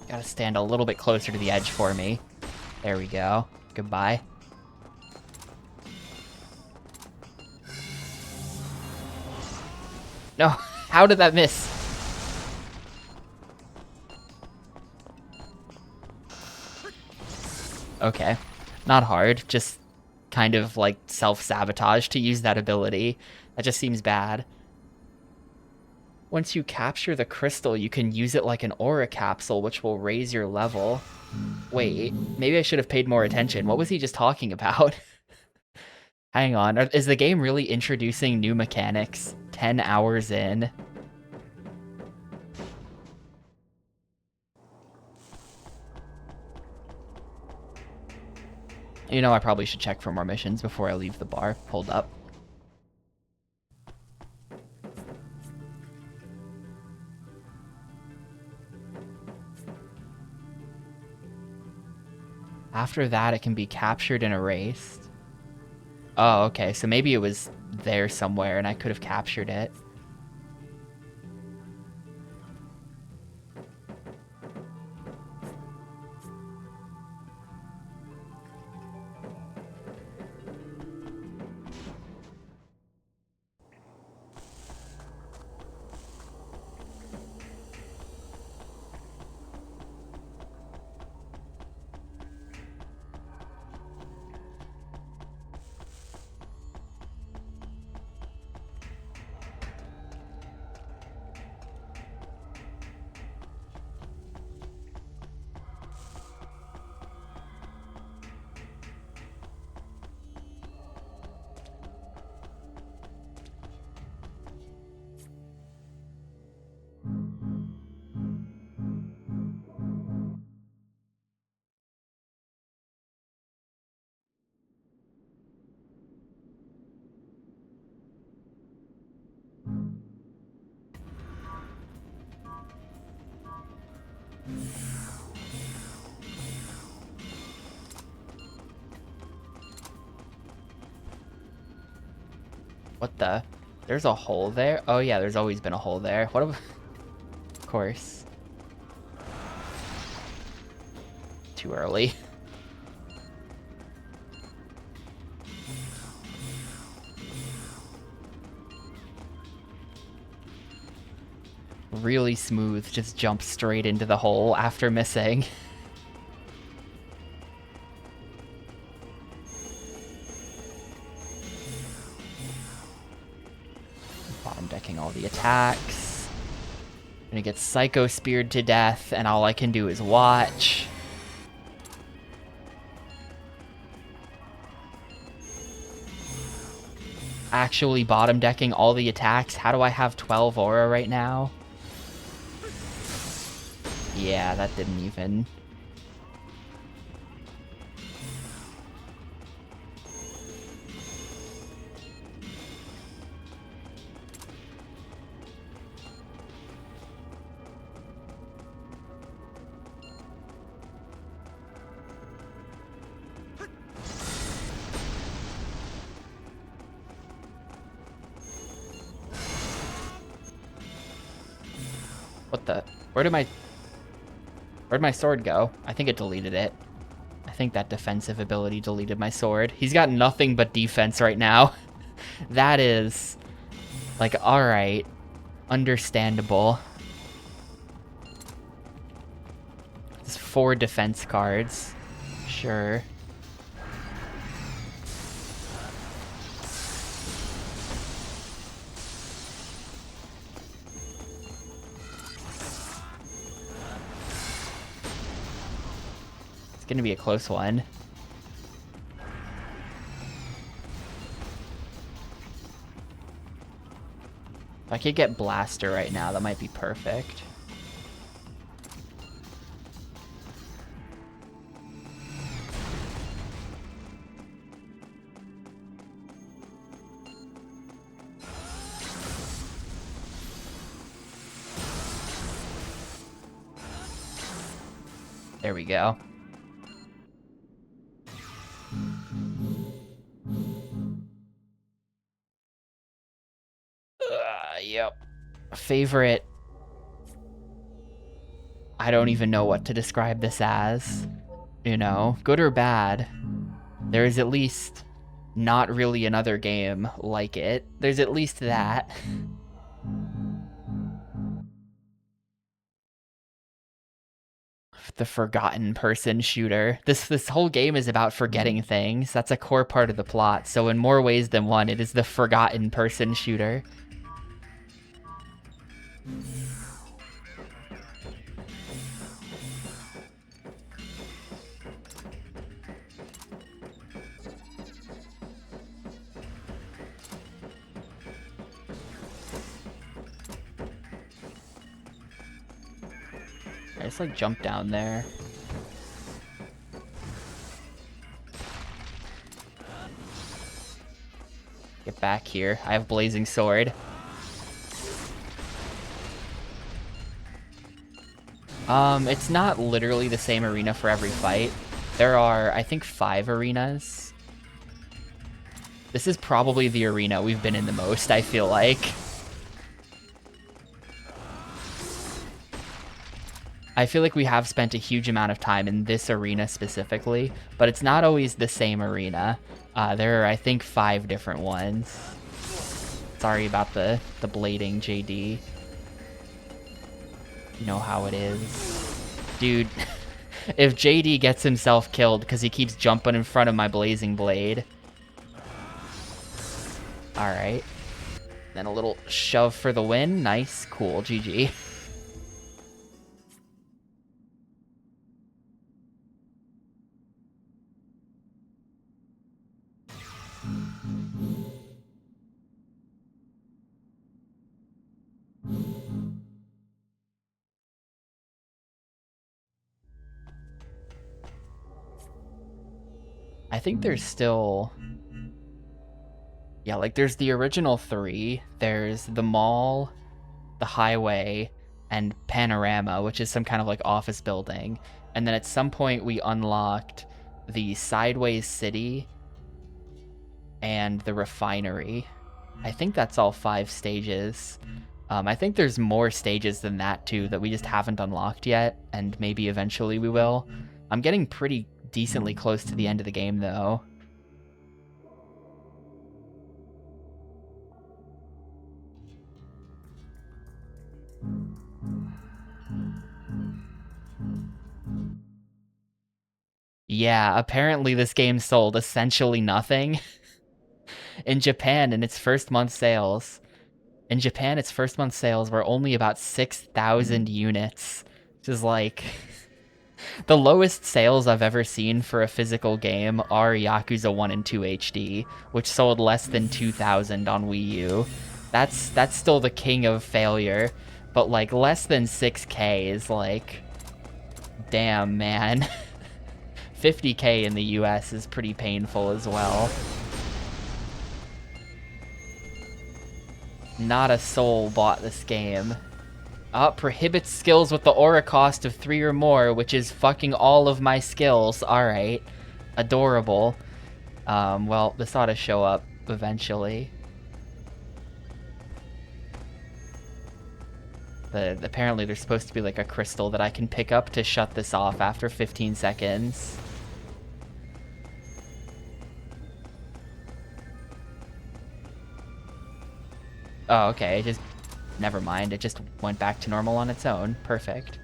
Gotta stand a little bit closer to the edge for me. There we go. Goodbye. No, how did that miss? Okay, not hard, just kind of like self-sabotage to use that ability. That just seems bad. Once you capture the crystal, you can use it like an aura capsule, which will raise your level. Wait, maybe I should have paid more attention. What was he just talking about? Hang on, is the game really introducing new mechanics 10 hours in? You know, I probably should check for more missions before I leave the bar. Hold up. After that, it can be captured and erased. Oh, okay, so maybe it was there somewhere and I could have captured it. What the? There's a hole there? Oh yeah, there's always been a hole there. What of course. Too early. Really smooth, just jump straight into the hole after missing. Bottom decking all the attacks. Gonna get Psycho Speared to death, and all I can do is watch. Actually bottom decking all the attacks. How do I have 12 aura right now? Yeah, that didn't even... What the? Where'd my sword go? I think it deleted it. I think that defensive ability deleted my sword. He's got nothing but defense right now. That is... like, alright. Understandable. It's 4 defense cards. Sure. It's gonna be a close one. If I could get Blaster right now, that might be perfect. There we go. Yep. Favorite. I don't even know what to describe this as. You know, good or bad. There is at least not really another game like it. There's at least that. The forgotten person shooter. This whole game is about forgetting things. That's a core part of the plot. So in more ways than one, it is the forgotten person shooter. I just like jump down there. Get back here. I have Blazing Sword. It's not literally the same arena for every fight. There are, I think, 5 arenas. This is probably the arena we've been in the most, I feel like. I feel like we have spent a huge amount of time in this arena specifically, but it's not always the same arena. There are, I think, 5 different ones. Sorry about the blading, JD. You know how it is. Dude, if JD gets himself killed because he keeps jumping in front of my blazing blade. Alright. Then a little shove for the win. Nice. Cool. GG. I think there's still... yeah, like there's the original 3. There's the mall, the highway, and Panorama, which is some kind of like office building. And then at some point we unlocked the Sideways City and the refinery. I think that's all 5 stages. I think there's more stages than that too that we just haven't unlocked yet, and maybe eventually we will. I'm getting pretty decently close to the end of the game though. Yeah, apparently this game sold essentially nothing. In Japan, in its first month sales, were only about 6,000 units, which is like the lowest sales I've ever seen for a physical game are Yakuza 1 and 2 HD, which sold less than 2,000 on Wii U. That's still the king of failure, but like less than 6K is like, damn, man. 50K in the US is pretty painful as well. Not a soul bought this game. Prohibits skills with the aura cost of 3 or more, which is fucking all of my skills. Alright. Adorable. Well, this ought to show up eventually. Apparently there's supposed to be like a crystal that I can pick up to shut this off after 15 seconds. Oh, okay, it just... Never mind, it just went back to normal on its own. Perfect.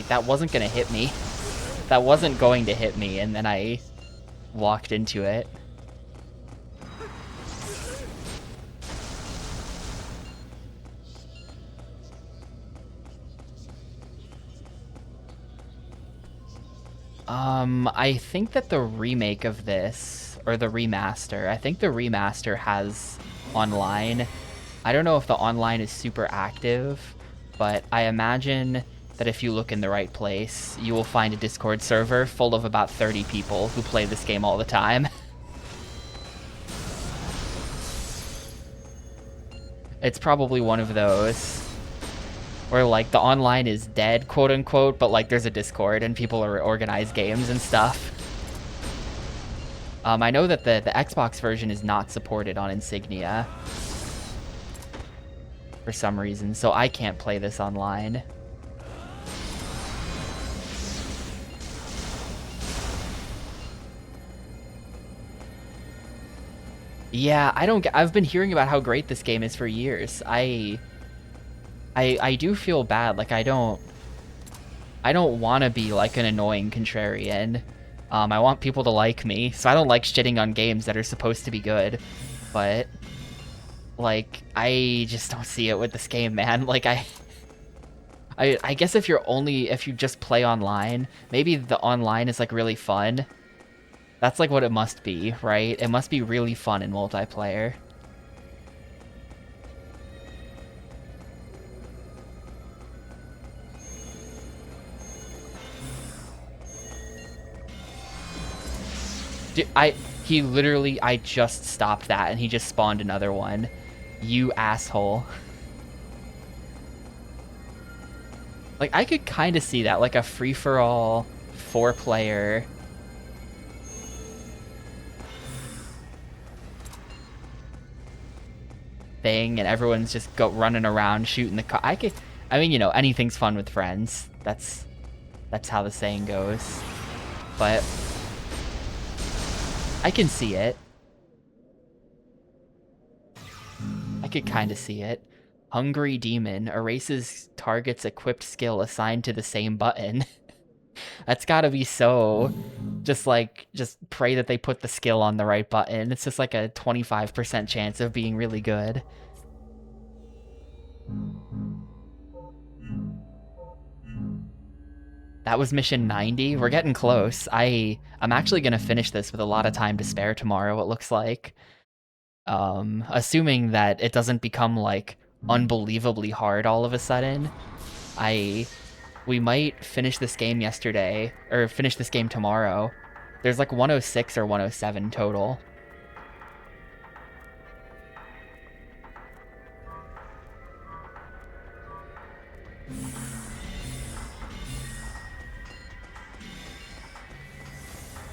That wasn't gonna hit me. That wasn't going to hit me, and then I walked into it. I think that the remake of this, or the remaster, I think the remaster has online. I don't know if the online is super active, but I imagine that if you look in the right place, you will find a Discord server full of about 30 people who play this game all the time. It's probably one of those where like the online is dead, quote unquote, but like there's a Discord and people are organized games and stuff. I know that the Xbox version is not supported on Insignia for some reason, so I can't play this online. Yeah, I've been hearing about how great this game is for years. I do feel bad. Like I don't want to be like an annoying contrarian. I want people to like me, so I don't like shitting on games that are supposed to be good. But like I just don't see it with this game, man. Like I guess if you just play online, maybe the online is like really fun. That's like what it must be, right? It must be really fun in multiplayer. Dude, I just stopped that and he just spawned another one. You asshole. Like, I could kind of see that, like a free-for-all, 4-player... thing, and everyone's just running around shooting the car. I mean, you know, anything's fun with friends. That's how the saying goes. But I can see it. I could kind of see it. Hungry Demon erases target's equipped skill assigned to the same button. That's gotta be so... just pray that they put the skill on the right button. It's just like a 25% chance of being really good. That was mission 90. We're getting close. I'm actually gonna finish this with a lot of time to spare tomorrow, it looks like. Assuming that it doesn't become like unbelievably hard all of a sudden. We might finish this game yesterday, or finish this game tomorrow. There's like 106 or 107 total.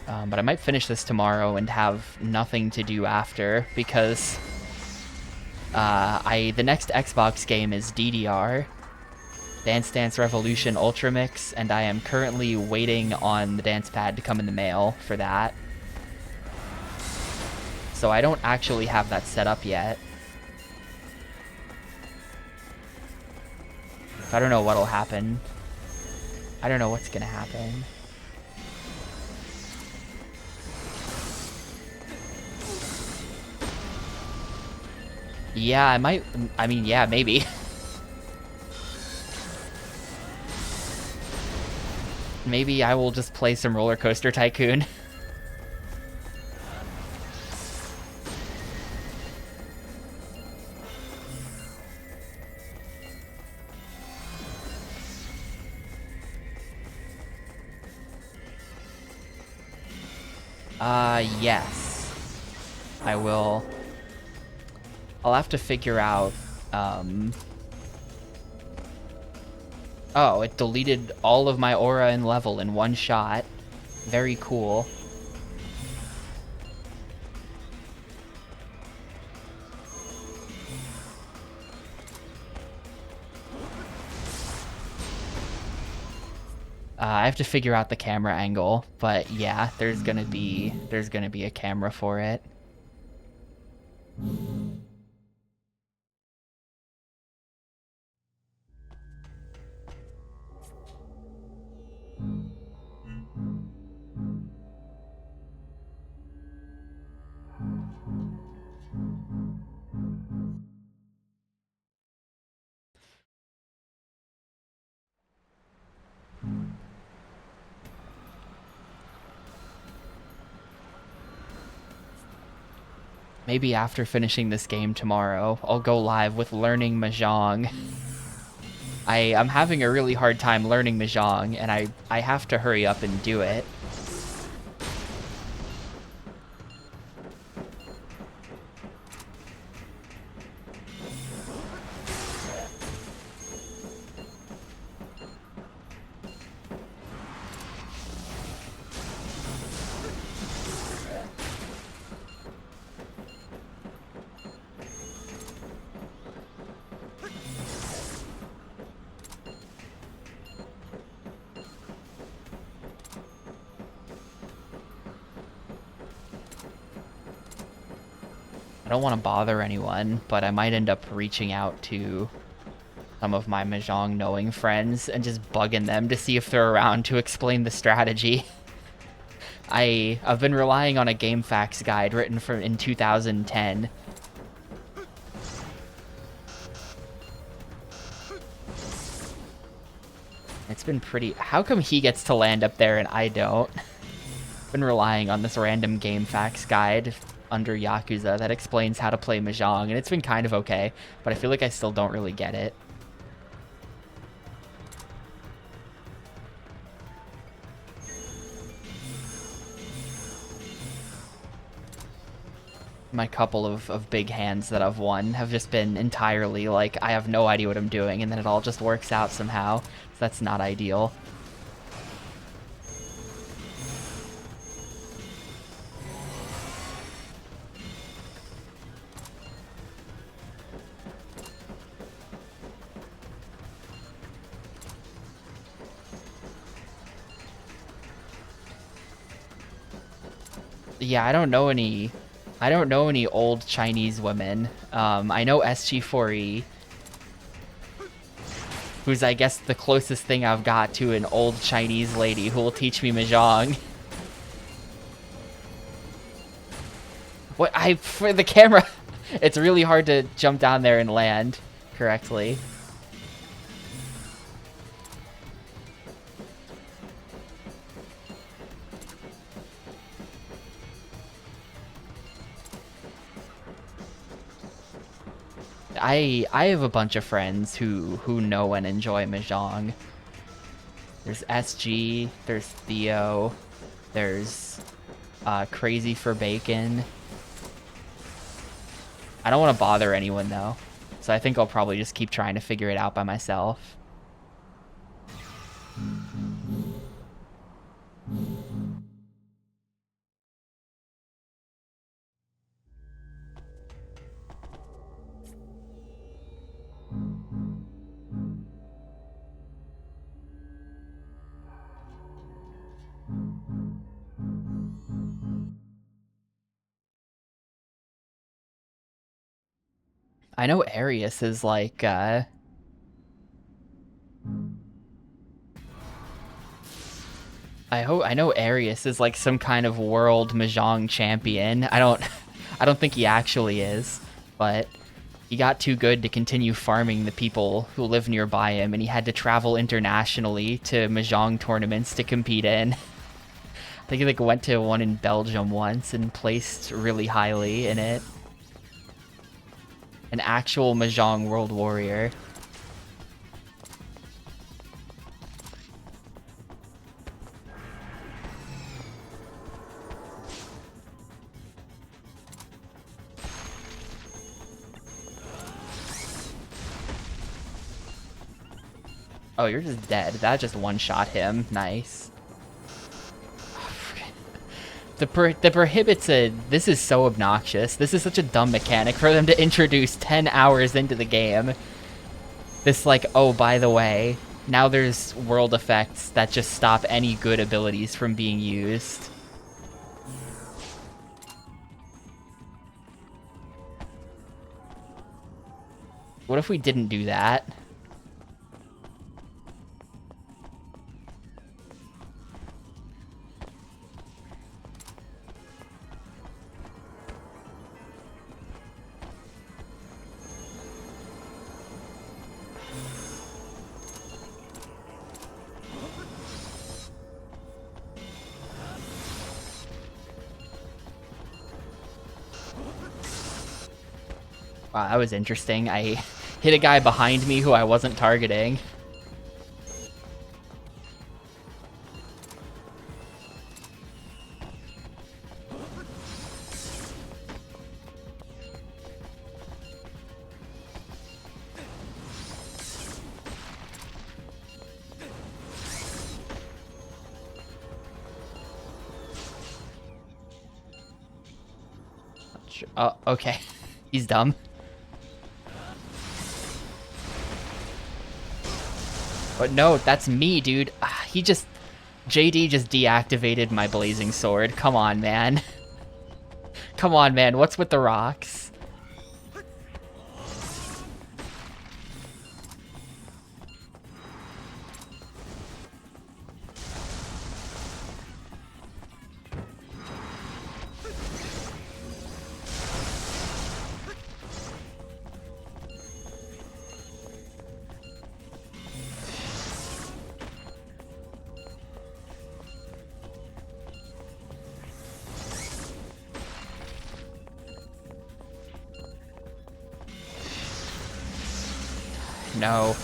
But I might finish this tomorrow and have nothing to do after, because the next Xbox game is DDR, Dance Dance Revolution Ultra Mix, and I am currently waiting on the dance pad to come in the mail for that. So I don't actually have that set up yet. I don't know what'll happen. I don't know what's gonna happen. Yeah, I might. I mean, yeah, maybe. Maybe I will just play some Roller Coaster Tycoon. Yes. I will. I'll have to figure out, Oh, it deleted all of my aura and level in one shot. Very cool. I have to figure out the camera angle, but yeah, there's gonna be a camera for it. Maybe after finishing this game tomorrow, I'll go live with learning Mahjong. I'm having a really hard time learning Mahjong, and I have to hurry up and do it. I don't want to bother anyone, but I might end up reaching out to some of my Mahjong knowing friends and just bugging them to see if they're around to explain the strategy. I've been relying on a GameFAQs guide written in 2010. It's been pretty... How come he gets to land up there and I don't? I've been relying on this random GameFAQs guide under Yakuza that explains how to play Mahjong, and it's been kind of okay, but I feel like I still don't really get it. My couple of big hands that I've won have just been entirely like, I have no idea what I'm doing, and then it all just works out somehow. So that's not ideal. Yeah, I don't know any old Chinese women. I know SG4E, who's I guess the closest thing I've got to an old Chinese lady who will teach me Mahjong. For the camera, it's really hard to jump down there and land correctly. I have a bunch of friends who know and enjoy Mahjong. There's SG, there's Theo, there's Crazy for Bacon. I don't want to bother anyone though, so I think I'll probably just keep trying to figure it out by myself. I know Arius is like, I know Arius is like some kind of world Mahjong champion. I don't think he actually is, but he got too good to continue farming the people who live nearby him, and he had to travel internationally to Mahjong tournaments to compete in. I think he like went to one in Belgium once and placed really highly in it. An actual Mahjong world warrior. Oh, you're just dead. That just one-shot him. Nice. The prohibits a... This is so obnoxious. This is such a dumb mechanic for them to introduce 10 hours into the game. This, like, oh, by the way, now there's world effects that just stop any good abilities from being used. What if we didn't do that? Wow, that was interesting. I hit a guy behind me who I wasn't targeting. Oh, okay. He's dumb. But no, that's me, dude. He just... JD just deactivated my blazing sword. Come on, man. Come on, man. What's with the rocks? No.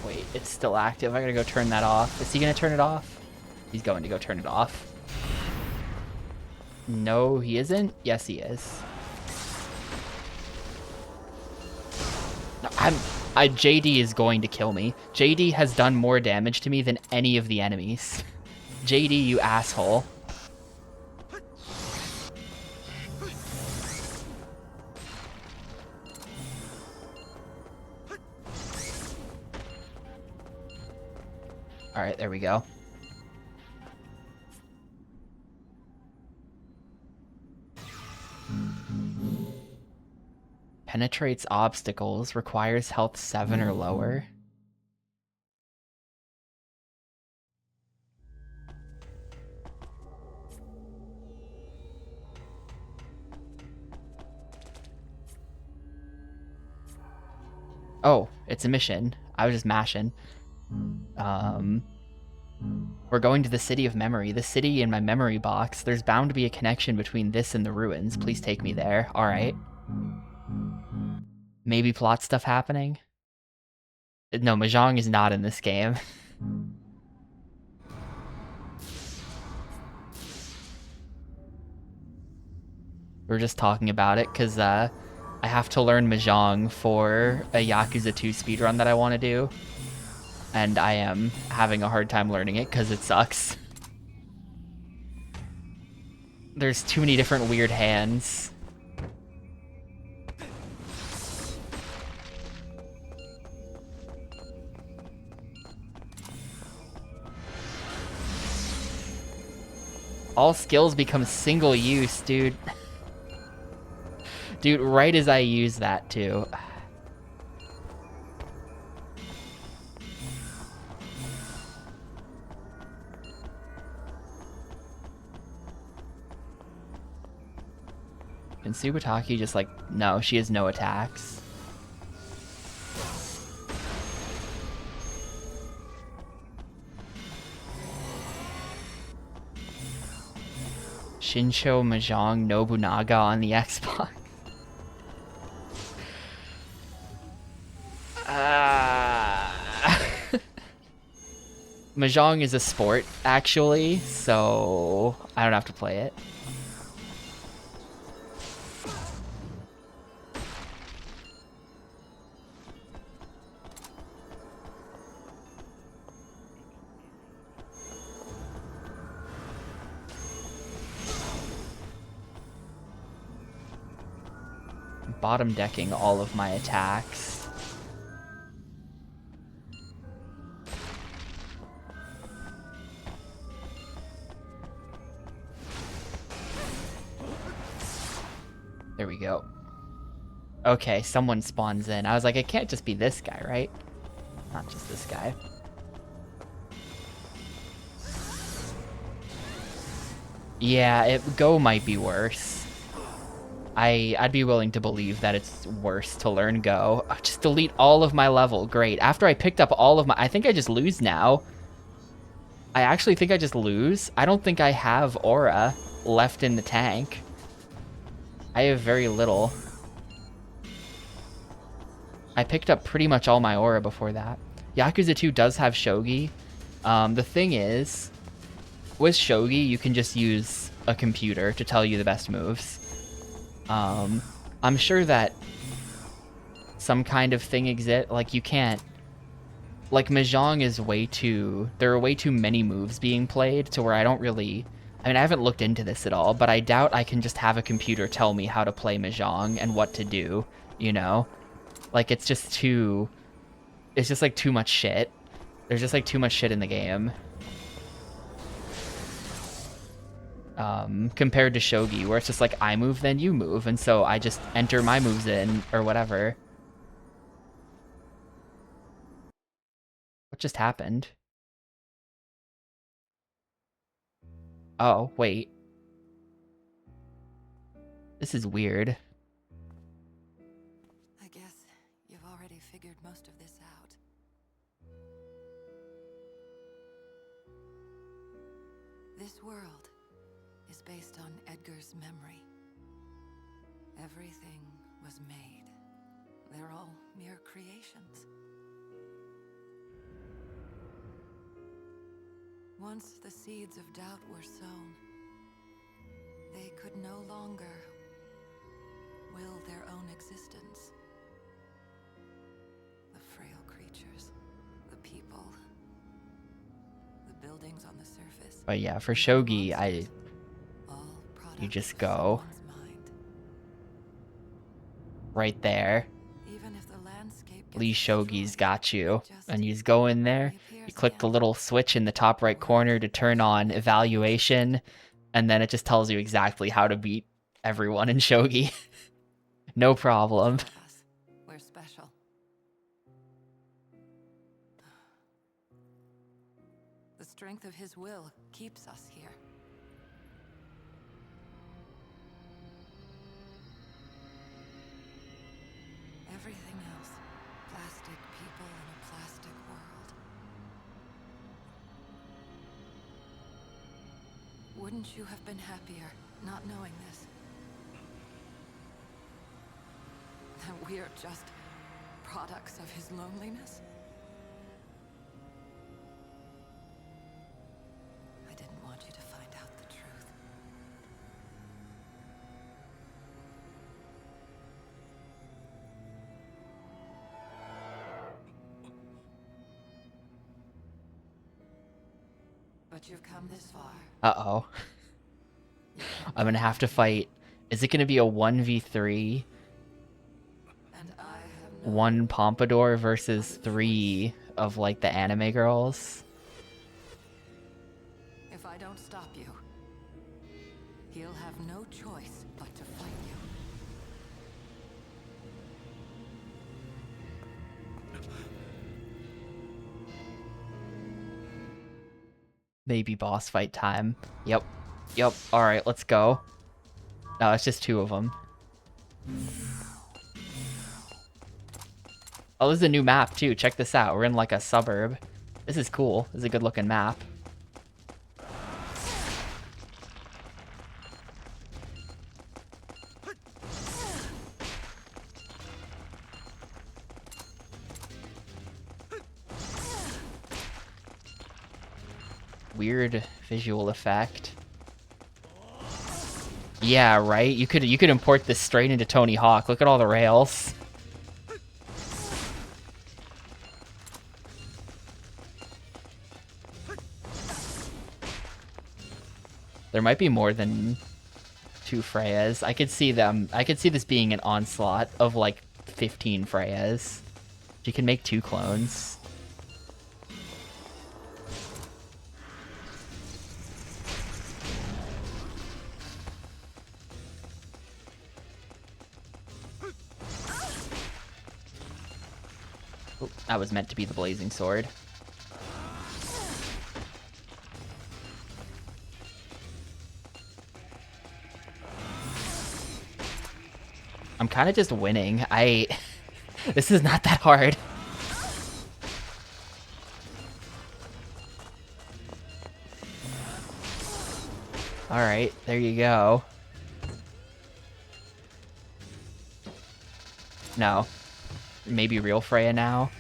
Wait, it's still active. I gotta go turn that off. Is he gonna turn it off? He's going to go turn it off. No, he isn't? Yes, he is. No, JD is going to kill me. JD has done more damage to me than any of the enemies. JD, you asshole. Alright, there we go. Penetrates obstacles, requires health 7 or lower. Oh, it's a mission. I was just mashing. We're going to the City of Memory. The city in my memory box. There's bound to be a connection between this and the ruins. Please take me there. Alright. Maybe plot stuff happening? No, Mahjong is not in this game. We're just talking about it because I have to learn Mahjong for a Yakuza 2 speedrun that I want to do. And I am having a hard time learning it because it sucks. There's too many different weird hands. All skills become single use, dude. Dude, right as I use that too. Can Subataki just like, no, she has no attacks. Shinsho Mahjong Nobunaga on the Xbox. Mahjong is a sport, actually, so I don't have to play it. Bottom decking all of my attacks. There we go. Okay, someone spawns in. I was like, it can't just be this guy, right? Not just this guy. Yeah, Go might be worse. I'd be willing to believe that it's worse to learn Go. Just delete all of my level. Great. After I picked up all of my... I think I just lose now. I actually think I just lose. I don't think I have aura left in the tank. I have very little. I picked up pretty much all my aura before that. Yakuza 2 does have Shogi. The thing is, with Shogi, you can just use a computer to tell you the best moves. I'm sure that some kind of thing exists. Like, you can't... Like, Mahjong is way too... There are way too many moves being played to where I don't really... I mean, I haven't looked into this at all, but I doubt I can just have a computer tell me how to play Mahjong and what to do, you know? Like, it's just too... It's just, like, too much shit. There's just, like, too much shit in the game. Compared to Shogi, where it's just like, I move, then you move, and so I just enter my moves in, or whatever. What just happened? Oh, wait. This is weird. I guess you've already figured most of this out. This world is based on Edgar's memory. Everything was made. They're all mere creations. Once the seeds of doubt were sown, they could no longer will their own existence. The frail creatures, the people, the buildings on the surface. But yeah, for Shogi, you just go right there. Lee Shogi's got you. And you just go in there, you click the little switch in the top right corner to turn on evaluation, and then it just tells you exactly how to beat everyone in Shogi. No problem. We're special. The strength of his will keeps us here. Everything else, plastic. Wouldn't you have been happier not knowing this? That we are just products of his loneliness? I didn't want you to find out the truth. But you've come this far. Uh-oh. I'm gonna have to fight. Is it gonna be a 1v3? And I have no... One Pompadour versus 3 of, like, the anime girls? If I don't stop you, he'll have no choice but to fight you. Maybe boss fight time. Yep. Yep. Alright, let's go. No, it's just 2 of them. Oh, this is a new map, too. Check this out. We're in, like, a suburb. This is cool. This is a good-looking map. Weird visual effect. Yeah, right? You could import this straight into Tony Hawk. Look at all the rails. There might be more than 2 Freyas. I could see this being an onslaught of like 15 Freyas. You can make 2 clones. Oh, that was meant to be the blazing sword. I'm kind of just winning. This is not that hard. Alright, there you go. No. Maybe real Freya now.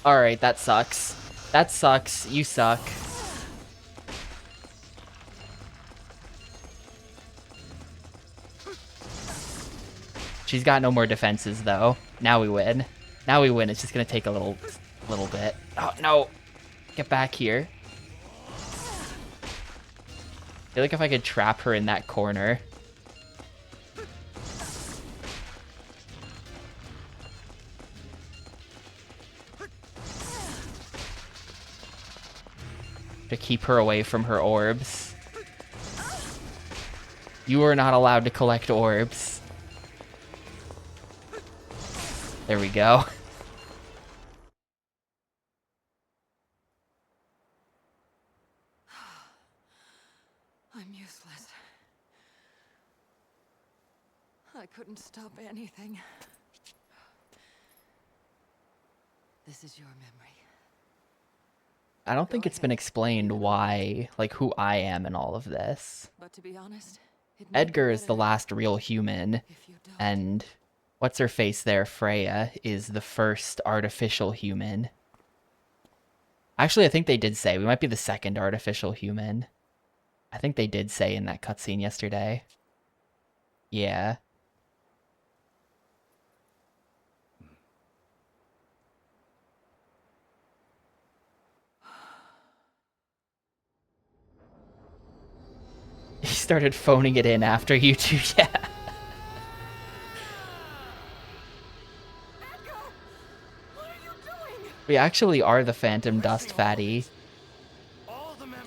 Alright, that sucks. That sucks. You suck. She's got no more defenses, though. Now we win. Now we win. It's just gonna take a little bit. Oh, no! Get back here. I feel like if I could trap her in that corner. To keep her away from her orbs. You are not allowed to collect orbs. There we go. I'm useless. I couldn't stop anything. This is your memory. I don't think it's been explained why, like, who I am in all of this. But to be honest, Edgar is the last real human, if you don't. and what's-her-face there, Freya, is the first artificial human. Actually, I think they did say we might be the second artificial human. I think they did say in that cutscene yesterday. Yeah. He started phoning it in after you two, yeah. Edgar! What are you doing? We actually are the Phantom Dust, Fatty.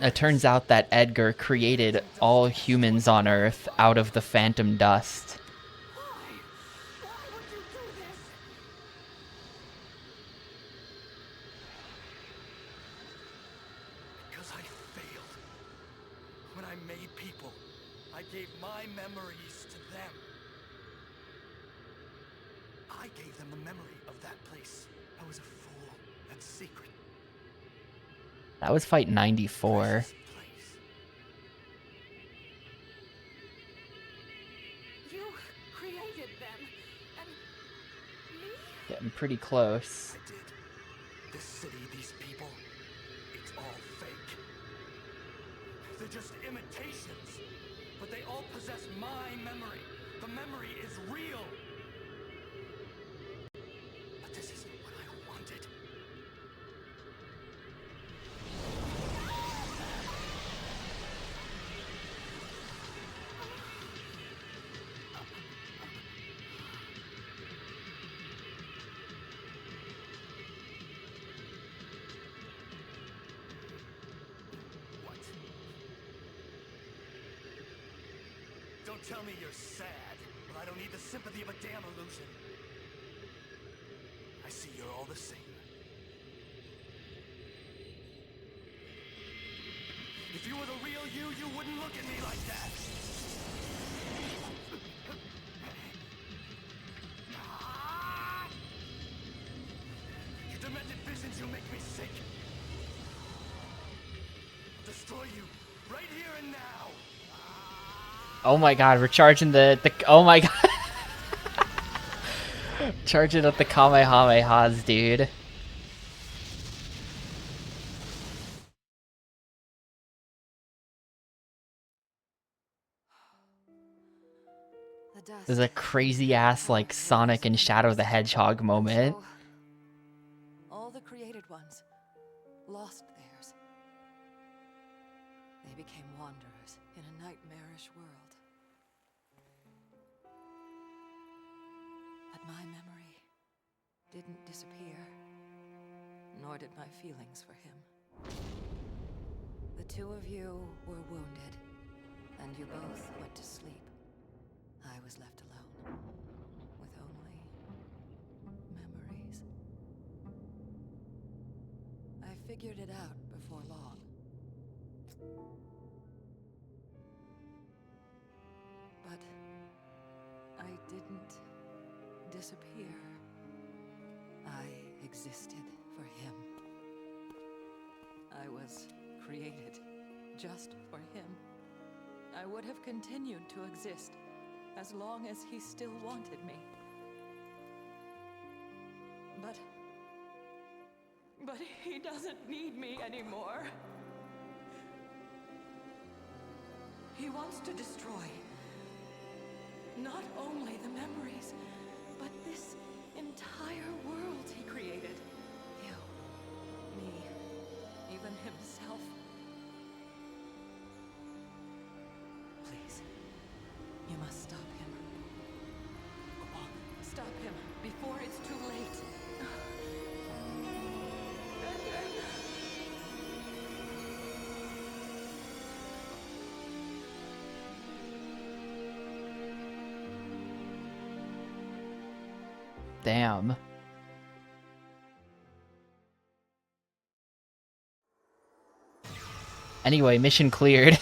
It turns out that Edgar created all humans on Earth out of the Phantom Dust. Why? Why would you do this? Because I failed. When I made people, I gave my memories to them. I gave them the memory of that place. I was a fool. That's secret. That was fight 94. Precious place. You created them, and me? Getting pretty close. I did. This city, these people, it's all fake. They're just imitations. But they all possess my memory. The memory is real. But this isn't what I wanted. What? Don't tell me you're sad. Well, I don't need the sympathy of a damn illusion. I see you're all the same. If you were the real you, you wouldn't look at me like that. Your demented visions, you make me sick. I'll destroy you right here and now. Oh my god, we're charging the oh my god. Charging up the Kamehamehas, dude. The dust. There's a crazy ass like Sonic and Shadow the Hedgehog moment. So, all the created ones lost theirs. They became wanderers in a nightmarish world. But my memory didn't disappear, nor did my feelings for him. The two of you were wounded, and you both went to sleep. I was left alone, with only memories. I figured it out before long. But I didn't disappear. I existed for him. I was created just for him. I would have continued to exist as long as he still wanted me. But he doesn't need me anymore. He wants to destroy not only the memories, but this entire world he created. You, me, even himself. Please, you must stop him. Stop him before it's too late. Damn. Anyway, mission cleared.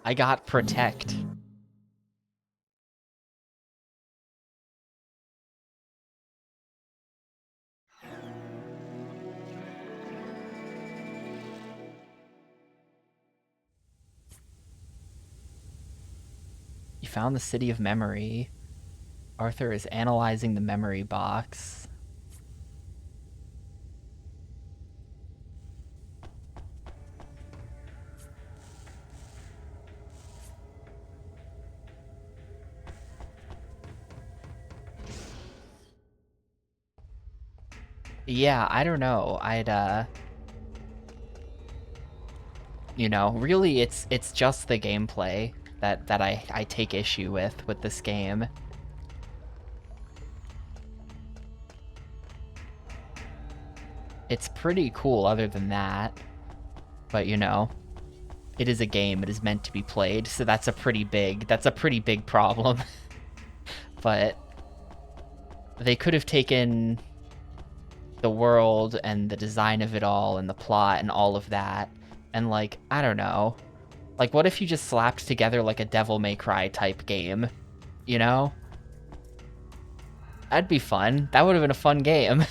I got Protect. You found the City of Memory. Arthur is analyzing the memory box. Yeah, I don't know. You know, really it's just the gameplay that I take issue with this game. It's pretty cool other than that. But you know, it is a game, it is meant to be played, so that's a pretty big problem. But they could have taken the world and the design of it all and the plot and all of that and like, I don't know. Like what if you just slapped together like a Devil May Cry type game, you know? That'd be fun. That would have been a fun game.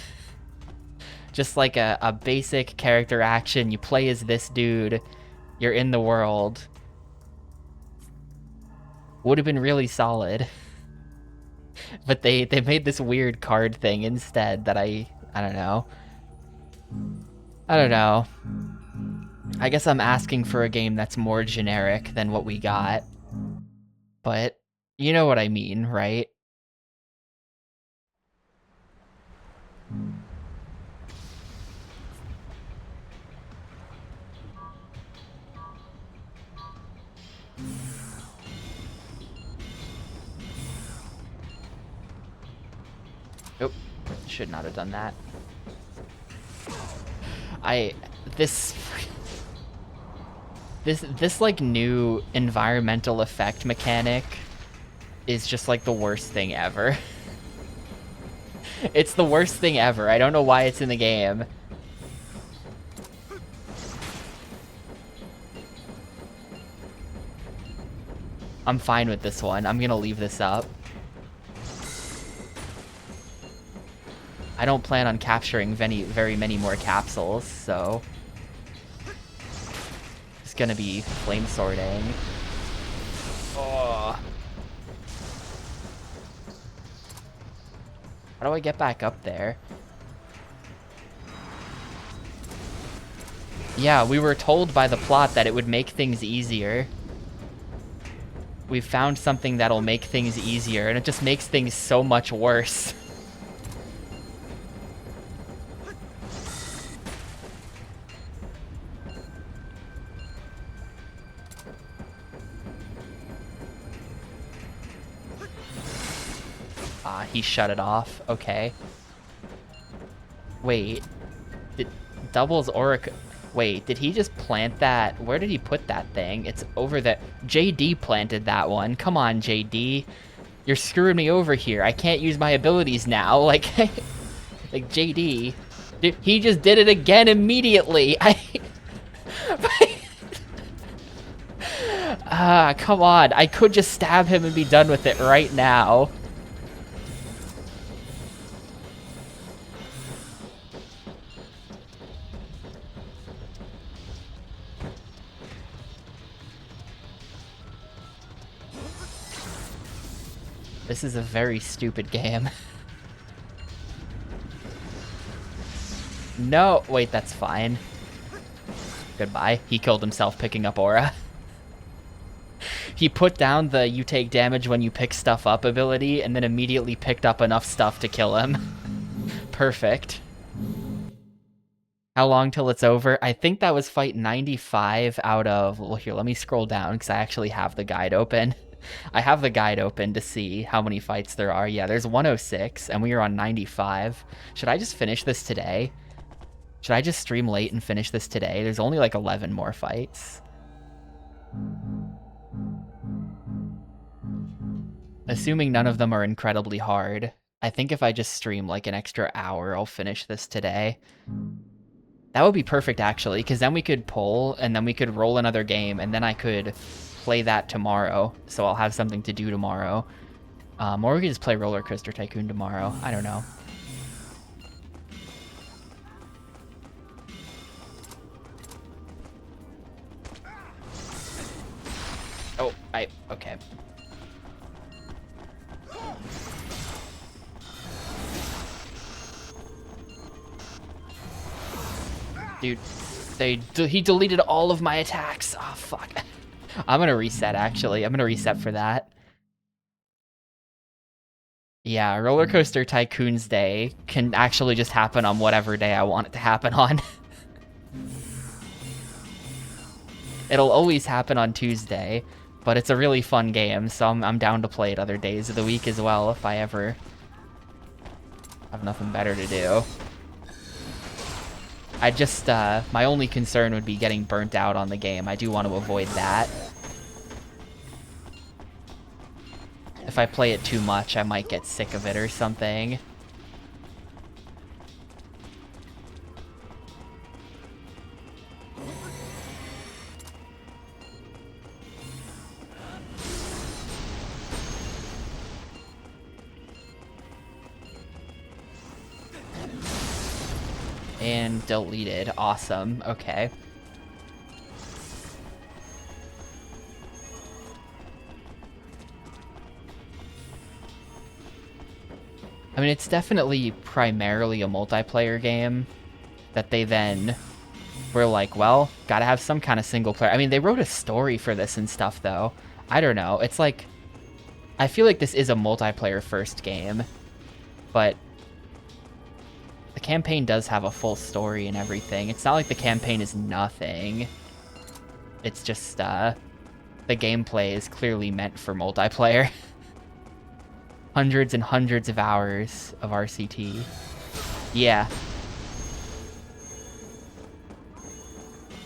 Just like a basic character action. You play as this dude. You're in the world. Would have been really solid. But they made this weird card thing instead that I don't know. I don't know. I guess I'm asking for a game that's more generic than what we got. But you know what I mean, right? Oh, should not have done that. This like new environmental effect mechanic is just like the worst thing ever. It's the worst thing ever. I don't know why it's in the game. I'm fine with this one. I'm gonna leave this up. I don't plan on capturing very many more capsules, so it's gonna be flame sorting. Oh. How do I get back up there? Yeah, we were told by the plot that it would make things easier. We found something that'll make things easier, and it just makes things so much worse. He shut it off. Okay. Wait. Did Doubles Auric... Wait, did he just plant that? Where did he put that thing? It's over there. JD planted that one. Come on, JD. You're screwing me over here. I can't use my abilities now. Like, like JD. He just did it again immediately. Come on. I could just stab him and be done with it right now. This is a very stupid game. No, wait, that's fine. Goodbye. He killed himself picking up aura. He put down the you take damage when you pick stuff up ability and then immediately picked up enough stuff to kill him. Perfect. How long till it's over? I think that was fight 95 out of... Well, here, let me scroll down because I actually have the guide open. I have the guide open to see how many fights there are. Yeah, there's 106, and we are on 95. Should I just finish this today? Should I just stream late and finish this today? There's only like 11 more fights. Assuming none of them are incredibly hard, I think if I just stream like an extra hour, I'll finish this today. That would be perfect, actually, because then we could pull, and then we could roll another game, and then I could play that tomorrow, so I'll have something to do tomorrow. Or we could just play Roller Coaster Tycoon tomorrow. I don't know. Oh, okay. Dude, he deleted all of my attacks. Oh, fuck. I'm gonna reset, actually. I'm gonna reset for that. Yeah, Roller Coaster Tycoon's Day can actually just happen on whatever day I want it to happen on. It'll always happen on Tuesday, but it's a really fun game, so I'm down to play it other days of the week as well if I ever have nothing better to do. I just, my only concern would be getting burnt out on the game. I do want to avoid that. If I play it too much, I might get sick of it or something. And deleted. Awesome. Okay. I mean, it's definitely primarily a multiplayer game that they then were like, well, gotta have some kind of single player. I mean, they wrote a story for this and stuff, though. I don't know. It's like, I feel like this is a multiplayer first game, but the campaign does have a full story and everything. It's not like the campaign is nothing. It's just, the gameplay is clearly meant for multiplayer. Hundreds and hundreds of hours of RCT. Yeah.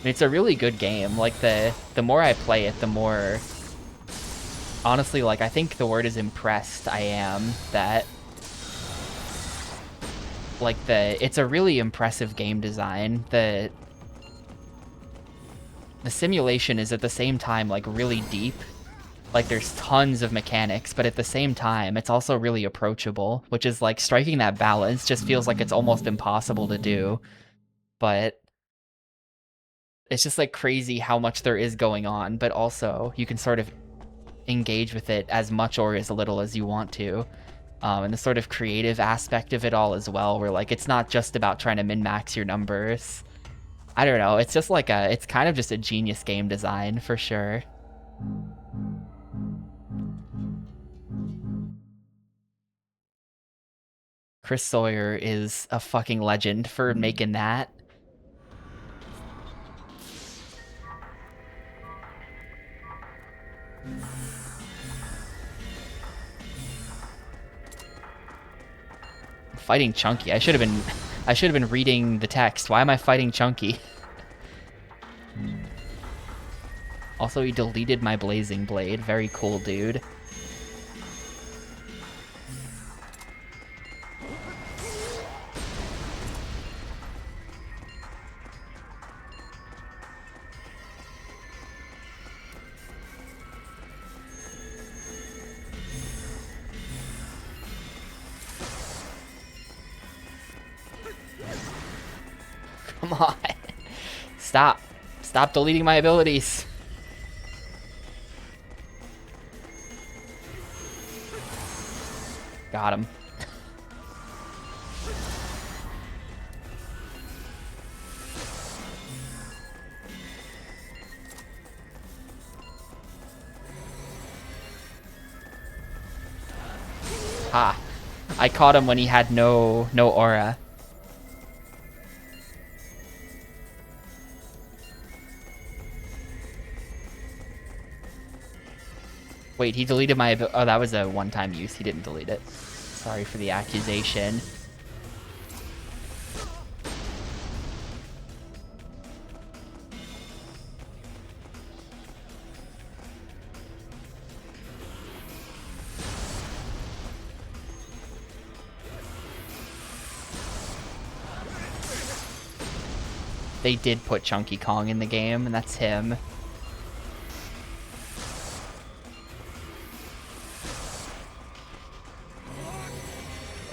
It's a really good game. Like, the more I play it, the more... Honestly, like, I think the word is impressed I am that... Like, it's a really impressive game design. The simulation is at the same time, like, really deep. Like, there's tons of mechanics, but at the same time, it's also really approachable, which is, like, striking that balance just feels like it's almost impossible to do. But it's just, like, crazy how much there is going on, but also you can sort of engage with it as much or as little as you want to. And the sort of creative aspect of it all as well, where, like, it's not just about trying to min-max your numbers. I don't know, it's just like it's kind of just a genius game design, for sure. Chris Sawyer is a fucking legend for making that. Fighting Chunky. I should have been reading the text. Why am I fighting Chunky? Also, he deleted my Blazing Blade. Very cool, dude. Come on. Stop. Stop deleting my abilities. Got him. Ah. I caught him when he had no aura. Wait, he deleted my ability. Oh, that was a one-time use. He didn't delete it. Sorry for the accusation. They did put Chunky Kong in the game, and that's him.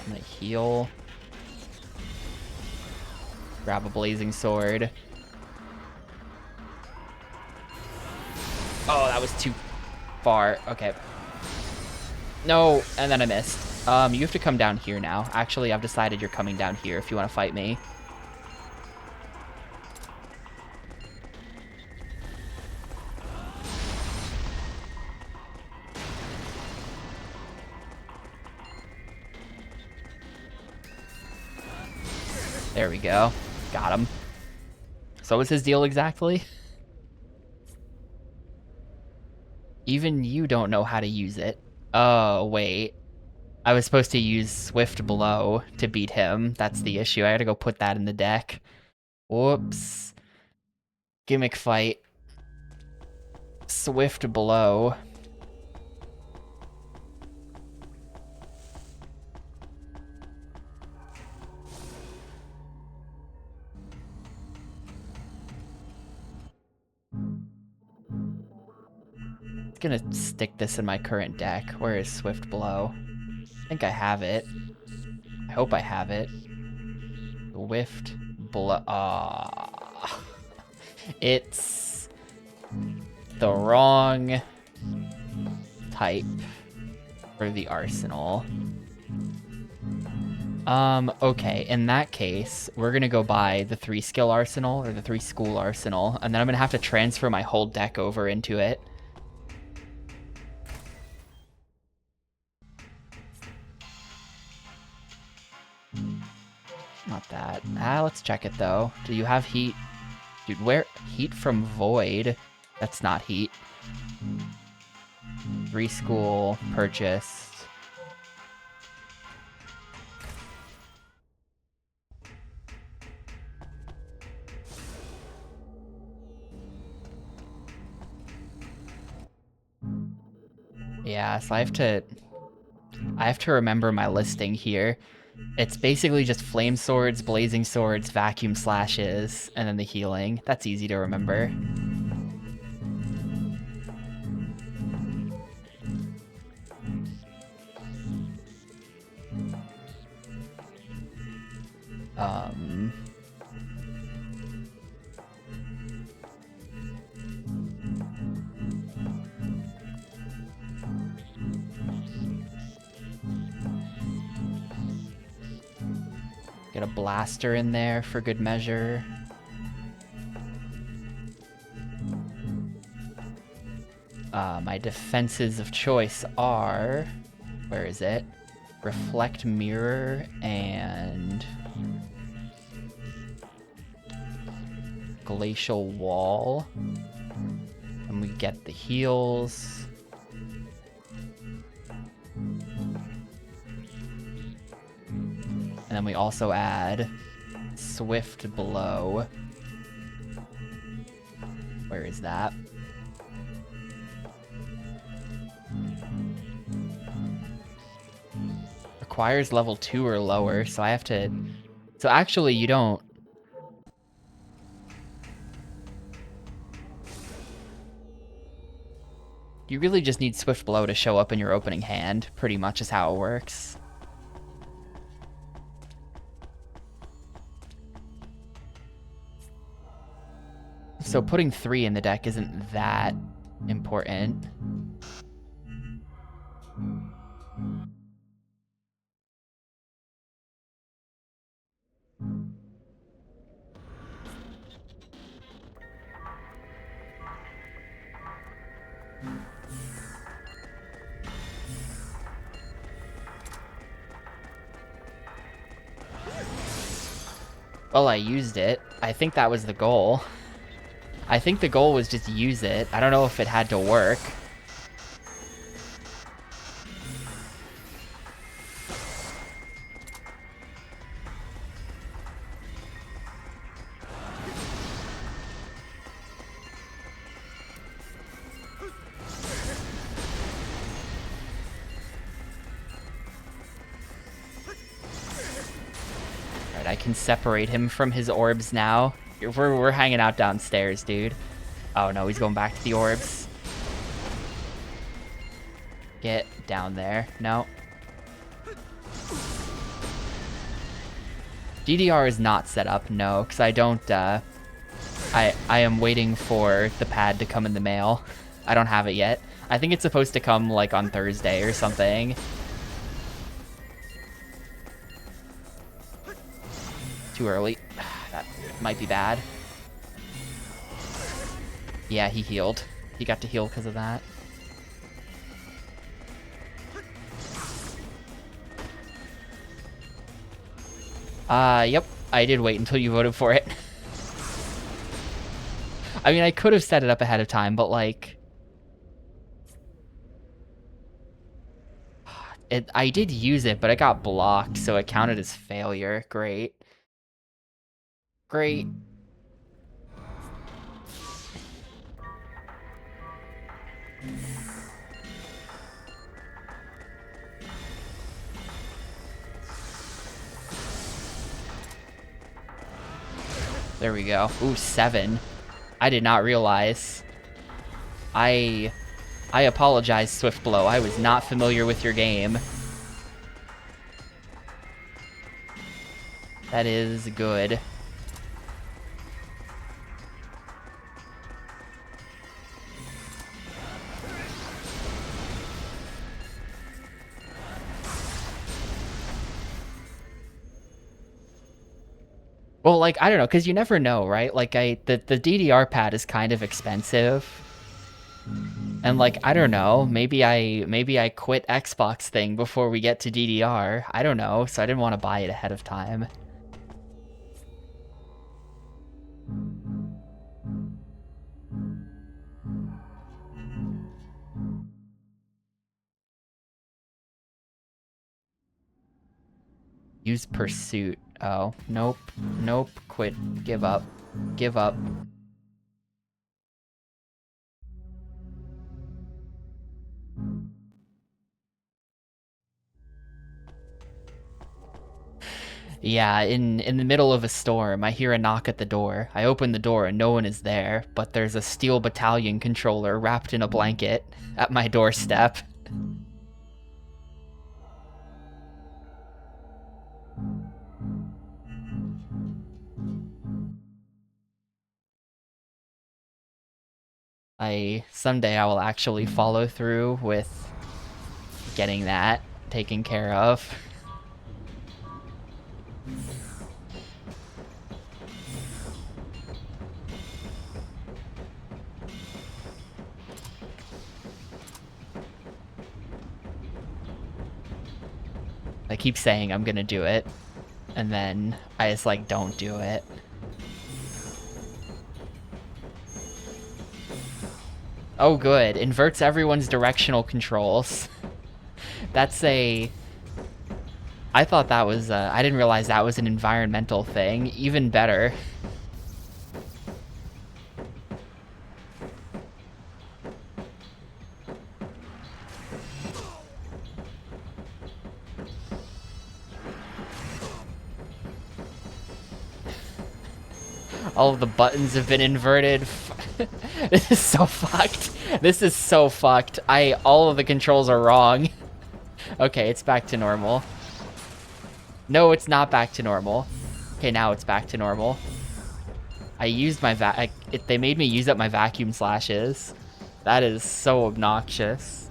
I'm gonna heal. Grab a blazing sword. Oh, that was too far. Okay. No, and then I missed. You have to come down here now. Actually, I've decided you're coming down here if you want to fight me. There we go. Got him. So what's his deal exactly? Even you don't know how to use it. Oh, wait. I was supposed to use Swift Blow to beat him. That's the issue. I gotta go put that in the deck. Whoops. Gimmick fight. Swift Blow. Gonna stick this in my current deck. Where is Swift Blow? I think I have it. I hope I have it. Swift blow. It's the wrong type for the arsenal. Okay, in that case, we're gonna go buy the 3 skill arsenal, or the 3 school arsenal, and then I'm gonna have to transfer my whole deck over into it. Not that. Let's check it though. Do you have heat? Dude, where? Heat from Void? That's not heat. 3 school, purchased. Yeah, so I have to remember my listing here. It's basically just flame swords, blazing swords, vacuum slashes, and then the healing. That's easy to remember. Get a blaster in there for good measure. My defenses of choice are... Where is it? Reflect Mirror and... Glacial Wall. And we get the heals. And then we also add Swift Blow. Where is that? Requires level 2 or lower, so I have to... So actually, you don't... You really just need Swift Blow to show up in your opening hand, pretty much is how it works. So putting 3 in the deck isn't that important. Well, I used it. I think that was the goal. I think the goal was just use it. I don't know if it had to work. Alright, I can separate him from his orbs now. We're hanging out downstairs, dude. Oh no, he's going back to the orbs. Get down there. No. DDR is not set up, no, because I don't, I am waiting for the pad to come in the mail. I don't have it yet. I think it's supposed to come, like, on Thursday or something. Too early. That might be bad. Yeah, he healed. He got to heal because of that. Yep. I did wait until you voted for it. I mean, I could have set it up ahead of time, but, like... I did use it, but it got blocked, so it counted as failure. Great. Great. There we go. Ooh, 7. I did not realize. I apologize, Swift Blow. I was not familiar with your game. That is good. Well, like, I don't know, because you never know, right? Like, the DDR pad is kind of expensive. And, like, I don't know, maybe I quit Xbox thing before we get to DDR. I don't know, so I didn't want to buy it ahead of time. Use pursuit. Oh, nope. Nope. Quit. Give up. Give up. Yeah, in the middle of a storm, I hear a knock at the door. I open the door and no one is there, but there's a Steel Battalion controller wrapped in a blanket at my doorstep. Someday I will actually follow through with getting that taken care of. I keep saying I'm gonna do it, and then I just, like, don't do it. Oh, good. Inverts everyone's directional controls. That's a... I thought that was, I didn't realize that was an environmental thing. Even better. All of the buttons have been inverted. This is so fucked. This is so fucked. All of the controls are wrong. Okay, it's back to normal. No, it's not back to normal. Okay, now it's back to normal. I used my they made me use up my vacuum slashes. That is so obnoxious.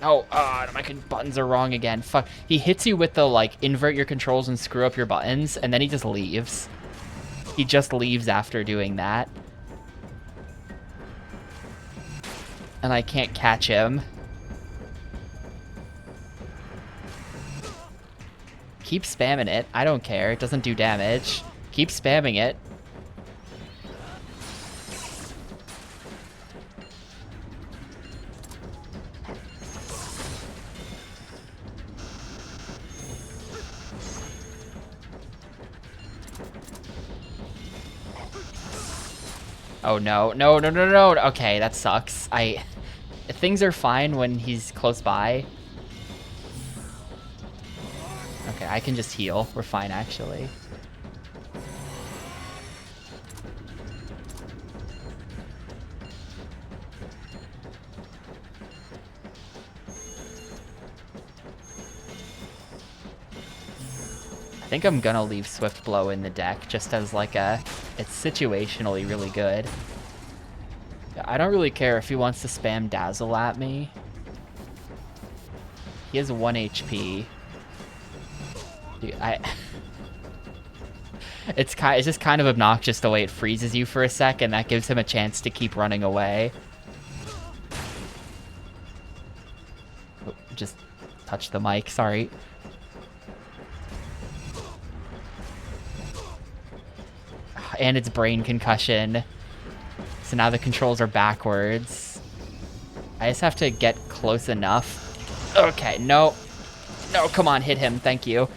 Oh, my buttons are wrong again. Fuck. He hits you with the, like, invert your controls and screw up your buttons, and then he just leaves. He just leaves after doing that. And I can't catch him. Keep spamming it. I don't care. It doesn't do damage. Keep spamming it. Oh no, no, no, no, no. Okay, that sucks. Things are fine when he's close by. Okay, I can just heal. We're fine, actually. I think I'm gonna leave Swift Blow in the deck just as, like, it's situationally really good. I don't really care if he wants to spam Dazzle at me. He has 1 HP. Dude, it's just kind of obnoxious the way it freezes you for a sec, and that gives him a chance to keep running away. Oh, just touch the mic, sorry. And it's brain concussion. So now the controls are backwards. I just have to get close enough. Okay, no. No, come on, hit him, thank you.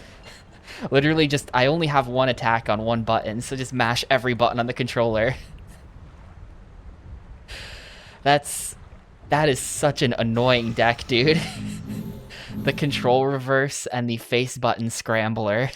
Literally just, I only have one attack on one button, so just mash every button on the controller. That is such an annoying deck, dude. The control reverse and the face button scrambler.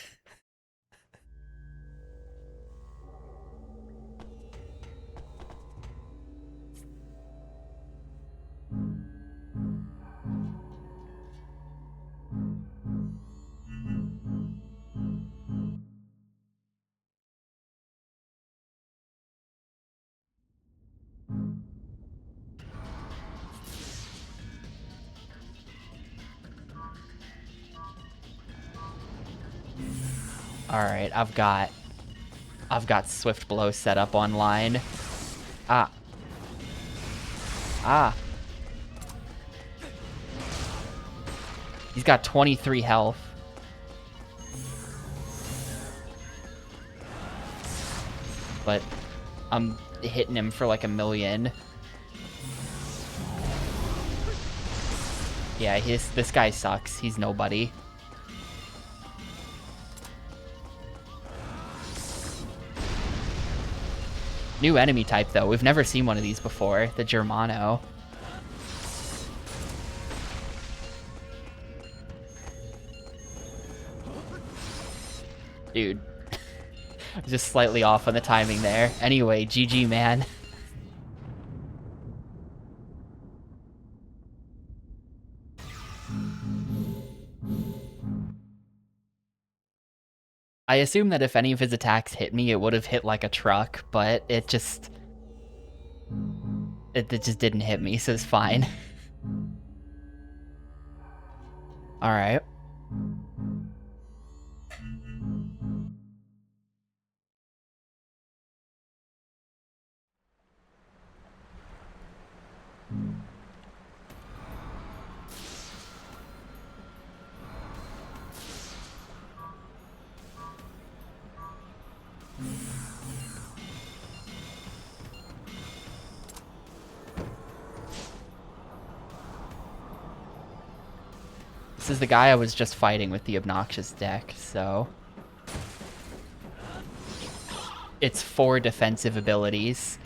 Alright, I've got Swift Blow set up online. Ah. Ah. He's got 23 health. But I'm hitting him for like 1,000,000. Yeah, this guy sucks. He's nobody. New enemy type, though. We've never seen one of these before. The Germano. Dude. Just slightly off on the timing there. Anyway, GG, man. I assume that if any of his attacks hit me, it would have hit like a truck, but it just didn't hit me, so it's fine. Alright. This is the guy I was just fighting with the obnoxious deck, so... It's 4 defensive abilities.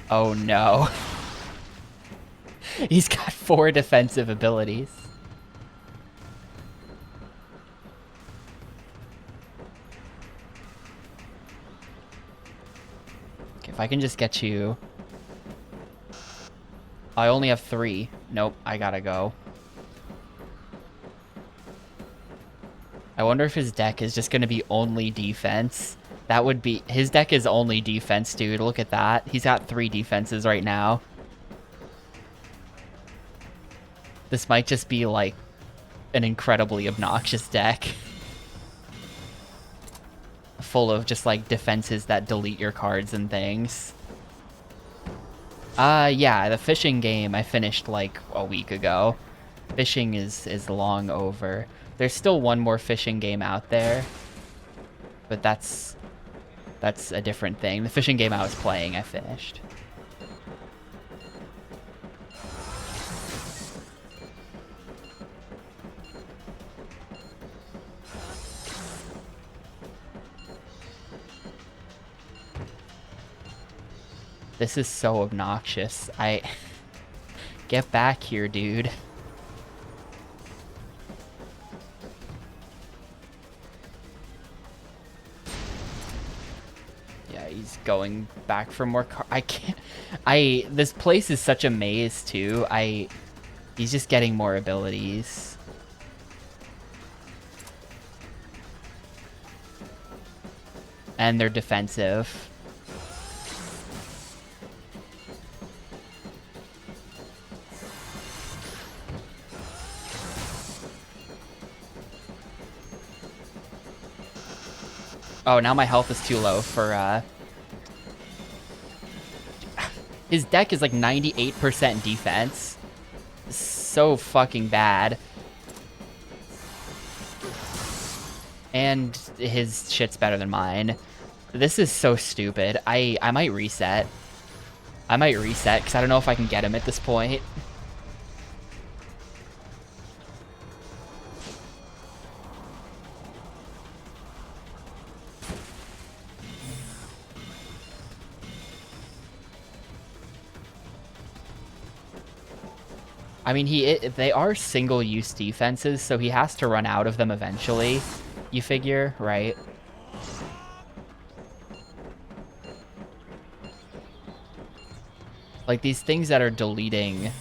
Oh no. He's got 4 defensive abilities. Okay, if I can just get you... I only have 3. Nope, I gotta go. I wonder if his deck is just going to be only defense. That would be... His deck is only defense, dude. Look at that. He's got 3 defenses right now. This might just be, like, an incredibly obnoxious deck. Full of just, like, defenses that delete your cards and things. Yeah, the fishing game I finished, like, a week ago. Fishing is long over. There's still one more fishing game out there, but that's a different thing. The fishing game I was playing, I finished. This is so obnoxious. Get back here, dude. He's going back for more I can't... This place is such a maze, too. He's just getting more abilities. And they're defensive. Oh, now my health is too low for, His deck is like 98% defense. So fucking bad. And his shit's better than mine. This is so stupid. I might reset. I might reset, because I don't know if I can get him at this point. I mean, they are single-use defenses, so he has to run out of them eventually, you figure, right? Like, these things that are deleting...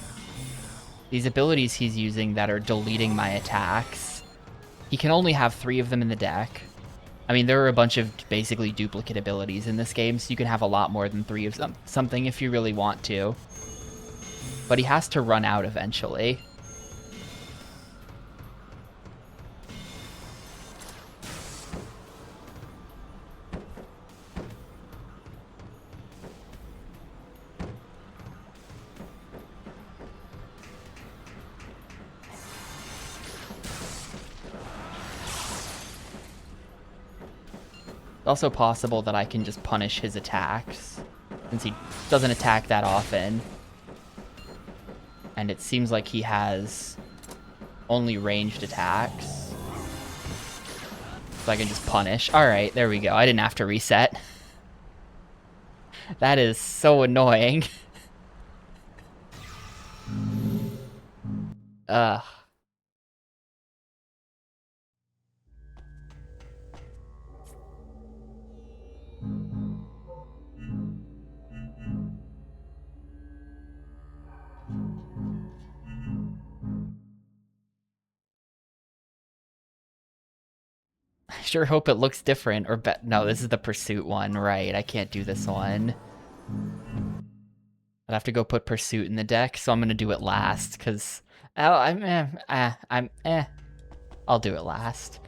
These abilities he's using that are deleting my attacks, he can only have 3 of them in the deck. I mean, there are a bunch of basically duplicate abilities in this game, so you can have a lot more than 3 of something if you really want to. But he has to run out eventually. Also possible that I can just punish his attacks, since he doesn't attack that often. And it seems like he has only ranged attacks. So I can just punish. Alright, there we go. I didn't have to reset. That is so annoying. Ugh. I sure hope it looks different, or no, this is the Pursuit one, right? I can't do this one. I'd have to go put Pursuit in the deck, so I'm gonna do it last, because I'll do it last.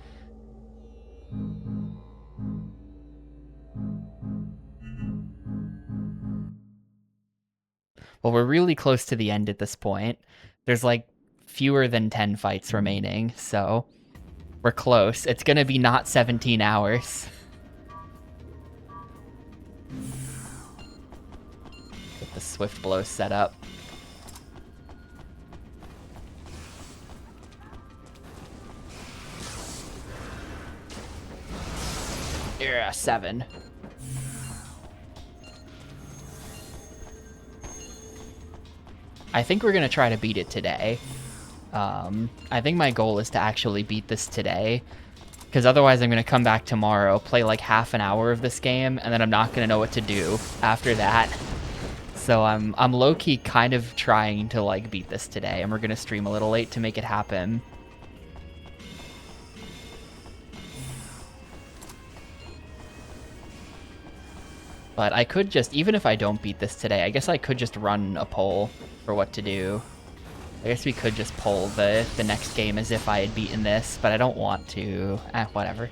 Well, we're really close to the end at this point. There's like fewer than 10 fights remaining, so we're close. It's gonna be not 17 hours. Get the Swift Blow set up. Yeah, 7. I think we're gonna try to beat it today. I think my goal is to actually beat this today, because otherwise I'm gonna come back tomorrow, play like half an hour of this game, and then I'm not gonna know what to do after that. So I'm low-key kind of trying to like beat this today, and we're gonna stream a little late to make it happen. But I could just, even if I don't beat this today, I guess I could just run a poll for what to do. I guess we could just poll the next game as if I had beaten this, but I don't want to. Whatever.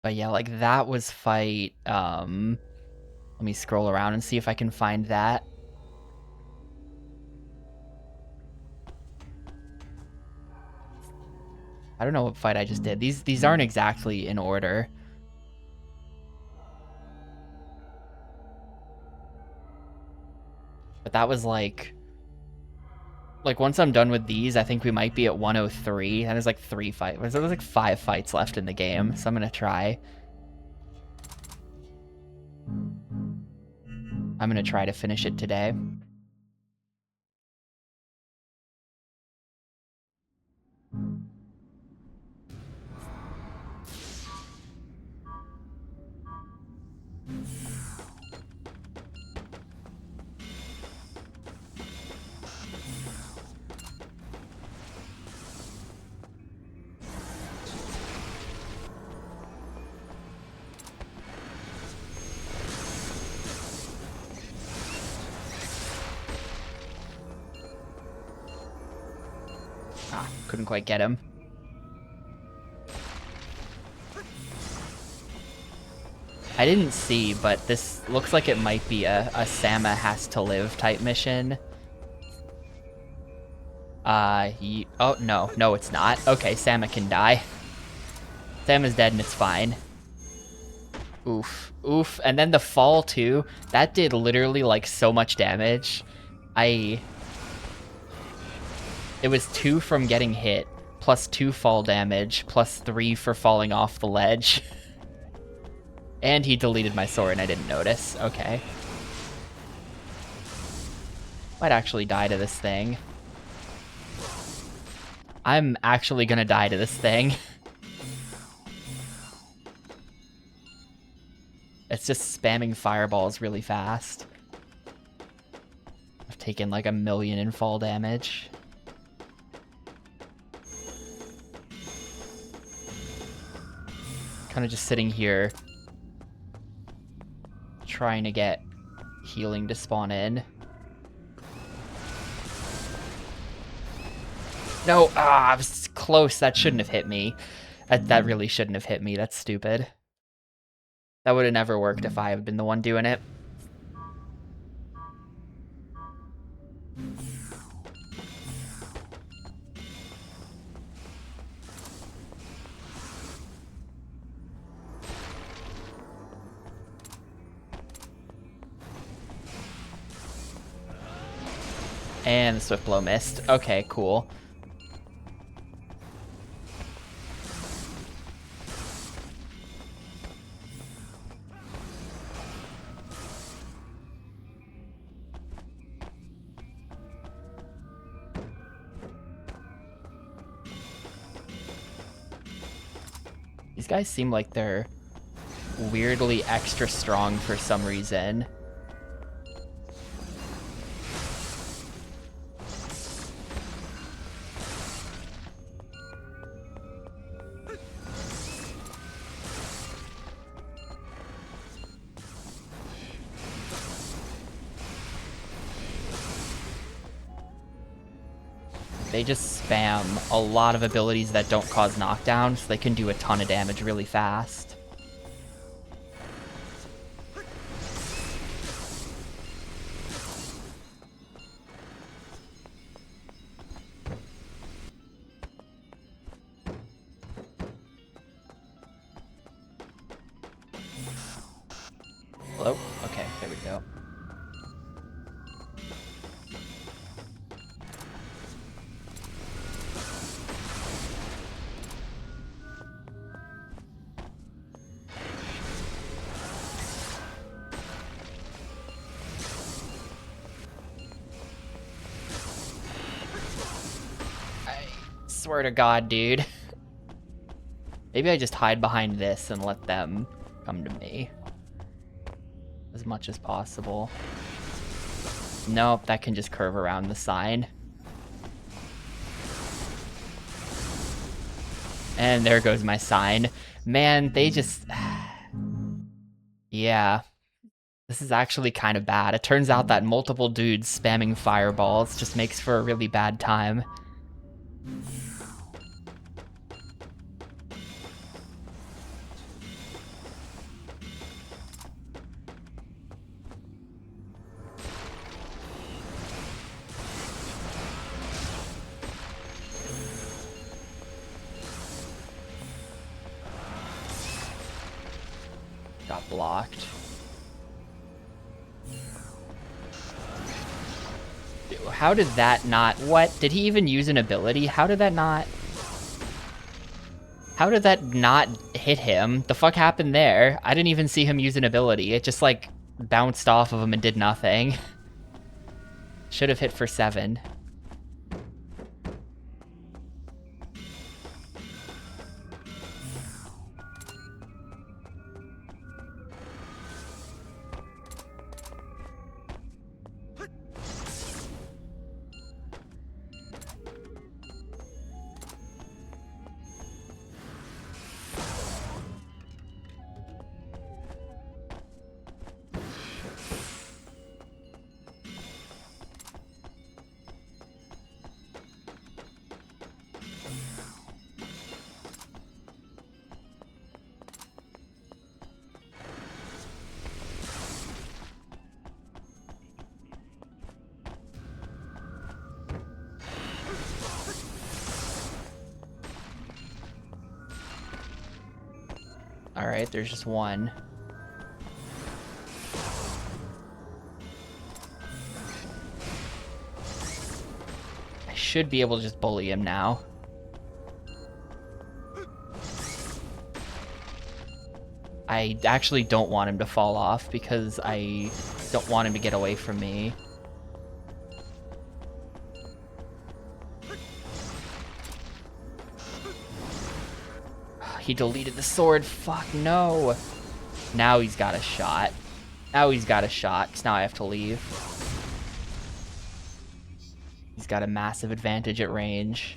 But yeah, like that was fight, let me scroll around and see if I can find that. I don't know what fight I just did. These aren't exactly in order. But that was like once I'm done with these, I think we might be at 103. And there's like 3 fights. There's like 5 fights left in the game, so I'm gonna try. I'm gonna try to finish it today. Couldn't quite get him. I didn't see, but this looks like it might be a Sama has to live type mission. Oh, no, it's not. Okay, Sama can die. Sama's dead and it's fine. Oof. Oof. And then the fall, too. That did literally, like, so much damage. It was 2 from getting hit, plus 2 fall damage, plus 3 for falling off the ledge. And he deleted my sword and I didn't notice. Okay. Might actually die to this thing. I'm actually gonna die to this thing. It's just spamming fireballs really fast. I've taken like 1,000,000 in fall damage. Kind of just sitting here trying to get healing to spawn in. No, I was close. That shouldn't have hit me. That really shouldn't have hit me. That's stupid. That would have never worked if I had been the one doing it. And the Swift Blow missed. Okay, cool. These guys seem like they're weirdly extra strong for some reason. They just spam a lot of abilities that don't cause knockdown, so they can do a ton of damage really fast. Hello? Okay, there we go. Swear to God, dude. Maybe I just hide behind this and let them come to me as much as possible. Nope, that can just curve around the sign. And there goes my sign. Man, they just... Yeah. This is actually kind of bad. It turns out that multiple dudes spamming fireballs just makes for a really bad time. Got blocked. How did that not... What? Did he even use an ability? How did that not... How did that not hit him? The fuck happened there? I didn't even see him use an ability. It just, like, bounced off of him and did nothing. Should have hit for 7. Alright, there's just one. I should be able to just bully him now. I actually don't want him to fall off because I don't want him to get away from me. He deleted the sword. Fuck no. Now he's got a shot. Now he's got a shot, because now I have to leave. He's got a massive advantage at range.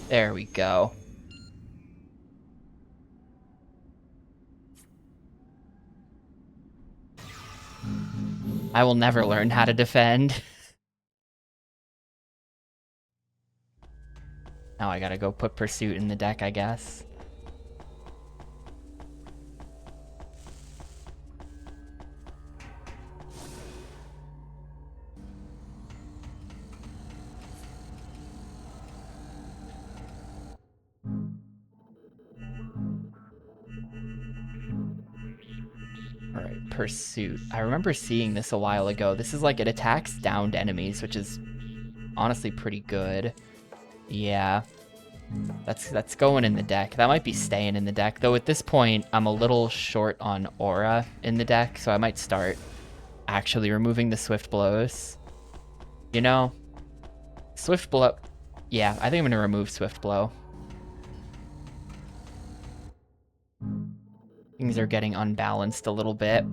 There we go. I will never learn how to defend. Now I gotta go put Pursuit in the deck, I guess. Alright, Pursuit. I remember seeing this a while ago. This is like, it attacks downed enemies, which is honestly pretty good. Yeah. That's going in the deck. That might be staying in the deck. Though at this point, I'm a little short on aura in the deck, so I might start actually removing the Swift Blows. You know? Swift Blow... Yeah, I think I'm going to remove Swift Blow. Things are getting unbalanced a little bit.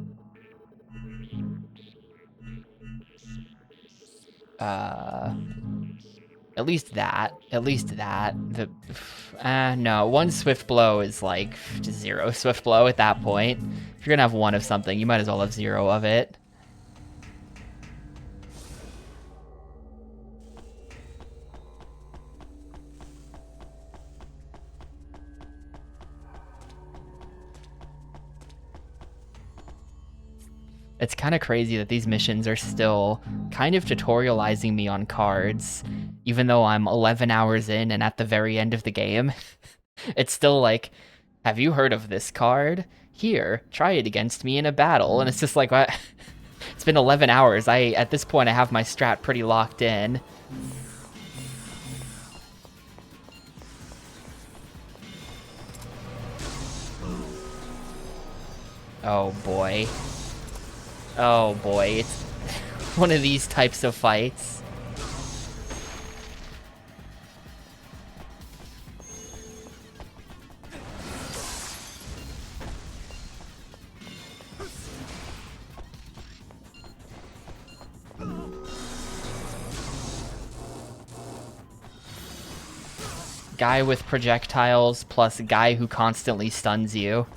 At least that. At least that. No, one Swift Blow is like just 0 Swift Blow at that point. If you're gonna have 1 of something, you might as well have 0 of it. It's kind of crazy that these missions are still kind of tutorializing me on cards, even though I'm 11 hours in and at the very end of the game. It's still like, have you heard of this card? Here, try it against me in a battle. And it's just like, what? It's been 11 hours. At this point, I have my strat pretty locked in. Oh boy. Oh boy, it's one of these types of fights. Guy with projectiles plus guy who constantly stuns you.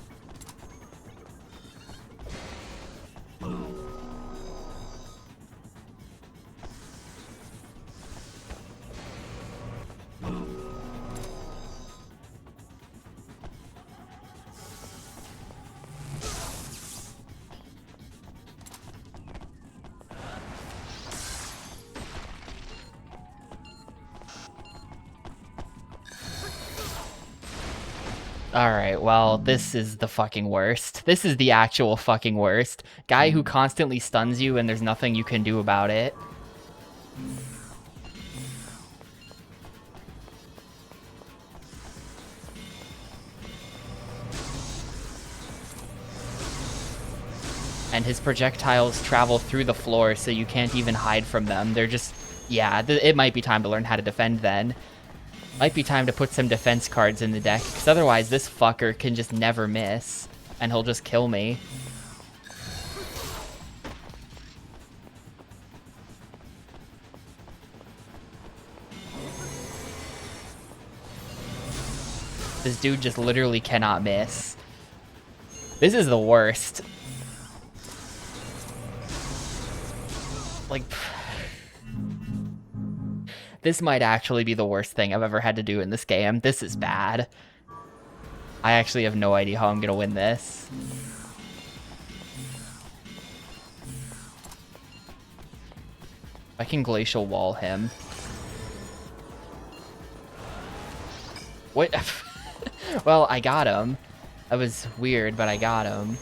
Alright, well, this is the fucking worst. This is the actual fucking worst. Guy who constantly stuns you and there's nothing you can do about it. And his projectiles travel through the floor so you can't even hide from them. They're just... Yeah, it might be time to learn how to defend then. Might be time to put some defense cards in the deck, because otherwise this fucker can just never miss, and he'll just kill me. This dude just literally cannot miss. This is the worst. Like... This might actually be the worst thing I've ever had to do in this game. This is bad. I actually have no idea how I'm gonna win this. I can Glacial Wall him. What? Well, I got him. That was weird, but I got him.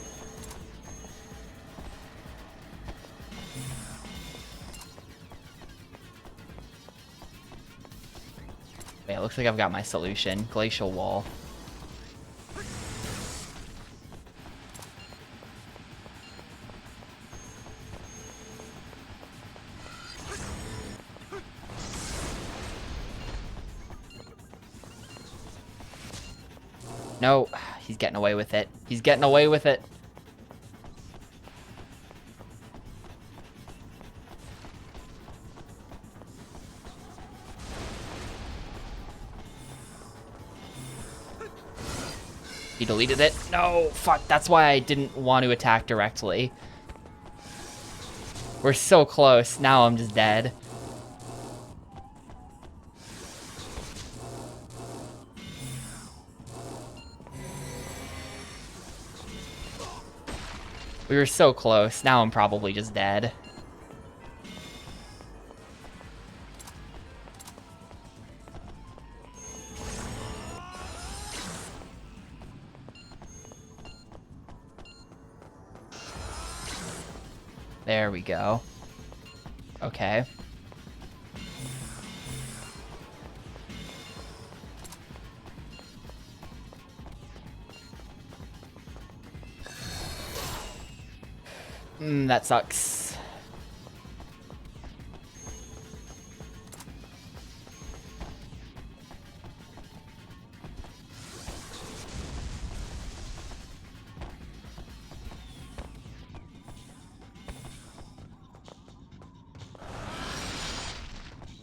Wait, it looks like I've got my solution. Glacial Wall. No, he's getting away with it. He's getting away with it. He deleted it. No, fuck. That's why I didn't want to attack directly. We're so close. Now I'm just dead. We were so close. Now I'm probably just dead. There we go. Okay. That sucks.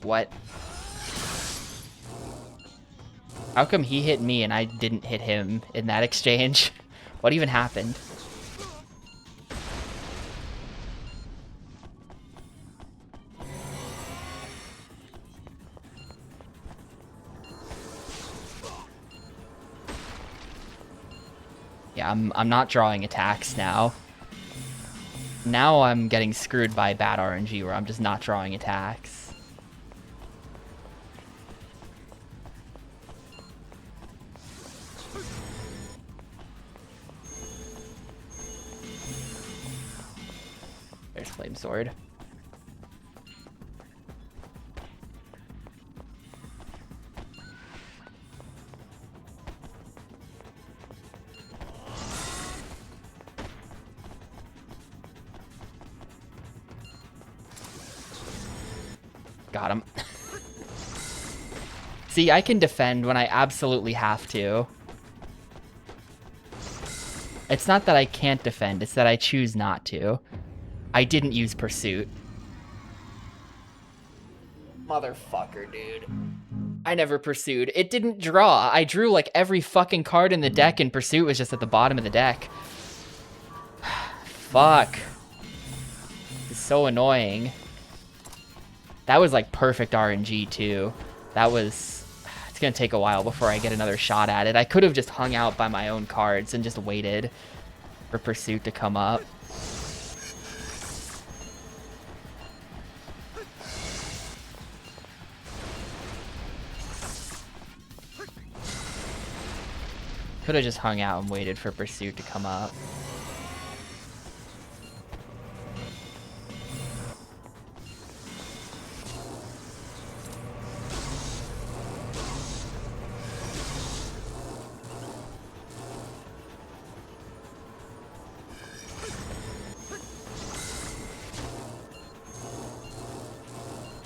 What? How come he hit me and I didn't hit him in that exchange? What even happened? Yeah, I'm not drawing attacks now. Now I'm getting screwed by bad RNG where I'm just not drawing attacks. There's Flame Sword. Got him. See, I can defend when I absolutely have to. It's not that I can't defend, it's that I choose not to. I didn't use Pursuit. Motherfucker, dude. I never pursued. It didn't draw. I drew like every fucking card in the deck and Pursuit was just at the bottom of the deck. Fuck. It's so annoying. That was like perfect RNG too. That was... It's gonna take a while before I get another shot at it. I could have just hung out by my own cards and just waited for Pursuit to come up. Could have just hung out and waited for Pursuit to come up.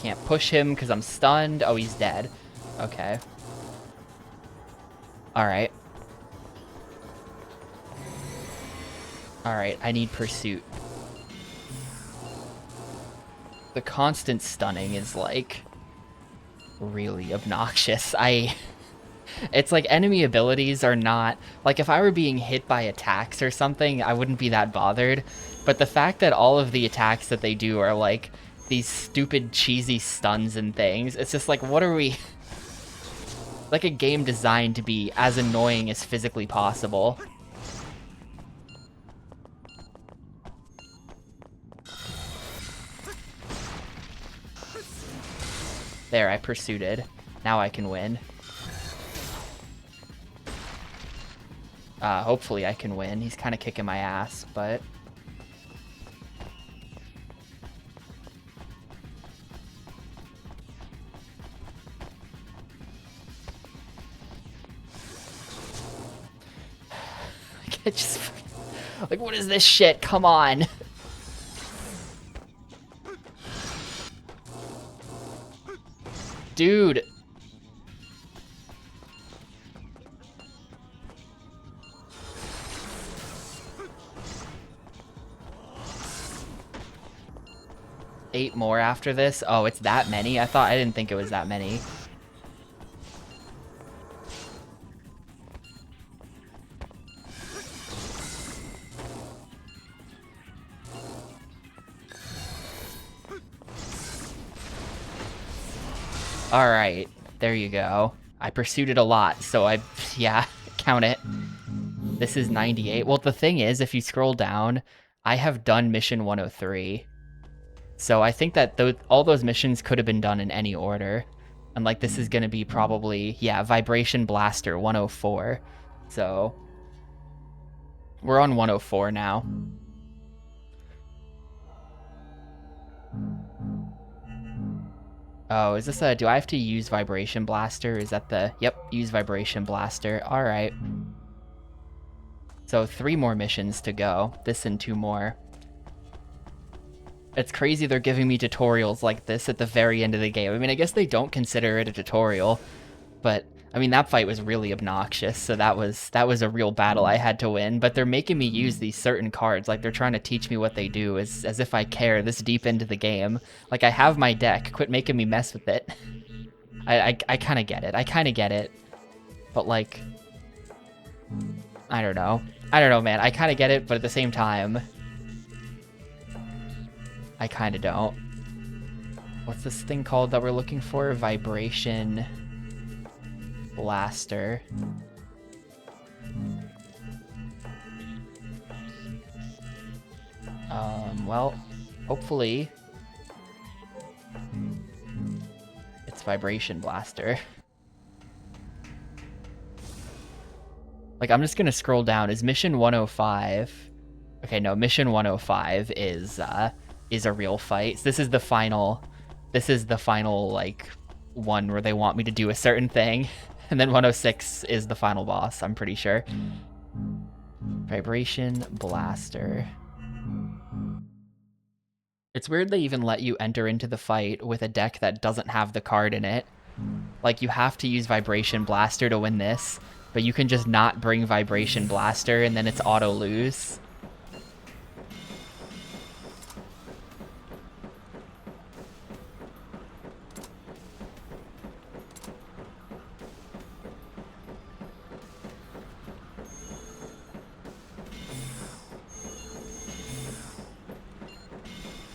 Can't push him because I'm stunned. Oh, he's dead. Okay. Alright. Alright, I need Pursuit. The constant stunning is, like, really obnoxious. It's like enemy abilities are not... Like, if I were being hit by attacks or something, I wouldn't be that bothered. But the fact that all of the attacks that they do are, like, these stupid, cheesy stuns and things, it's just like, what are we... Like a game designed to be as annoying as physically possible. There, I pursued. Now I can win. Hopefully I can win. He's kind of kicking my ass, but... I can't just... Like, what is this shit? Come on. Dude. Eight more after this? Oh, it's that many? I didn't think it was that many. Alright, there you go. I pursued it a lot, so yeah, count it. This is 98. Well, the thing is, if you scroll down, I have done mission 103. So I think that all those missions could have been done in any order. And like this is going to be probably, yeah, Vibration Blaster 104. So we're on 104 now. Oh, is this do I have to use Vibration Blaster? Is that yep, use Vibration Blaster. All right. So 3 more missions to go. This and 2 more. It's crazy they're giving me tutorials like this at the very end of the game. I mean, I guess they don't consider it a tutorial, but I mean, that fight was really obnoxious, so that was a real battle I had to win, but they're making me use these certain cards, like they're trying to teach me what they do, as if I care this deep into the game. Like, I have my deck, quit making me mess with it. I kind of get it, but like, I don't know, man, I kind of get it, but at the same time, I kind of don't. What's this thing called that we're looking for? Vibration Blaster. Well, hopefully it's Vibration Blaster. Like, I'm just gonna scroll down. Is mission 105? Okay, no, mission 105 is a real fight. So this is the final, like, one where they want me to do a certain thing. And then 106 is the final boss, I'm pretty sure. Vibration Blaster. It's weird they even let you enter into the fight with a deck that doesn't have the card in it. Like, you have to use Vibration Blaster to win this, but you can just not bring Vibration Blaster and then it's auto lose.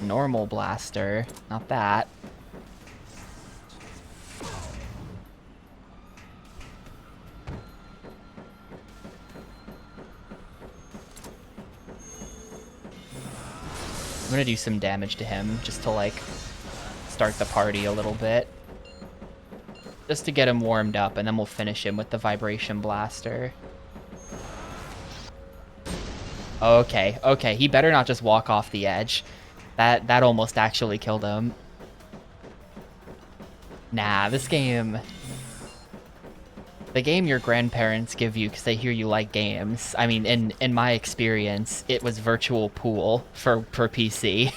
Normal blaster, not that. I'm gonna do some damage to him just to like start the party a little bit. Just to get him warmed up, and then we'll finish him with the Vibration Blaster. Okay, okay, he better not just walk off the edge. That almost actually killed him. Nah, this game... The game your grandparents give you because they hear you like games. I mean, in my experience, it was Virtual Pool for PC.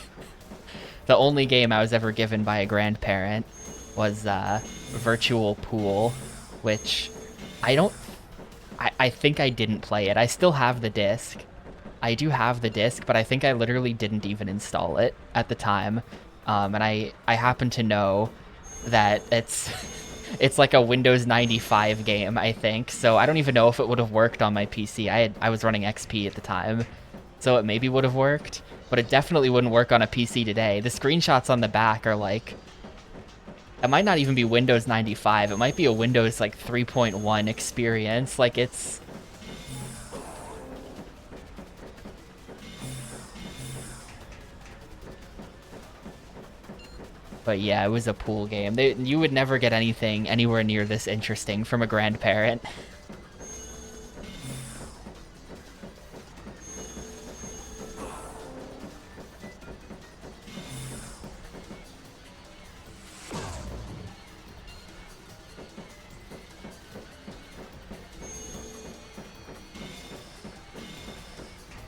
The only game I was ever given by a grandparent was Virtual Pool, which I think I didn't play it. I still have the disc. I do have the disc, but I think I literally didn't even install it at the time. And I happen to know that it's like a Windows 95 game, I think. So I don't even know if it would have worked on my PC. I was running XP at the time, so it maybe would have worked, but it definitely wouldn't work on a PC today. The screenshots on the back are like, it might not even be Windows 95. It might be a Windows like 3.1 experience. Like it's... But yeah, it was a pool game. You would never get anything anywhere near this interesting from a grandparent.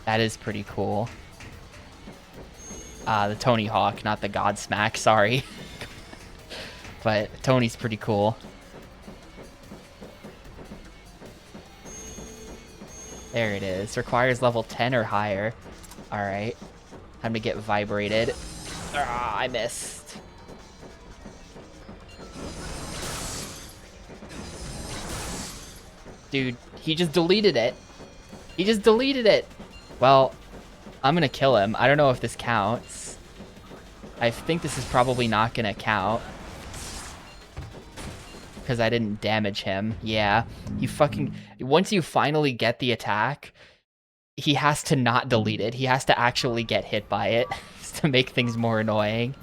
That is pretty cool. The Tony Hawk, not the Godsmack, sorry. But Tony's pretty cool. There it is. Requires level 10 or higher. Alright. Time to get vibrated. Ah, I missed. Dude, he just deleted it. He just deleted it. Well, I'm gonna kill him. I don't know if this counts. I think this is probably not gonna count. because I didn't damage him. Yeah, he fucking... Once you finally get the attack, he has to not delete it. He has to actually get hit by it to make things more annoying.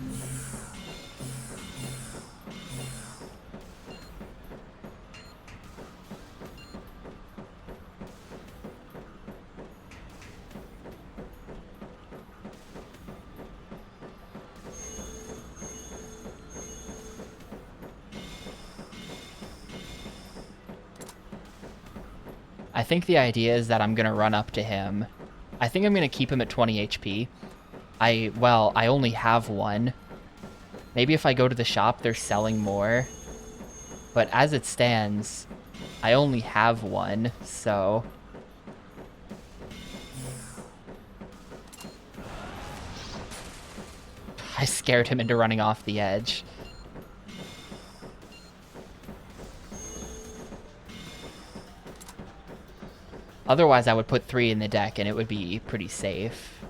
I think the idea is that I'm going to run up to him. I think I'm going to keep him at 20 HP. Well, I only have one. Maybe if I go to the shop, they're selling more. But as it stands, I only have one, so... I scared him into running off the edge. Otherwise, I would put 3 in the deck and it would be pretty safe.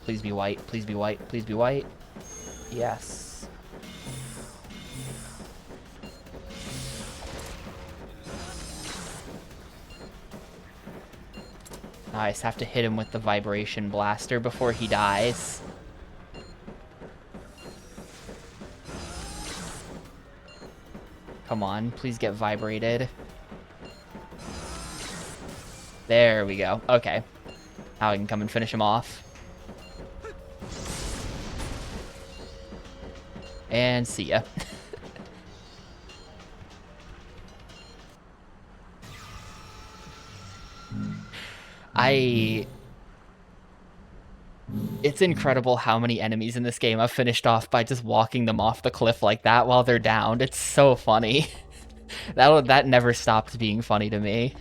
Please be white, please be white, please be white. Yes. Nice, have to hit him with the vibration blaster before he dies. Come on, please get vibrated. There we go. Okay. Now I can come and finish him off. And see ya. It's incredible how many enemies in this game I've finished off by just walking them off the cliff like that while they're downed. It's so funny. That never stopped being funny to me.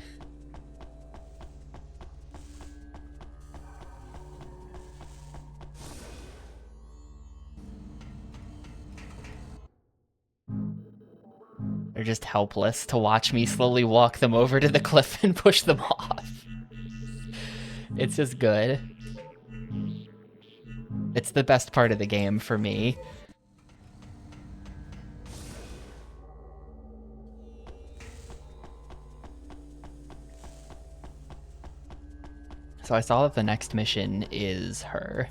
They're just helpless to watch me slowly walk them over to the cliff and push them off. It's just good. It's the best part of the game for me. So I saw that the next mission is her.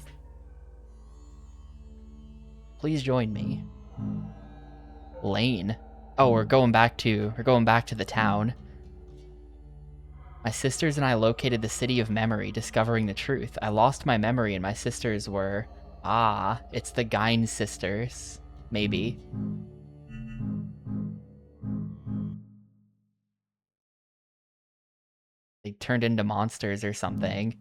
Please join me. Lane. Oh, we're going back to the town. My sisters and I located the city of memory, discovering the truth. I lost my memory and my sisters were... Ah, it's the Gyne sisters. Maybe. They turned into monsters or something.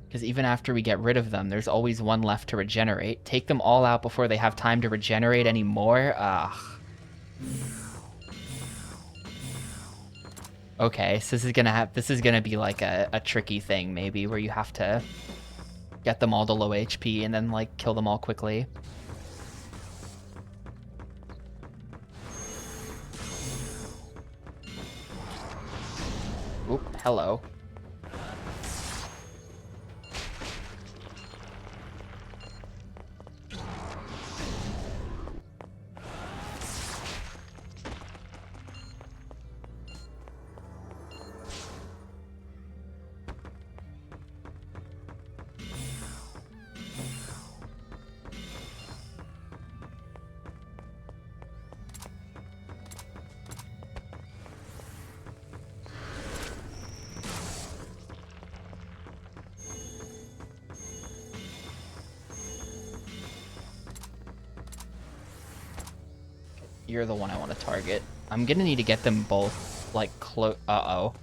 Because even after we get rid of them, there's always one left to regenerate. Take them all out before they have time to regenerate anymore? Ugh. Okay, so this is gonna be like a tricky thing maybe, where you have to get them all to low HP and then like kill them all quickly. Oop, hello. You're the one I want to target. I'm gonna need to get them both, like, close. Uh-oh.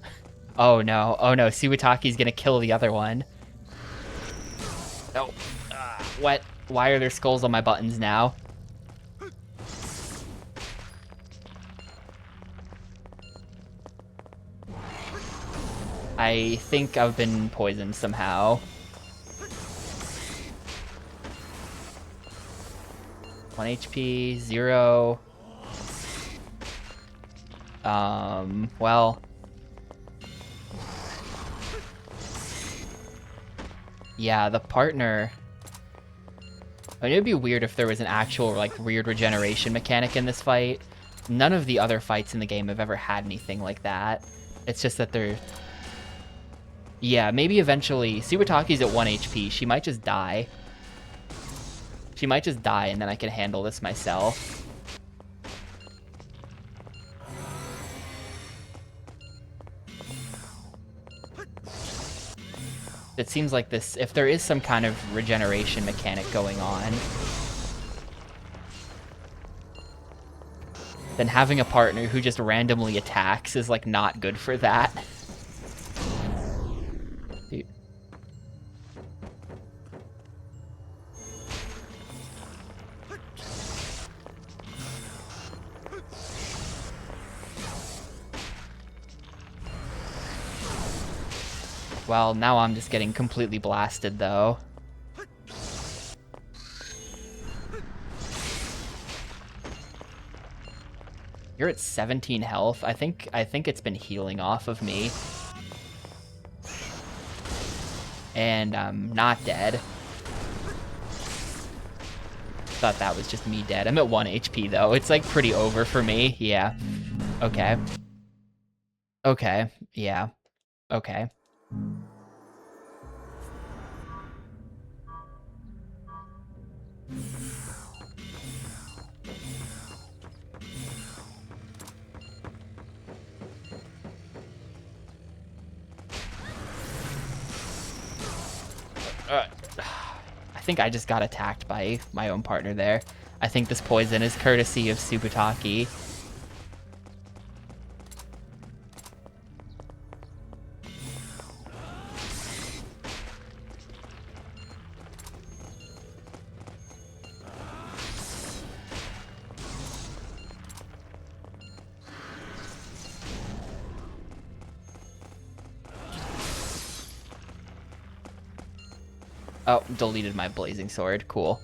Oh, no. Oh, no. Suwataki's gonna kill the other one. No. What? Why are there skulls on my buttons now? I think I've been poisoned somehow. 1 HP, 0. Well. Yeah, the partner... I mean, it'd be weird if there was an actual, like, weird regeneration mechanic in this fight. None of the other fights in the game have ever had anything like that. It's just that they're... Yeah, maybe eventually... Subutaki's at 1 HP. She might just die. She might just die, and then I can handle this myself. It seems like this... If there is some kind of regeneration mechanic going on, then having a partner who just randomly attacks is, like, not good for that. Dude. Well, now I'm just getting completely blasted, though. You're at 17 health. I think it's been healing off of me. And I'm not dead. Thought that was just me dead. I'm at 1 HP, though. It's, like, pretty over for me. Yeah. Okay. Okay. Yeah. Okay. I think I just got attacked by my own partner there. I think this poison is courtesy of Subutaki. Oh, deleted my blazing sword. Cool.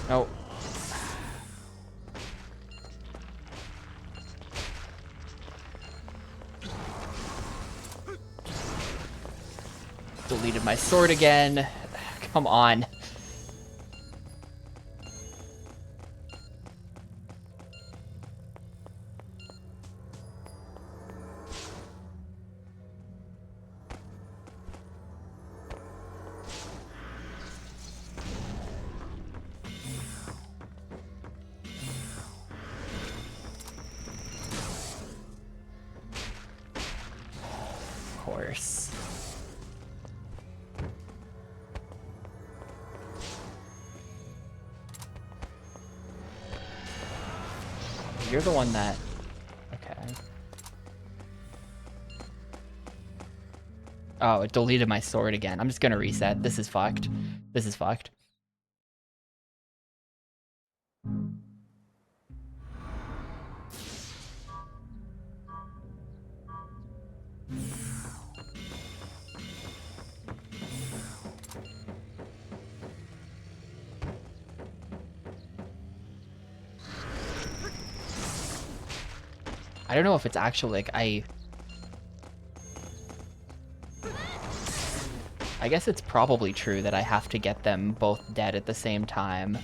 Oh. Deleted my sword again. Come on. Of course. You're the one that... Okay. Oh, it deleted my sword again. I'm just gonna reset. This is fucked. This is fucked. I don't know if it's actually, like, I guess it's probably true that I have to get them both dead at the same time.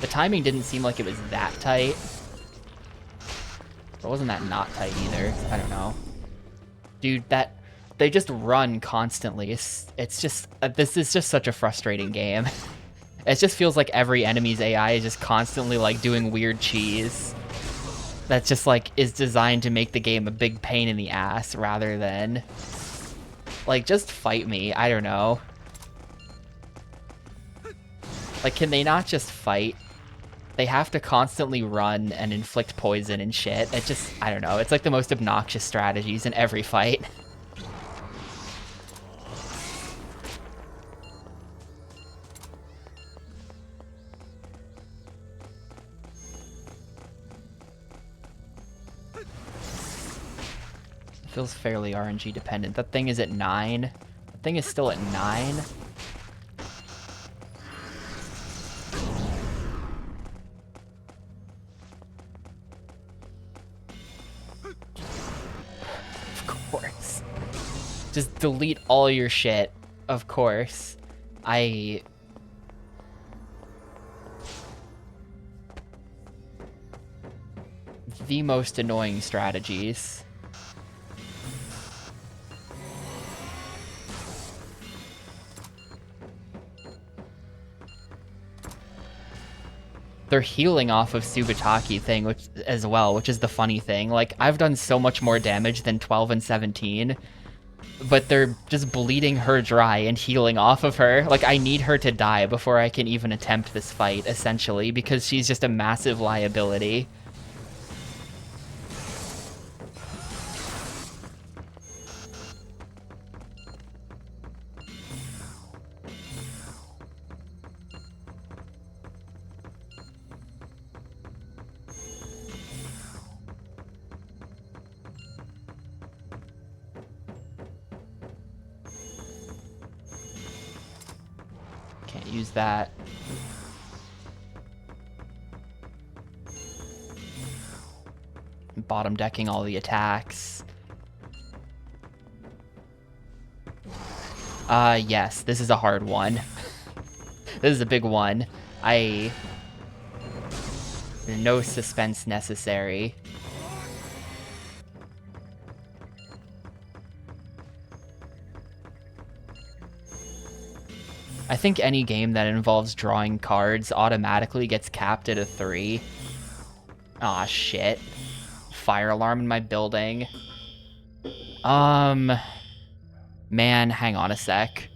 The timing didn't seem like it was that tight. Or wasn't that not tight either? I don't know. Dude, they just run constantly. It's just, this is just such a frustrating game. It just feels like every enemy's AI is just constantly, like, doing weird cheese. That's just, like, is designed to make the game a big pain in the ass rather than, like, just fight me. I don't know. Like, can they not just fight? They have to constantly run and inflict poison and shit. It just, I don't know. It's like the most obnoxious strategies in every fight. Feels fairly RNG dependent. That thing is at 9. Thing is still at 9. Of course. Just delete all your shit. Of course. The most annoying strategies. They're healing off of Subataki thing as well, which is the funny thing. Like, I've done so much more damage than 12 and 17, but they're just bleeding her dry and healing off of her. Like, I need her to die before I can even attempt this fight, essentially, because she's just a massive liability. Can't use that. Bottom decking all the attacks. Yes, this is a hard one. This is a big one. No suspense necessary. I think any game that involves drawing cards automatically gets capped at a 3. Aw, shit. Fire alarm in my building. Man, hang on a sec.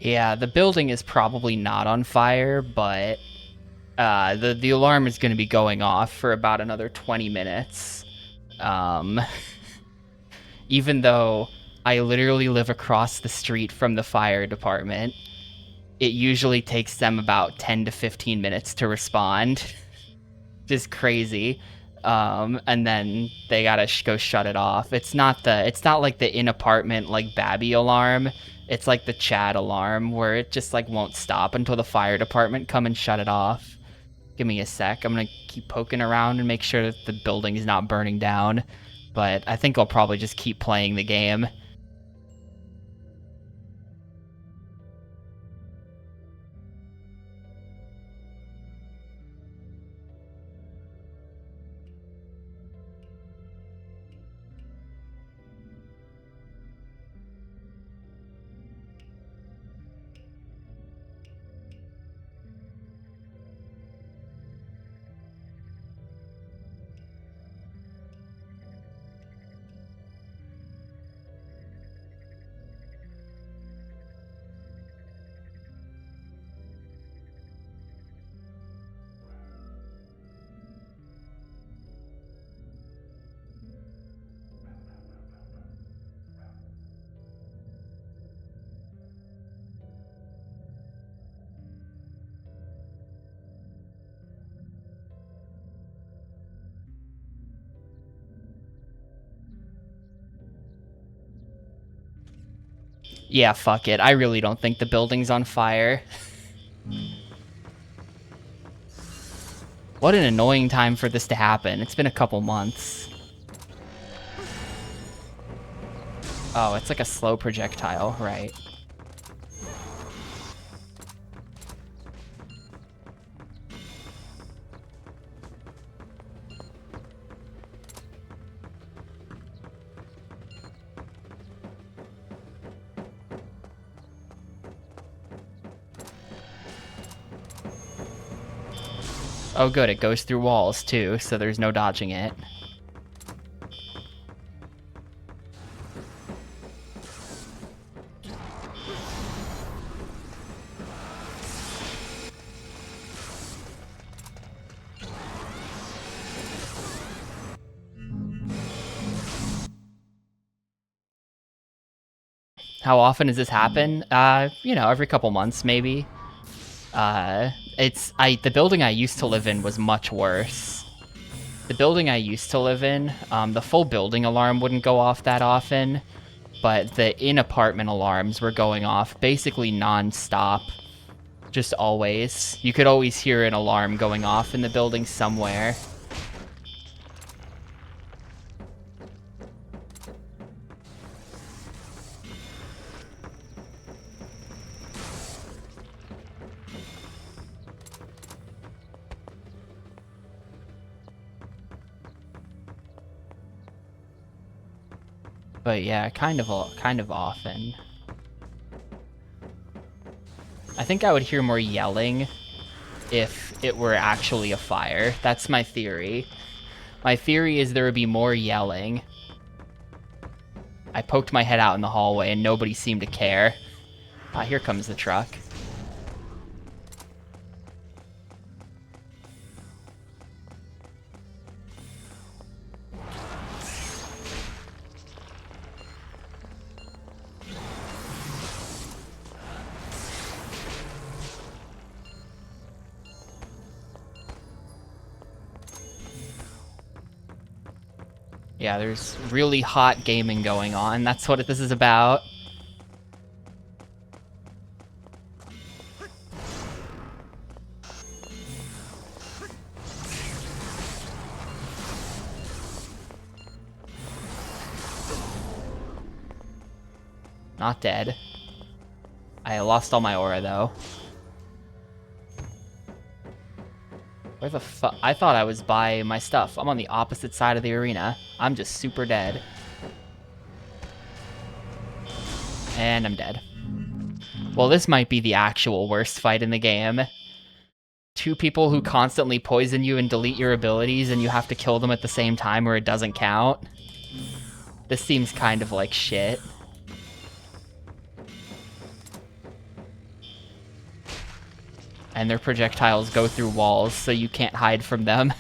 Yeah, the building is probably not on fire, but the alarm is going to be going off for about another 20 minutes. Even though I literally live across the street from the fire department, it usually takes them about 10 to 15 minutes to respond. Just crazy. And then they gotta go shut it off. It's not like the in-apartment, like, Babby alarm. It's like the Chad alarm, where it just, like, won't stop until the fire department come and shut it off. Give me a sec. I'm gonna keep poking around and make sure that the building is not burning down. But I think I'll probably just keep playing the game. Yeah, fuck it. I really don't think the building's on fire. What an annoying time for this to happen. It's been a couple months. Oh, it's like a slow projectile, right. Oh good, it goes through walls too, so there's no dodging it. How often does this happen? You know, every couple months maybe. The building I used to live in was much worse. The building I used to live in, the full building alarm wouldn't go off that often, but the in-apartment alarms were going off basically non-stop. Just always. You could always hear an alarm going off in the building somewhere. But yeah, kind of often. I think I would hear more yelling if it were actually a fire. That's my theory. My theory is there would be more yelling. I poked my head out in the hallway and nobody seemed to care. Ah, here comes the truck. Yeah, there's really hot gaming going on. That's what this is about. Not dead. I lost all my aura, though. Where the fuck? I thought I was by my stuff. I'm on the opposite side of the arena. I'm just super dead. And I'm dead. Well, this might be the actual worst fight in the game. Two people who constantly poison you and delete your abilities, and you have to kill them at the same time or it doesn't count. This seems kind of like shit. And their projectiles go through walls, so you can't hide from them.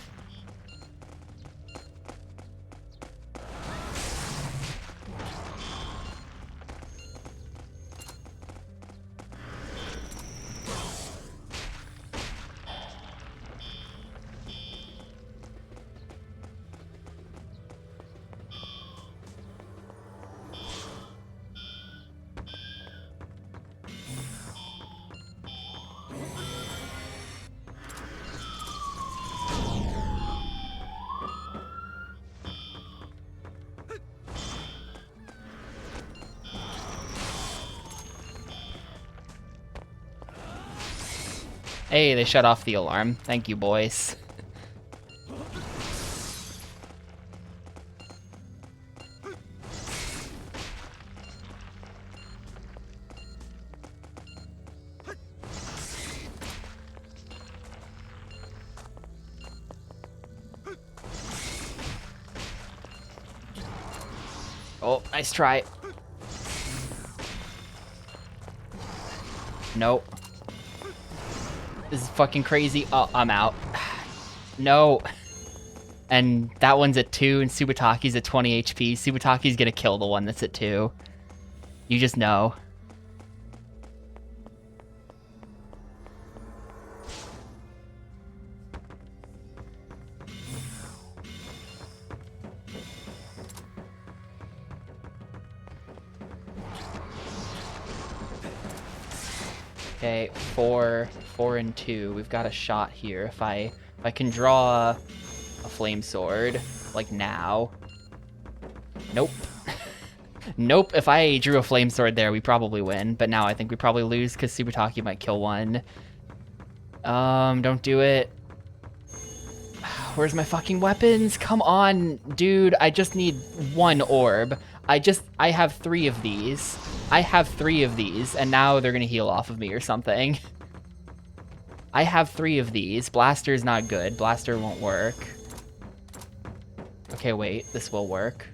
Hey, they shut off the alarm. Thank you, boys. Oh, nice try. Nope. This is fucking crazy. Oh, I'm out. No. And that one's at 2, and Subataki's at 20 HP. Subataki's gonna kill the one that's at 2. You just know. Okay, 4, 4, and 2. We've got a shot here. If I can draw a flame sword, like now. Nope. Nope, if I drew a flame sword there, we probably win. But now I think we probably lose because Subutaki might kill one. Don't do it. Where's my fucking weapons? Come on, dude. I just need 1 orb. I have 3 of these. I have 3 of these, and now they're gonna heal off of me or something. I have 3 of these. Blaster's not good. Blaster won't work. Okay, wait. This will work.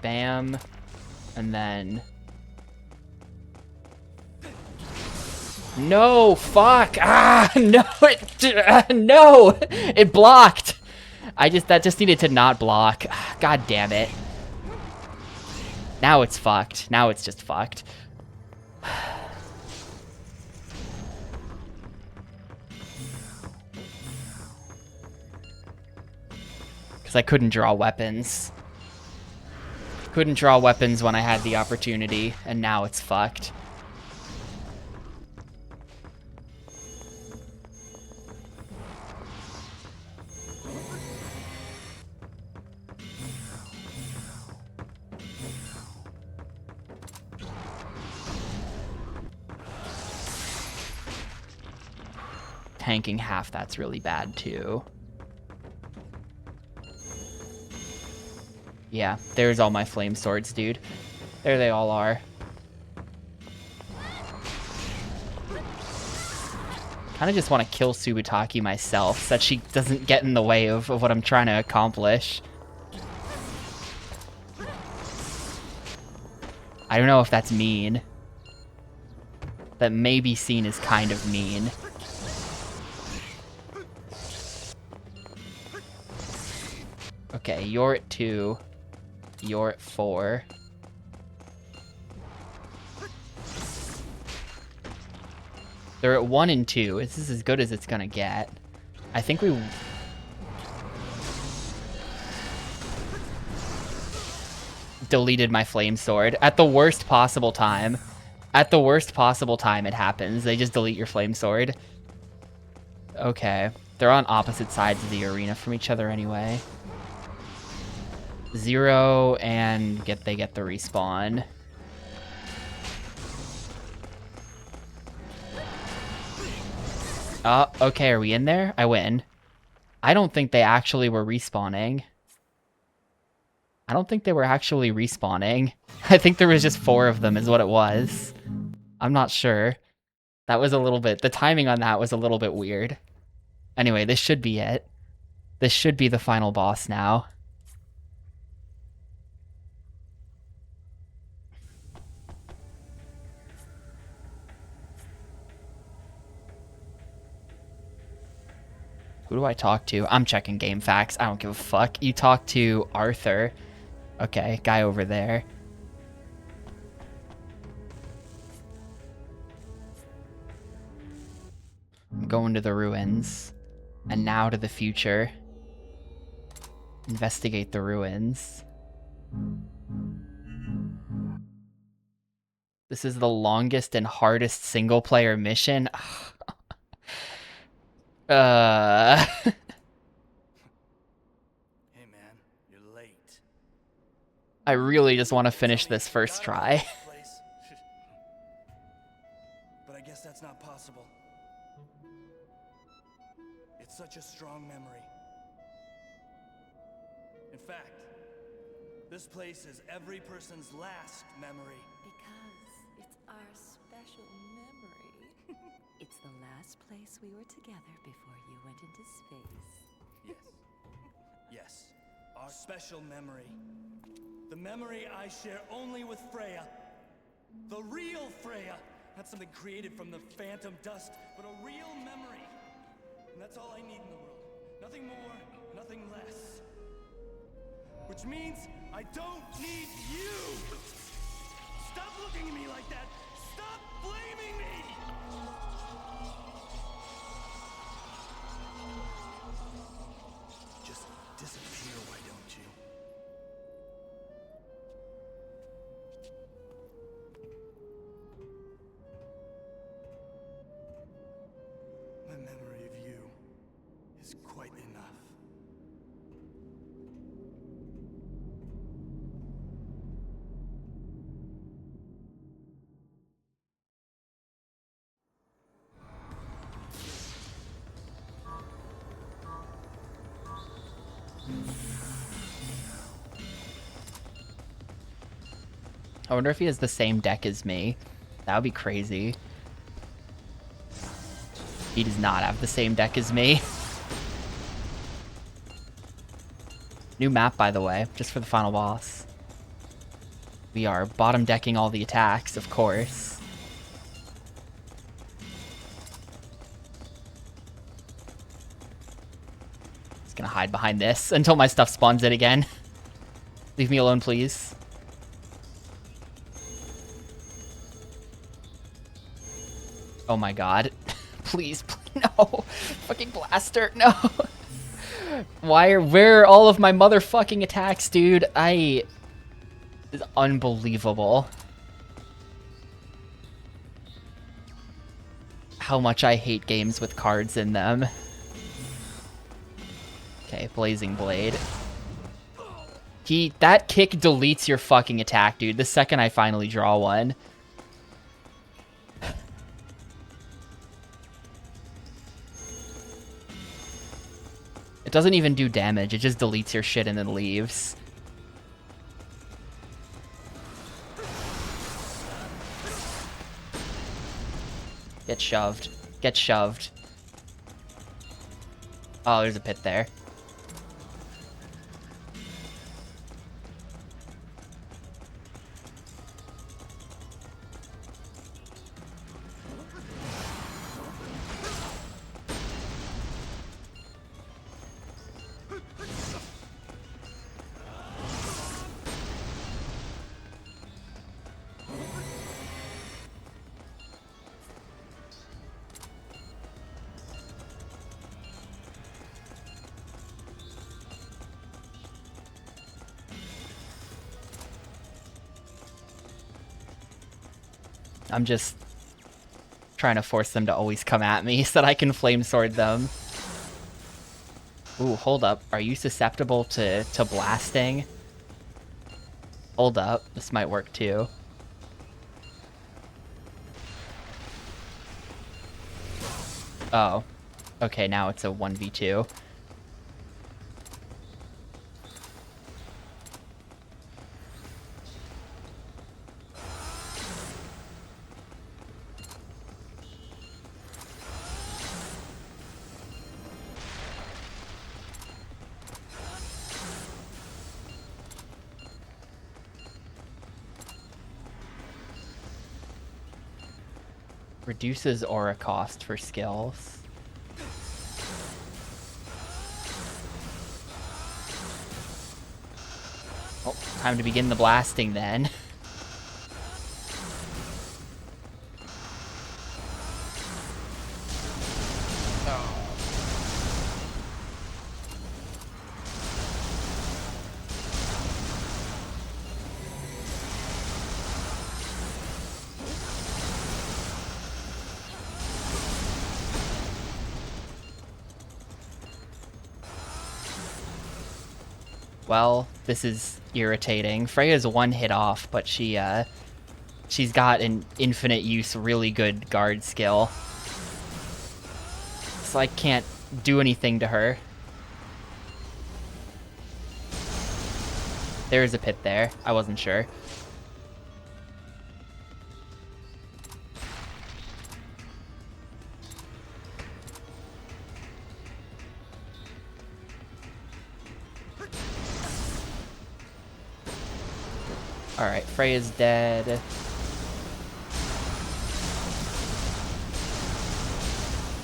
Bam. And then... No, fuck! Ah, no, no! It blocked! That just needed to not block. God damn it. Now it's fucked. Now it's just fucked. Because I couldn't draw weapons. Couldn't draw weapons when I had the opportunity, and now it's fucked. Tanking half, that's really bad too. Yeah, there's all my flame swords, dude. There they all are. Kind of just want to kill Subutaki myself so that she doesn't get in the way of what I'm trying to accomplish. I don't know if that's mean. That may be seen as kind of mean. Okay, you're at 2. You're at 4. They're at 1 and 2. This is as good as it's gonna get. I think we... deleted my flame sword at the worst possible time. At the worst possible time it happens. They just delete your flame sword. Okay. They're on opposite sides of the arena from each other anyway. 0 and they get the respawn. Okay, are we in there? I win. I don't think they actually were respawning. I don't think they were actually respawning. I think there was just 4 of them is what it was. I'm not sure. That was a little bit... The timing on that was a little bit weird. Anyway, this should be it. This should be the final boss now. Who do I talk to? I'm checking game facts. I don't give a fuck. You talk to Arthur. Okay, guy over there. I'm going to the ruins. And now to the future. Investigate the ruins. This is the longest and hardest single-player mission. Hey man, you're late. I really just want to finish this first try. But I guess that's not possible. It's such a strong memory. In fact, this place is every person's last memory. Because it's our special memory. It's the last place we were together before you went into space. Yes. Yes. Our special memory. The memory I share only with Freya. The real Freya. Not something created from the phantom dust, but a real memory. And that's all I need in the world. Nothing more, nothing less. Which means I don't need you! Stop looking at me like that! Stop blaming me! Just disappear, why don't you? quite enough. I wonder if he has the same deck as me. That would be crazy. He does not have the same deck as me. New map, by the way, just for the final boss. We are bottom decking all the attacks, of course. Just gonna hide behind this until my stuff spawns in again. Leave me alone, please. Oh my god. Please, no. Fucking blaster, no. Where are all of my motherfucking attacks, dude? It's unbelievable. How much I hate games with cards in them. Okay, Blazing Blade. That kick deletes your fucking attack, dude. The second I finally draw one. It doesn't even do damage, it just deletes your shit and then leaves. Get shoved. Get shoved. Oh, there's a pit there. I'm just trying to force them to always come at me so that I can flame sword them. Ooh, hold up. Are you susceptible to blasting? Hold up. This might work too. Oh. Okay, now it's a 1v2. Reduces aura cost for skills. Oh, time to begin the blasting then. Well, this is irritating. Freya's one hit off, but she's got an infinite use, really good guard skill. So I can't do anything to her. There is a pit there. I wasn't sure. Alright, Freya's dead.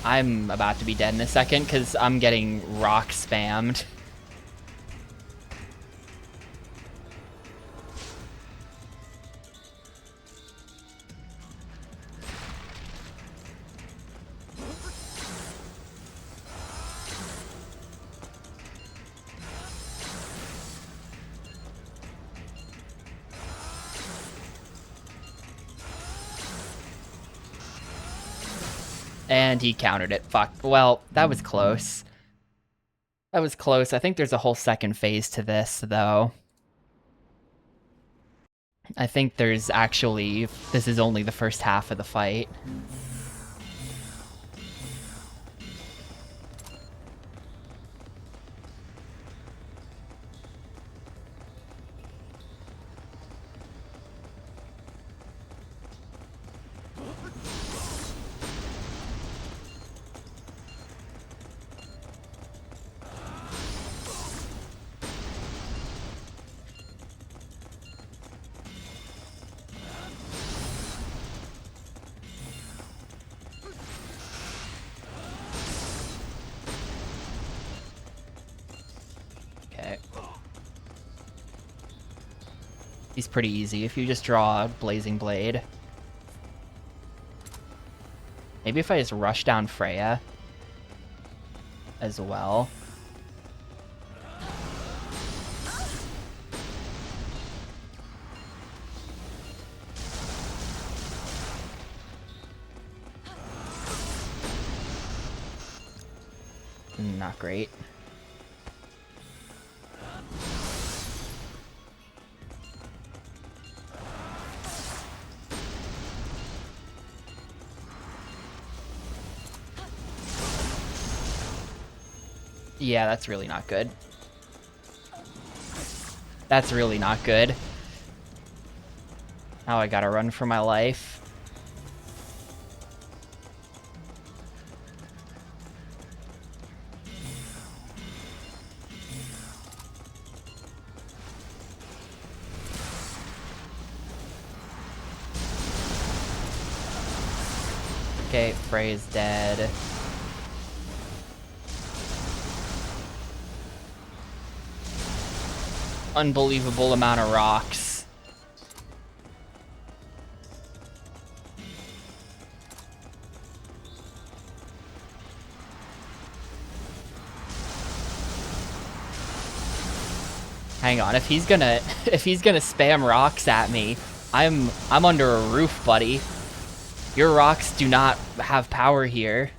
I'm about to be dead in a second because I'm getting rock spammed. And he countered it. Fuck. Well, that was close. That was close. I think there's a whole second phase to this, though. I think there's actually... This is only the first half of the fight. He's pretty easy if you just draw a Blazing Blade. Maybe if I just rush down Freya as well. Not great. Yeah, that's really not good. That's really not good. Now I gotta run for my life. Okay, Frey's dead. Unbelievable amount of rocks. Hang on, if he's gonna spam rocks at me, I'm under a roof, buddy. Your rocks do not have power here.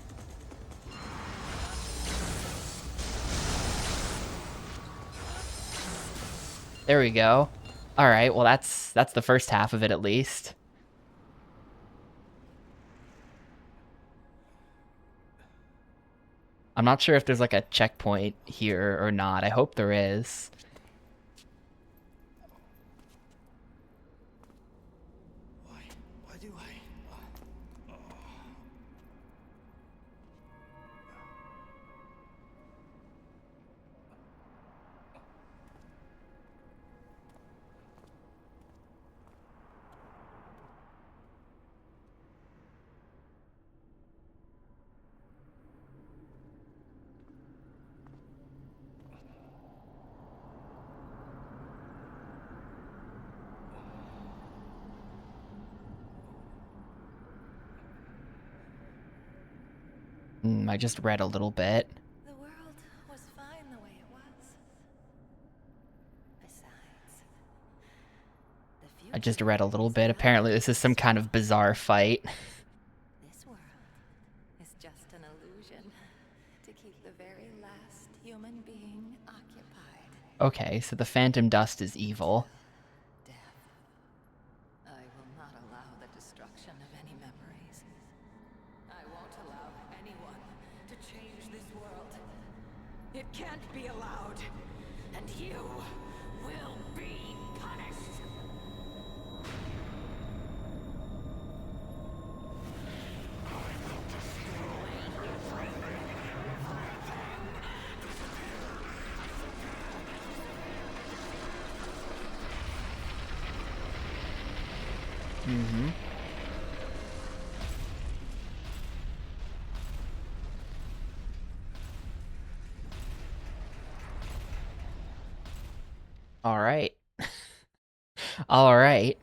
There we go. All right, well that's the first half of it at least. I'm not sure if there's like a checkpoint here or not. I hope there is. Why do I? I just read a little bit. The world was fine the way it was. Besides, the I just read a little bit. Apparently this is some kind of bizarre fight. This world is just an illusion to keep the very last human being occupied. Okay, so the Phantom Dust is evil. Death. I will not allow the destruction of any memories. I won't allow anyone to change this world. It can't be allowed. And you will be punished. Mm-hmm. All right. All right.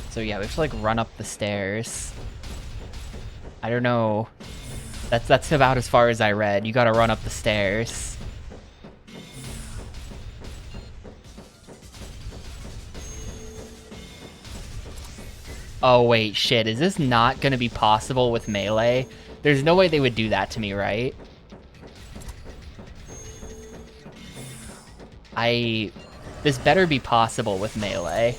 So yeah, we have to like run up the stairs. I don't know. That's about as far as I read. You gotta run up the stairs. Oh, wait, shit. Is this not going to be possible with melee? There's no way they would do that to me, right? This better be possible with melee.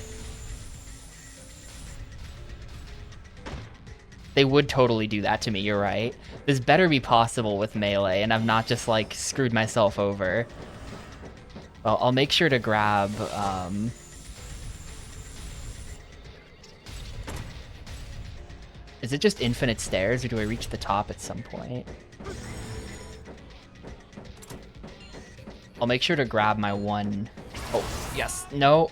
They would totally do that to me, you're right. This better be possible with melee, and I've not just, like, screwed myself over. Well, I'll make sure to grab, Is it just infinite stairs, or do I reach the top at some point? I'll make sure to grab my one... Oh, yes. No.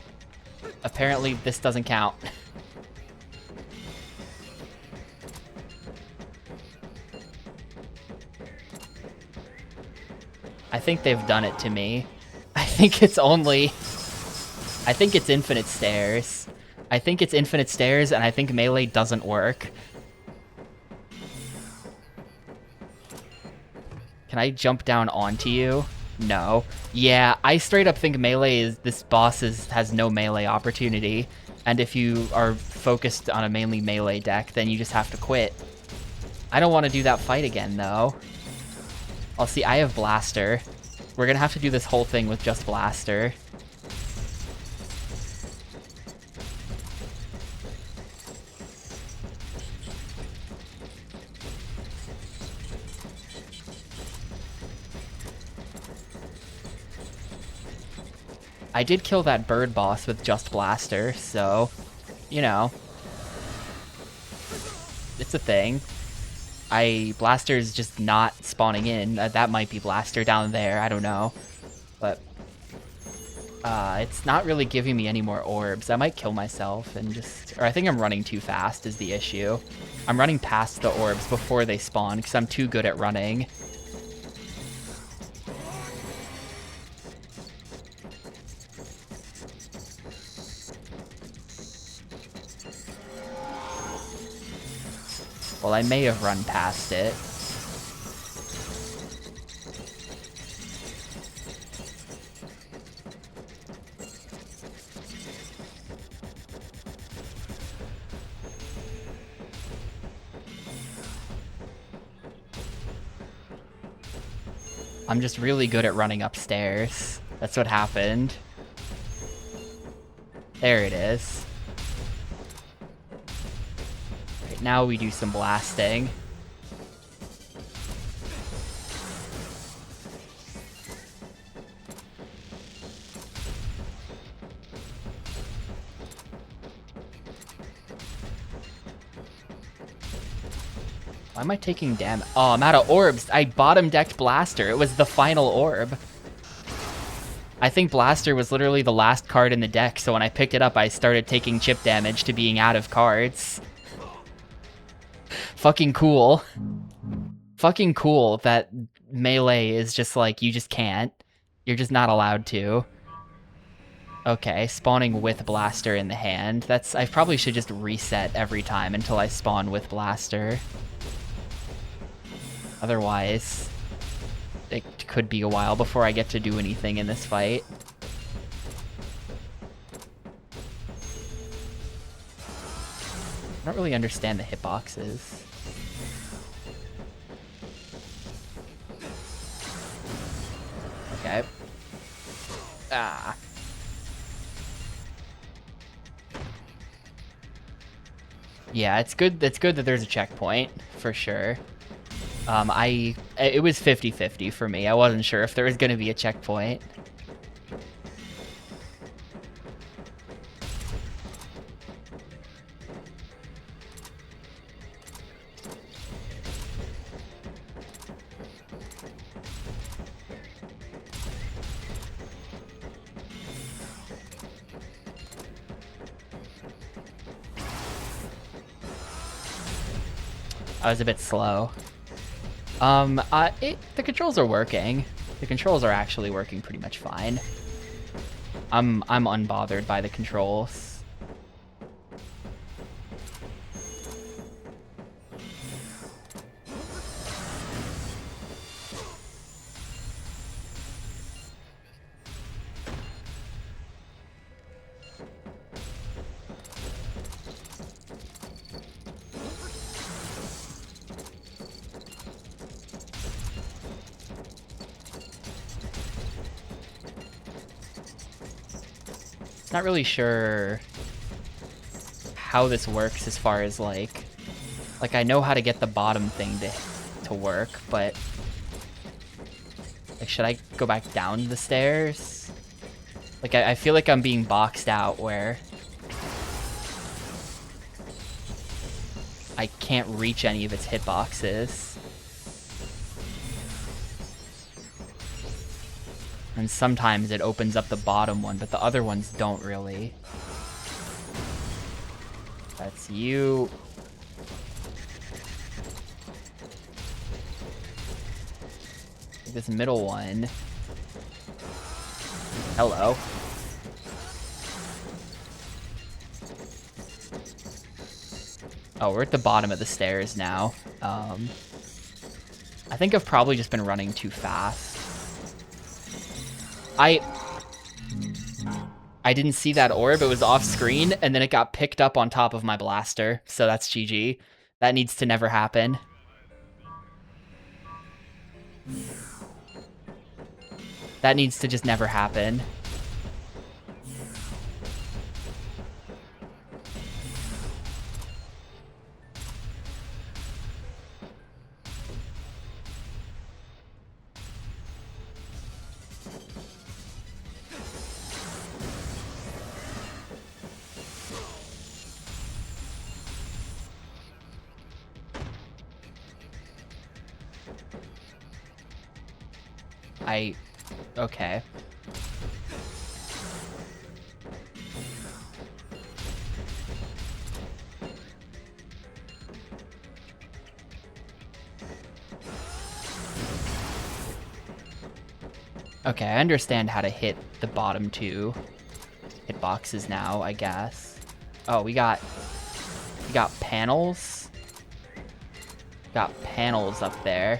Apparently, this doesn't count. I think they've done it to me. I think it's infinite stairs. I think it's infinite stairs, and I think melee doesn't work. Can I jump down onto you? No. Yeah, I straight up think this boss has no melee opportunity. And if you are focused on a mainly melee deck, then you just have to quit. I don't want to do that fight again, though. I'll see, I have Blaster. We're gonna have to do this whole thing with just Blaster. I did kill that bird boss with just Blaster, so, you know. It's a thing. Blaster's just not spawning in. That might be Blaster down there, I don't know. But, it's not really giving me any more orbs. I might kill myself and just... Or I think I'm running too fast is the issue. I'm running past the orbs before they spawn because I'm too good at running. Well, I may have run past it. I'm just really good at running upstairs. That's what happened. There it is. Right, now we do some blasting. Why am I taking damage? Oh, I'm out of orbs. I bottom decked Blaster. It was the final orb. I think Blaster was literally the last card in the deck, so when I picked it up, I started taking chip damage to being out of cards. Fucking cool. Fucking cool that melee is just like, you just can't. You're just not allowed to. Okay, spawning with Blaster in the hand. I probably should just reset every time until I spawn with Blaster. Otherwise, it could be a while before I get to do anything in this fight. I don't really understand the hitboxes. Okay. Ah. Yeah, it's good that there's a checkpoint, for sure. It was 50-50 for me. I wasn't sure if there was going to be a checkpoint. I was a bit slow. The controls are working. The controls are actually working pretty much fine. I'm unbothered by the controls. Not really sure how this works as far as like I know how to get the bottom thing to work, but like, should I go back down the stairs? Like, I feel like I'm being boxed out where I can't reach any of its hitboxes. And sometimes it opens up the bottom one, but the other ones don't really. That's you. This middle one. Hello. Oh, we're at the bottom of the stairs now. I think I've probably just been running too fast. I didn't see that orb, it was off screen, and then it got picked up on top of my blaster, so that's GG. That needs to never happen. That needs to just never happen. Okay. Okay, I understand how to hit the bottom two hitboxes now, I guess. Oh, we got panels. Got panels up there.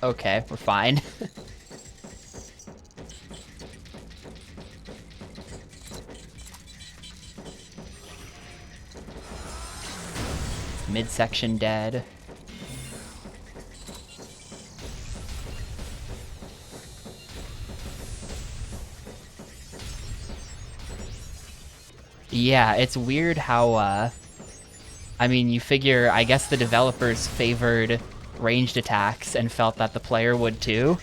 Okay, we're fine. Midsection dead. Yeah, it's weird how, I mean, you figure, I guess the developers favored ranged attacks and felt that the player would too.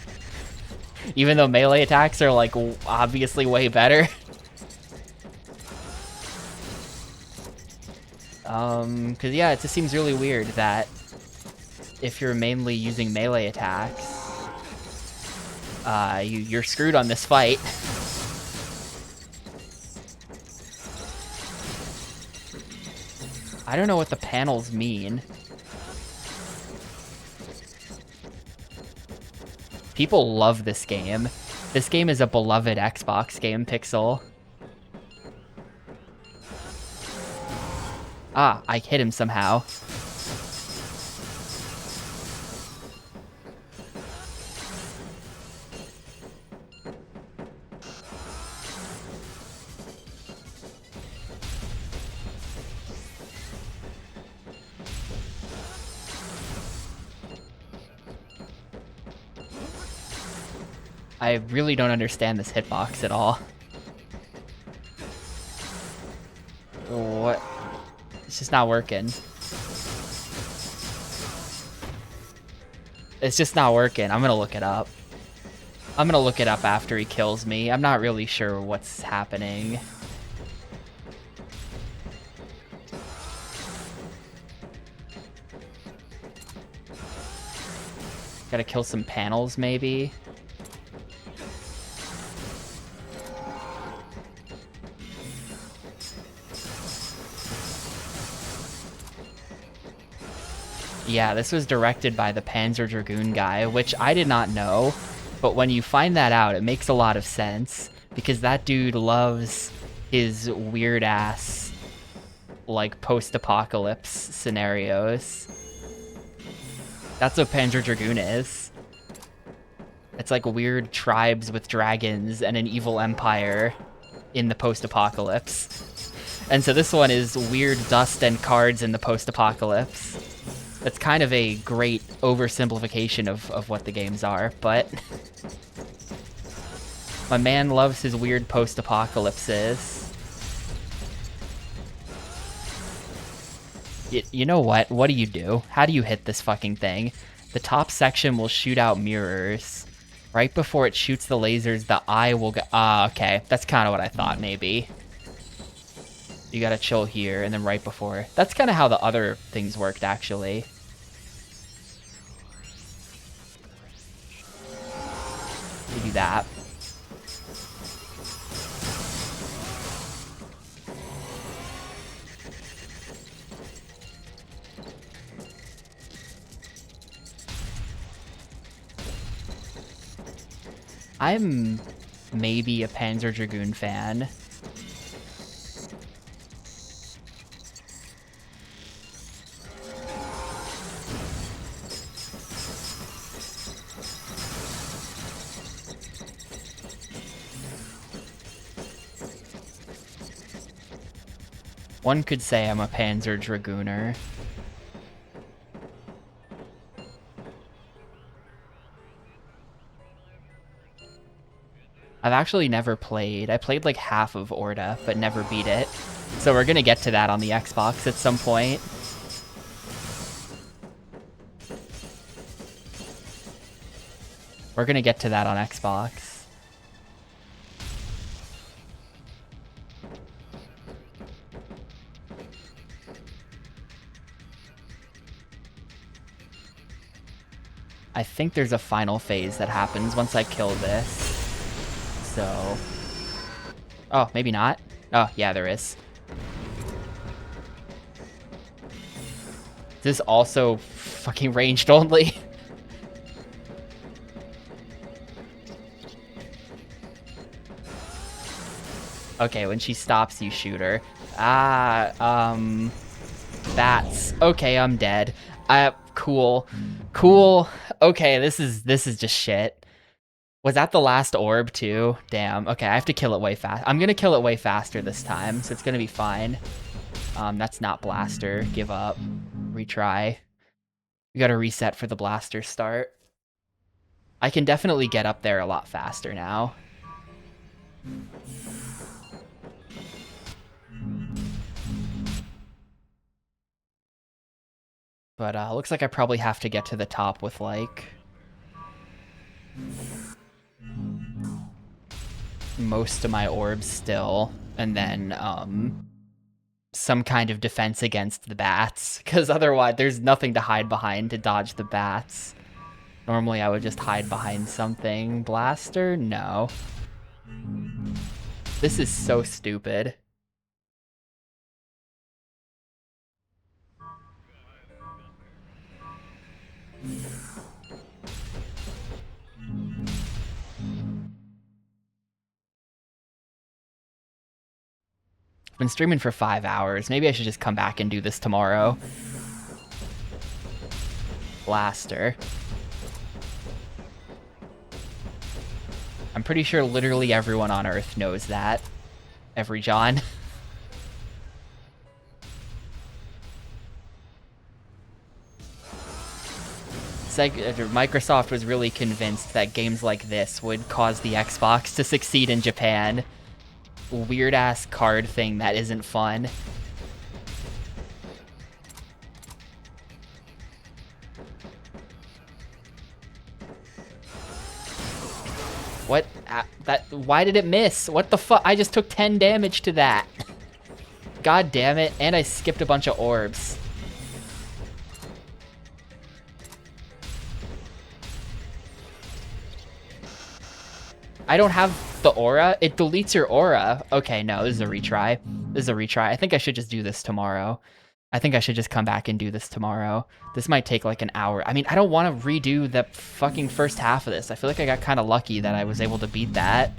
Even though melee attacks are, like, obviously way better. Cause yeah, it just seems really weird that if you're mainly using melee attacks, you're screwed on this fight. I don't know what the panels mean. People love this game. This game is a beloved Xbox game, Pixel. Ah, I hit him somehow. I really don't understand this hitbox at all. What? It's just not working. It's just not working. I'm gonna look it up. I'm gonna look it up after he kills me. I'm not really sure what's happening. Gotta kill some panels, maybe. Yeah, this was directed by the Panzer Dragoon guy, which I did not know. But when you find that out, it makes a lot of sense. Because that dude loves his weird-ass, like, post-apocalypse scenarios. That's what Panzer Dragoon is. It's like weird tribes with dragons and an evil empire in the post-apocalypse. And so this one is weird dust and cards in the post-apocalypse. That's kind of a great oversimplification of what the games are, but my man loves his weird post-apocalypses. You know what? What do? How do you hit this fucking thing? The top section will shoot out mirrors. Right before it shoots the lasers, the eye will go... Ah, okay. That's kind of what I thought, maybe. You gotta chill here, and then right before... That's kind of how the other things worked, actually. You do that. I'm maybe a Panzer Dragoon fan. One could say I'm a Panzer Dragooner. I've actually never played. I played like half of Orda, but never beat it. So we're gonna get to that on the Xbox at some point. We're gonna get to that on Xbox. I think there's a final phase that happens once I kill this. So... Oh, maybe not. Oh, yeah, there is. This is also fucking ranged only. Okay, when she stops, you shoot her. Bats. Okay, I'm dead. Cool. Cool. Okay, this is just shit. Was that the last orb, too? Damn. Okay, I have to kill it way fast. I'm gonna kill it way faster this time, so it's gonna be fine. That's not Blaster. Give up. Retry. We gotta reset for the Blaster start. I can definitely get up there a lot faster now. But looks like I probably have to get to the top with, like... most of my orbs still, and then some kind of defense against the bats, because otherwise there's nothing to hide behind to dodge the bats. Normally I would just hide behind something. Blaster? No. This is so stupid. I've been streaming for 5 hours. Maybe I should just come back and do this tomorrow. Blaster. I'm pretty sure literally everyone on Earth knows that. Every John. Microsoft was really convinced that games like this would cause the Xbox to succeed in Japan. Weird-ass card thing that isn't fun. What? Why did it miss? What the fuck? I just took 10 damage to that. God damn it. And I skipped a bunch of orbs. I don't have the aura. It deletes your aura. Okay, no, this is a retry. This is a retry. I think I should just do this tomorrow. I think I should just come back and do this tomorrow. This might take like an hour. I mean, I don't want to redo the fucking first half of this. I feel like I got kind of lucky that I was able to beat that.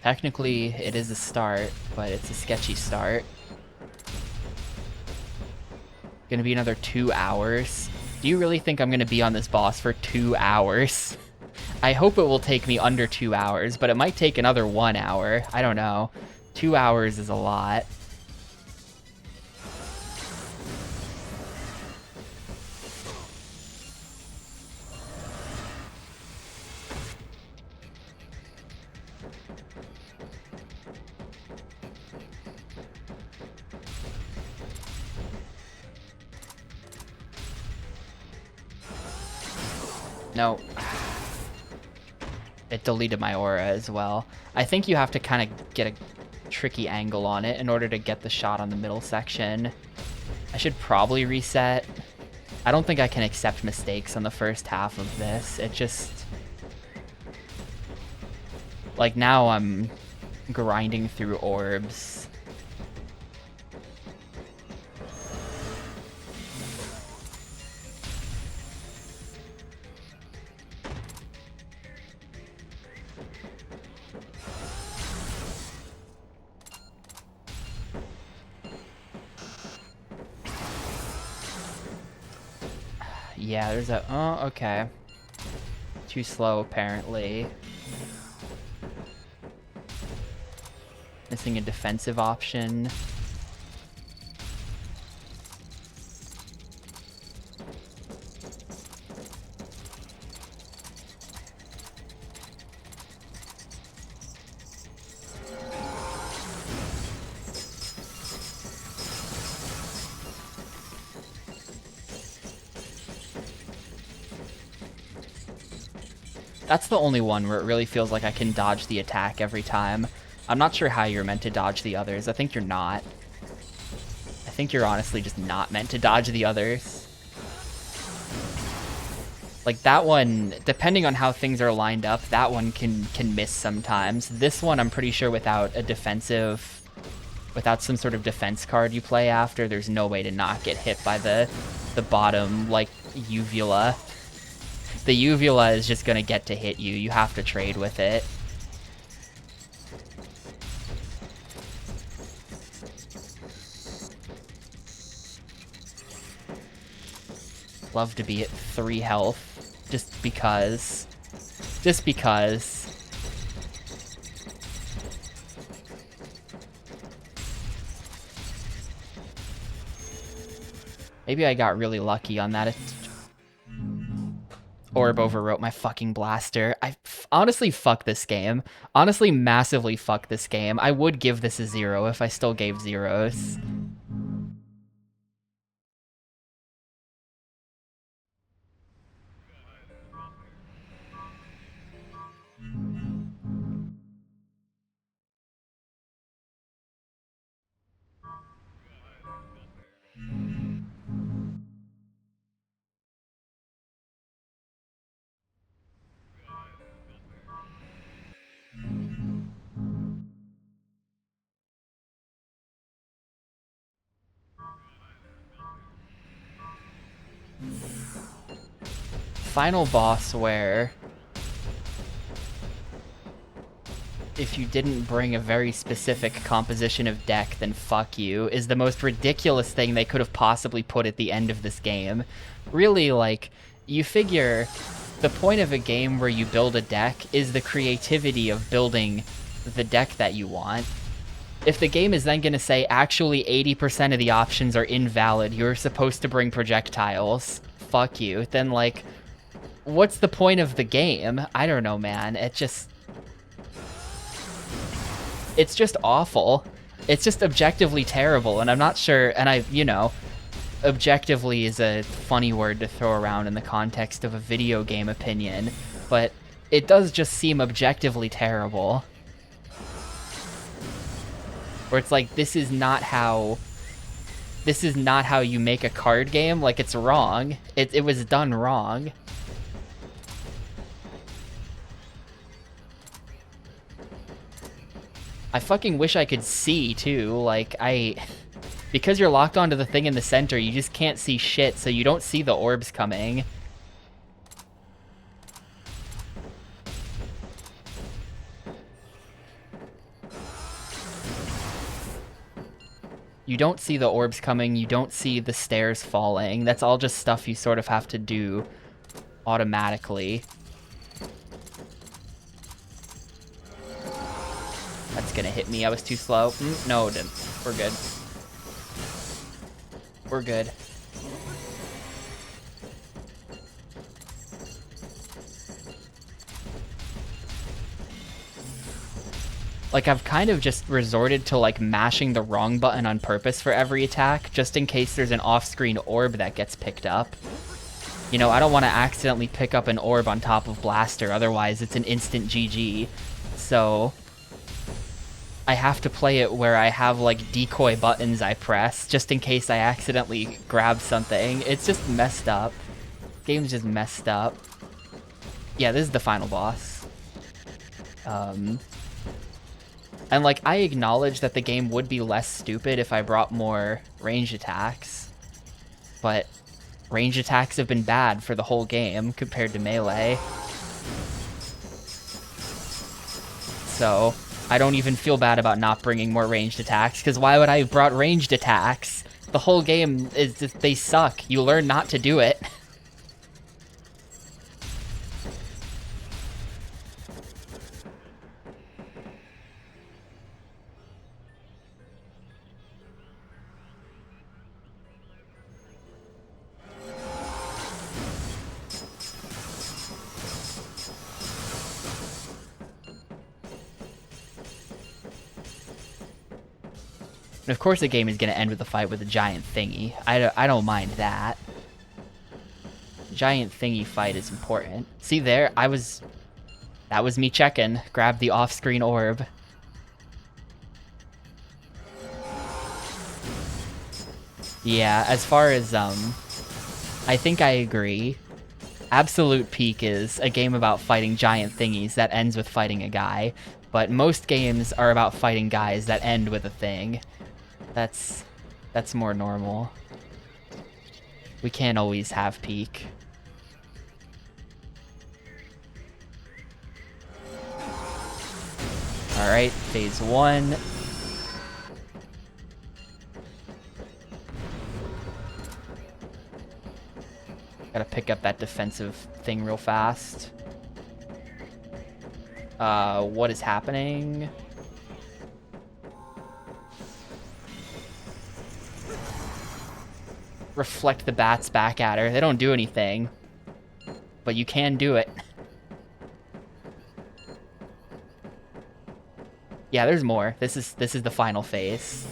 Technically, it is a start, but it's a sketchy start. Gonna be another 2 hours. Do you really think I'm gonna be on this boss for 2 hours? I hope it will take me under 2 hours, but it might take another 1 hour. I don't know. 2 hours is a lot. No. It deleted my aura as well. I think you have to kind of get a tricky angle on it in order to get the shot on the middle section. I should probably reset. I don't think I can accept mistakes on the first half of this. It just... like, now I'm grinding through orbs. Yeah, there's a... oh, okay. Too slow, apparently. Missing a defensive option. That's the only one where it really feels like I can dodge the attack every time. I'm not sure how you're meant to dodge the others. I think you're not. I think you're honestly just not meant to dodge the others. Like that one, depending on how things are lined up, that one can miss sometimes. This one, I'm pretty sure without a defensive, without some sort of defense card you play after, there's no way to not get hit by the bottom, like, uvula. The uvula is just gonna get to hit you. You have to trade with it. Love to be at 3 health. Just because. Just because. Maybe I got really lucky on that. Orb overwrote my fucking blaster. Honestly, fuck this game. Honestly, massively fuck this game. I would give this a 0 if I still gave zeros. Final boss where if you didn't bring a very specific composition of deck, then fuck you, is the most ridiculous thing they could have possibly put at the end of this game. Really, like, you figure the point of a game where you build a deck is the creativity of building the deck that you want. If the game is then going to say, actually 80% of the options are invalid, you're supposed to bring projectiles, fuck you, then, like, what's the point of the game? I don't know, man. It's just awful. It's just objectively terrible, and I'm not sure, and objectively is a funny word to throw around in the context of a video game opinion, but it does just seem objectively terrible. Where it's like, this is not how you make a card game. Like, it's wrong. It was done wrong. I fucking wish I could see, too. Like, because you're locked onto the thing in the center, you just can't see shit, so you don't see the orbs coming. You don't see the orbs coming, you don't see the stairs falling. That's all just stuff you sort of have to do automatically. That's gonna hit me. I was too slow. No, it didn't. We're good. We're good. Like, I've kind of just resorted to, like, mashing the wrong button on purpose for every attack, just in case there's an off-screen orb that gets picked up. You know, I don't want to accidentally pick up an orb on top of Blaster, otherwise it's an instant GG. So I have to play it where I have, like, decoy buttons I press, just in case I accidentally grab something. It's just messed up. Game's just messed up. Yeah, this is the final boss. And, like, I acknowledge that the game would be less stupid if I brought more ranged attacks. But ranged attacks have been bad for the whole game compared to melee. So I don't even feel bad about not bringing more ranged attacks, because why would I have brought ranged attacks? The whole game is just, they suck. You learn not to do it. And of course the game is going to end with a fight with a giant thingy. I don't mind that. Giant thingy fight is important. See there, that was me checking. Grab the off-screen orb. Yeah, as far as, I think I agree. Absolute Peak is a game about fighting giant thingies that ends with fighting a guy. But most games are about fighting guys that end with a thing. That's more normal. We can't always have Peak. Alright, phase 1. Gotta pick up that defensive thing real fast. What is happening? Reflect the bats back at her. They don't do anything. But you can do it. Yeah, there's more. This is the final phase.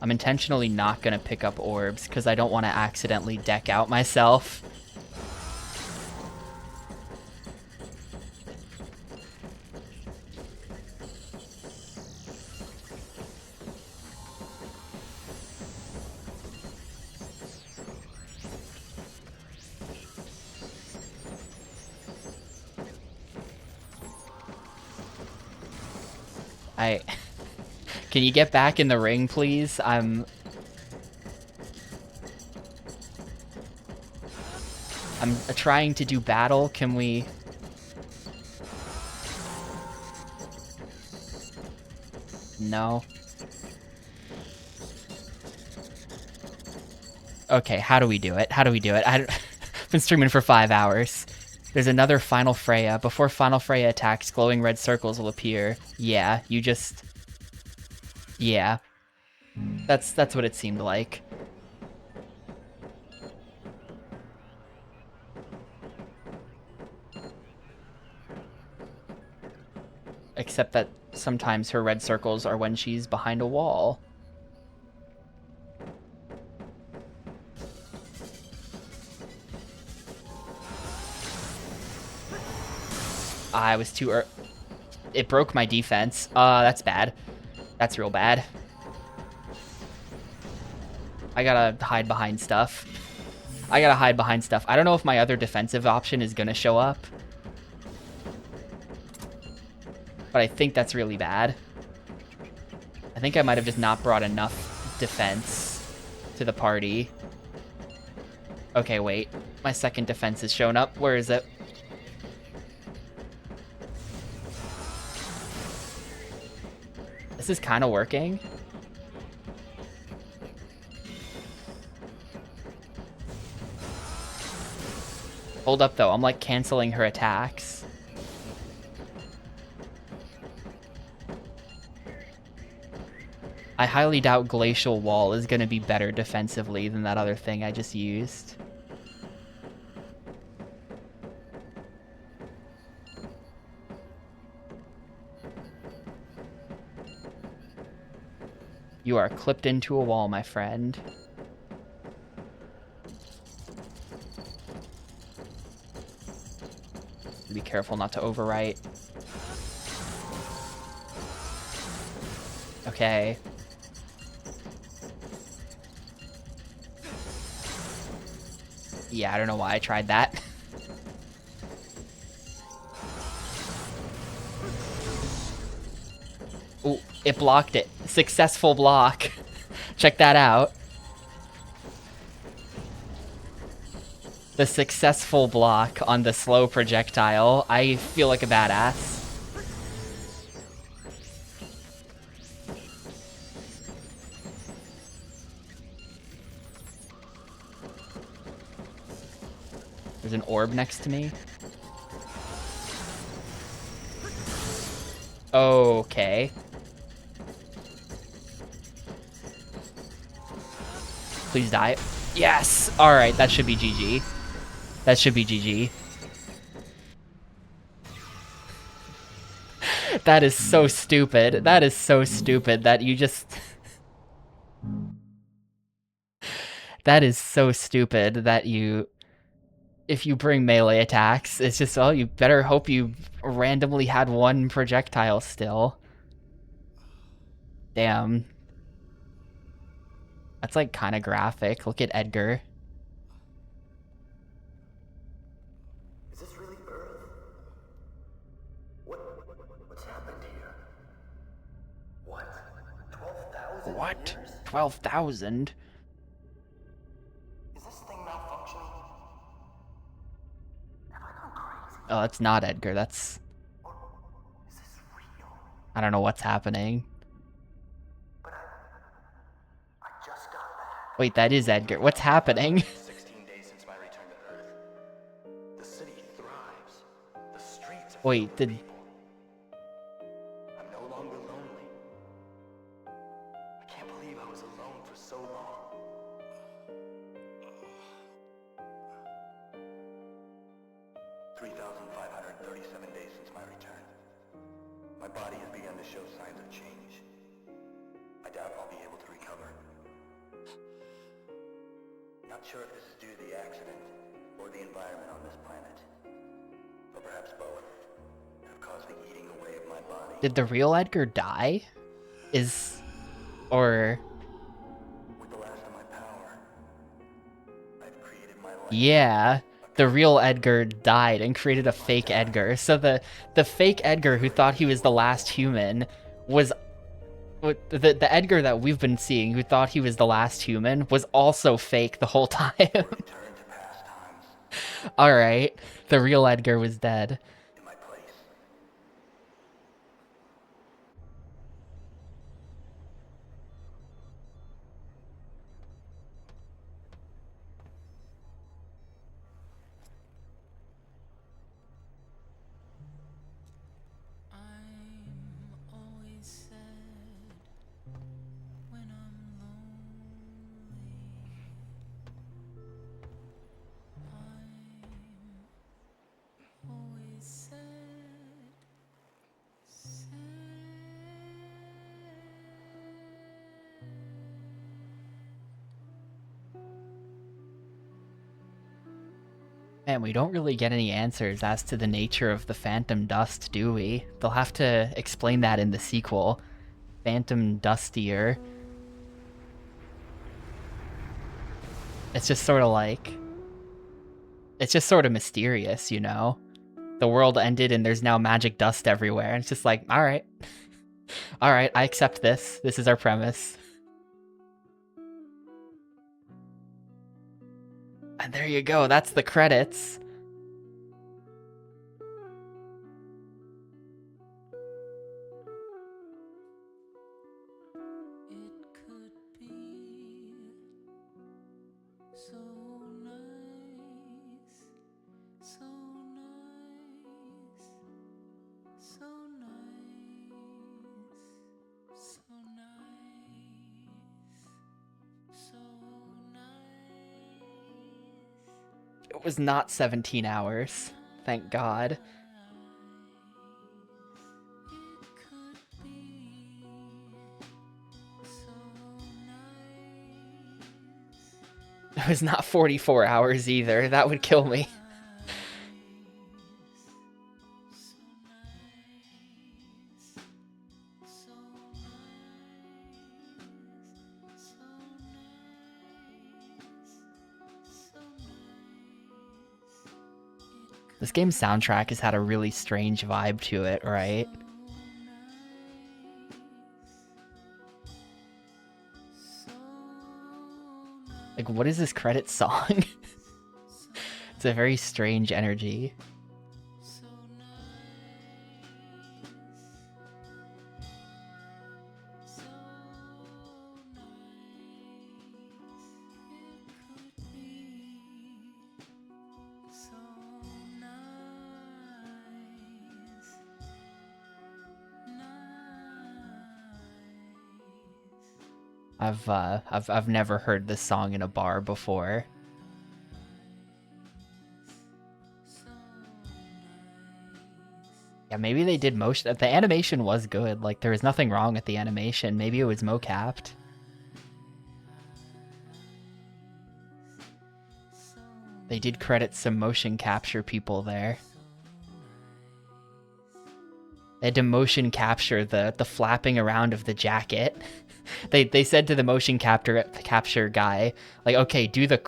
I'm intentionally not going to pick up orbs because I don't want to accidentally deck out myself. Can you get back in the ring, please? I'm trying to do battle. Can we... No. Okay, how do we do it? How do we do it? I've been streaming for 5 hours. There's another Final Freya. Before Final Freya attacks, glowing red circles will appear. Yeah, you Yeah. That's what it seemed like. Except that sometimes her red circles are when she's behind a wall. I was too it broke my defense. That's bad. That's real bad. I gotta hide behind stuff. I gotta hide behind stuff. I don't know if my other defensive option is gonna show up. But I think that's really bad. I think I might have just not brought enough defense to the party. Okay, wait. My second defense has shown up. Where is it? This is kind of working. Hold up, though. I'm, like, canceling her attacks. I highly doubt Glacial Wall is going to be better defensively than that other thing I just used. You are clipped into a wall, my friend. Be careful not to overwrite. Okay. Yeah, I don't know why I tried that. Ooh, it blocked it. Successful block. Check that out. The successful block on the slow projectile. I feel like a badass. There's an orb next to me. Okay. Please die. Yes! Alright, that should be GG. That should be GG. That is so stupid. That is so stupid that you just... That is so stupid that you... If you bring melee attacks, it's just, oh, you better hope you randomly had one projectile still. Damn. That's, like, kind of graphic. Look at Edgar. Is this really Earth? What's happened here? What? 12,000 What? years? 12,000? Is this thing malfunctioning? Have I gone crazy? Oh, that's not Edgar. That's... Or is this real? I don't know what's happening. But I just got back. Wait, that is Edgar. What's happening? 16 days since my return to Earth. The city thrives. The streets are Wait, filled with did... people. I'm no longer lonely. I can't believe I was alone for so long. 3,537 days since my return. My body has begun to show signs of change. I doubt I'll be able to recover. Not sure if this is due to the accident or the environment on this planet. Or perhaps both have caused the eating away of my body. Did the real Edgar die? Is... Or... With the last of my power, I've created my life. Yeah. The real Edgar died and created a fake Edgar. So the fake Edgar who thought he was the last human was... The Edgar that we've been seeing who thought he was the last human was also fake the whole time. Return to past times Alright. The real Edgar was dead. in my place. I'm always sad And we don't really get any answers as to the nature of the Phantom Dust, do we? They'll have to explain that in the sequel. Phantom Dustier. It's just sort of like... It's just sort of mysterious, you know? The world ended and there's now magic dust everywhere. And it's just like, alright. Alright, I accept this. This is our premise. And there you go, that's the credits. It was not 17 hours. Thank God. It was not 44 hours either. That would kill me. This game's soundtrack has had a really strange vibe to it, right? Like, what is this credit song? It's a very strange energy. I've never heard this song in a bar before. Yeah, maybe they did motion. The animation was good. Like, there was nothing wrong with the animation. Maybe it was mocapped. They did credit some motion capture people there. They had to motion capture the flapping around of the jacket. They said to the motion capture guy, like, okay, do the...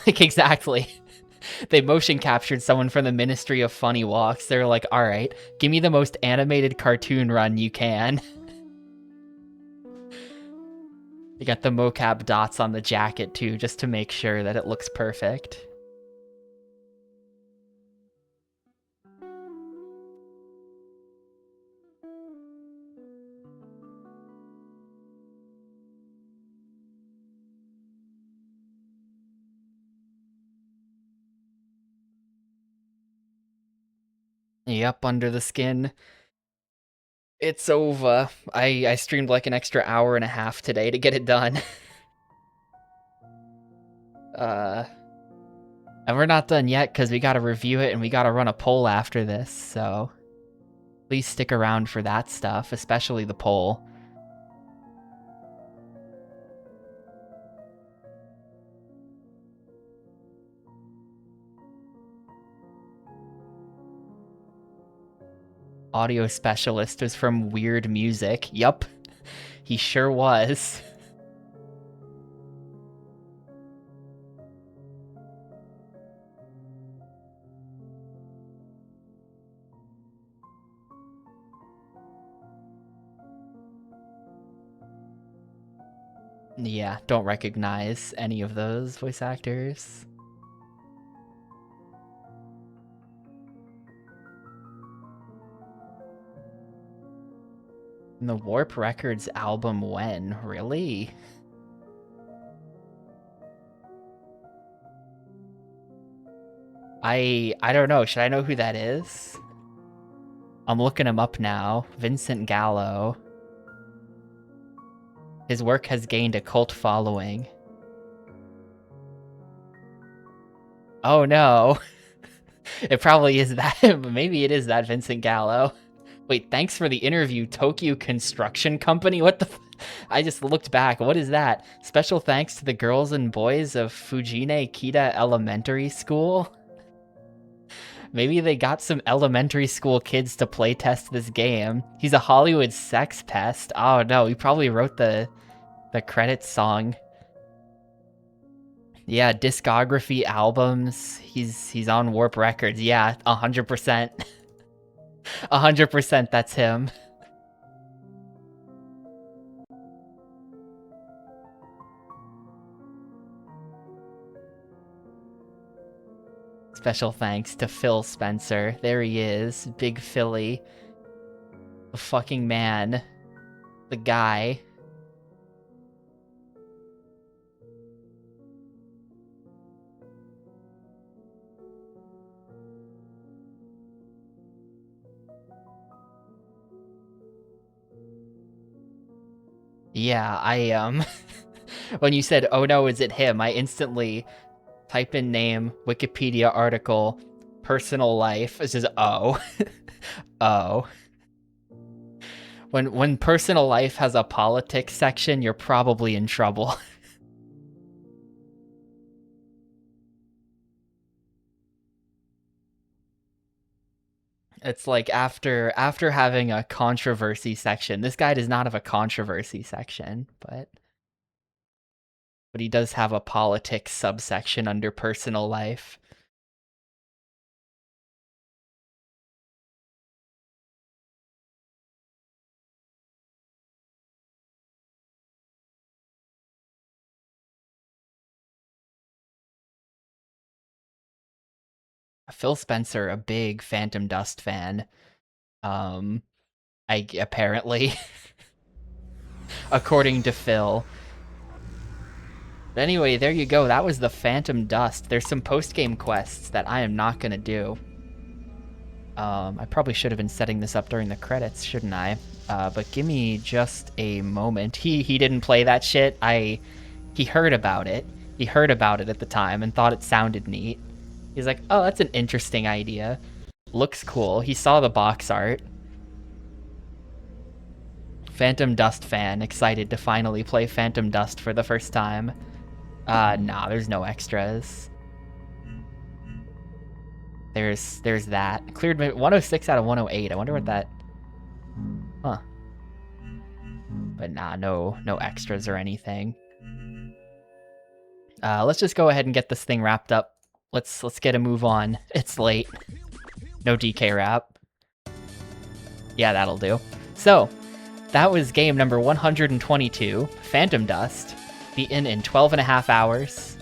like, exactly. They motion captured someone from the Ministry of Funny Walks. They're like, alright, give me the most animated cartoon run you can. You got the mocap dots on the jacket, too, just to make sure that it looks perfect. Yep, Under the Skin. It's over. I streamed like an extra hour and a half today to get it done. And we're not done yet because we gotta review it and we gotta run a poll after this, so please stick around for that stuff, especially the poll. Audio specialist was from Weird Music. Yup, he sure was. Yeah, don't recognize any of those voice actors. The Warp Records album when? Really? I don't know. Should I know who that is? I'm looking him up now. Vincent Gallo. His work has gained a cult following. Oh no. It probably is that. Maybe it is that Vincent Gallo. Wait, thanks for the interview, Tokyo Construction Company? What the I just looked back. What is that? Special thanks to the girls and boys of Fujine Kita Elementary School? Maybe they got some elementary school kids to playtest this game. He's a Hollywood sex pest. Oh no, he probably wrote the credits song. Yeah, discography, albums. He's on Warp Records. Yeah, 100%. 100% that's him. Special thanks to Phil Spencer. There he is. Big Philly. The fucking man. The guy. Yeah, when you said, oh no, is it him? I instantly type in name, Wikipedia article, personal life. It says, oh. Oh. When personal life has a politics section, you're probably in trouble. It's like after having a controversy section. This guy does not have a controversy section, but he does have a politics subsection under personal life. Phil Spencer, a big Phantom Dust fan. Apparently, according to Phil. But anyway, there you go. That was the Phantom Dust. There's some post-game quests that I am not gonna do. I probably should have been setting this up during the credits, shouldn't I? But give me just a moment. He didn't play that shit. He heard about it. He heard about it at the time and thought it sounded neat. He's like, oh, that's an interesting idea. Looks cool. He saw the box art. Phantom Dust fan, excited to finally play Phantom Dust for the first time. Nah, there's no extras. There's that. Cleared 106 out of 108. I wonder what that... Huh. But nah, no extras or anything. Let's just go ahead and get this thing wrapped up. Let's get a move on. It's late. No DK wrap. Yeah, that'll do. So, that was game number 122, Phantom Dust. Beaten in 12.5 hours.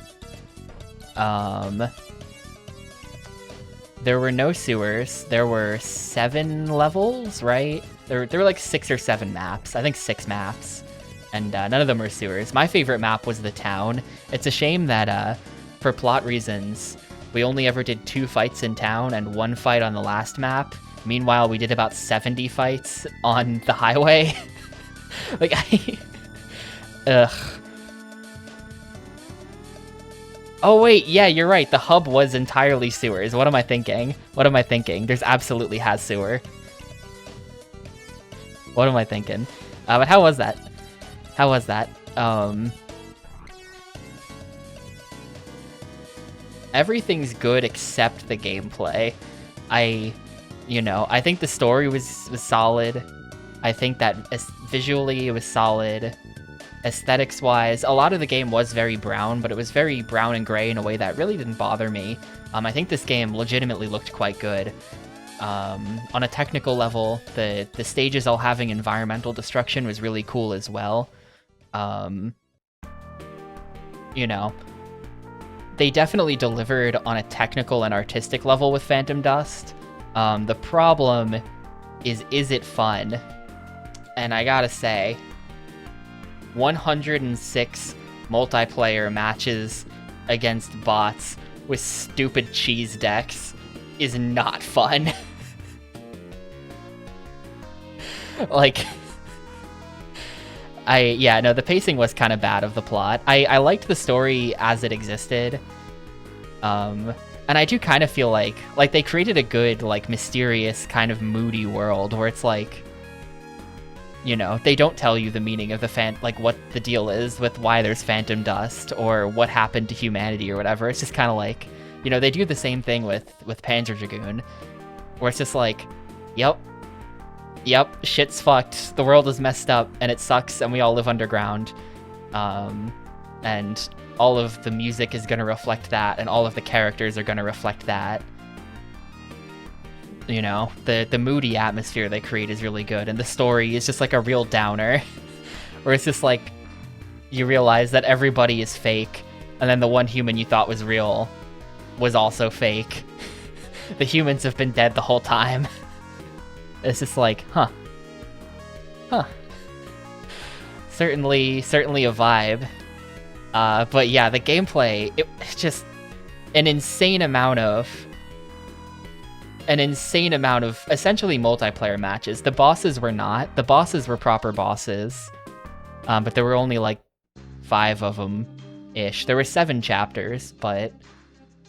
There were no sewers. There were 7 levels, right? There were like 6 or 7 maps. I think 6 maps. And none of them were sewers. My favorite map was the town. It's a shame that, for plot reasons, we only ever did 2 fights in town and 1 fight on the last map. Meanwhile, we did about 70 fights on the highway. Like, ugh. Oh wait, yeah, you're right. The hub was entirely sewers. What am I thinking? What am I thinking? There's absolutely has sewer. What am I thinking? But how was that? How was that? Everything's good except the gameplay. I think the story was solid. I think that visually it was solid. Aesthetics-wise, a lot of the game was very brown, but it was very brown and gray in a way that really didn't bother me. I think this game legitimately looked quite good. On a technical level, the stages all having environmental destruction was really cool as well. They definitely delivered on a technical and artistic level with Phantom Dust. The problem is it fun? And I gotta say, 106 multiplayer matches against bots with stupid cheese decks is not fun. Like, the pacing was kind of bad of the plot. I liked the story as it existed. And I do kind of feel like they created a good, like, mysterious, kind of moody world where it's like, they don't tell you the meaning of like what the deal is with why there's Phantom Dust or what happened to humanity or whatever. It's just kind of like, You know, they do the same thing with Panzer Dragoon, where it's just like, yep, shit's fucked, the world is messed up, and it sucks, and we all live underground. And all of the music is going to reflect that, and all of the characters are going to reflect that. You know, the moody atmosphere they create is really good, and the story is just like a real downer, where it's just like, you realize that everybody is fake, and then the one human you thought was real was also fake. The humans have been dead the whole time. It's just like, huh. Certainly a vibe. But yeah, the gameplay, it's just an insane amount of essentially multiplayer matches. The bosses were not. The bosses were proper bosses. But there were only like 5 of them-ish. There were 7 chapters, but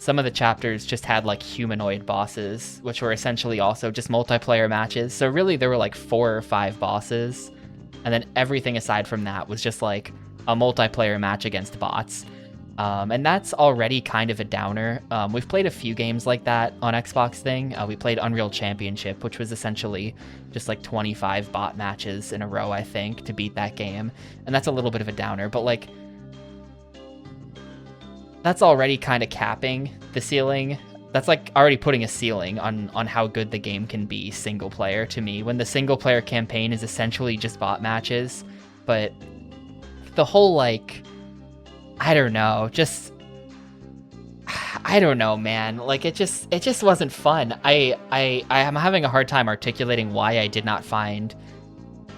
some of the chapters just had like humanoid bosses, which were essentially also just multiplayer matches. So really there were like 4 or 5 bosses, and then everything aside from that was just like a multiplayer match against bots. And that's already kind of a downer. We've played a few games like that on Xbox thing. We played Unreal Championship, which was essentially just like 25 bot matches in a row, I think, to beat that game. And that's a little bit of a downer, but like, that's already kind of capping the ceiling. That's like already putting a ceiling on how good the game can be single player to me, when the single player campaign is essentially just bot matches. But the whole, like, I don't know, man. Like, it just wasn't fun. I am having a hard time articulating why I did not find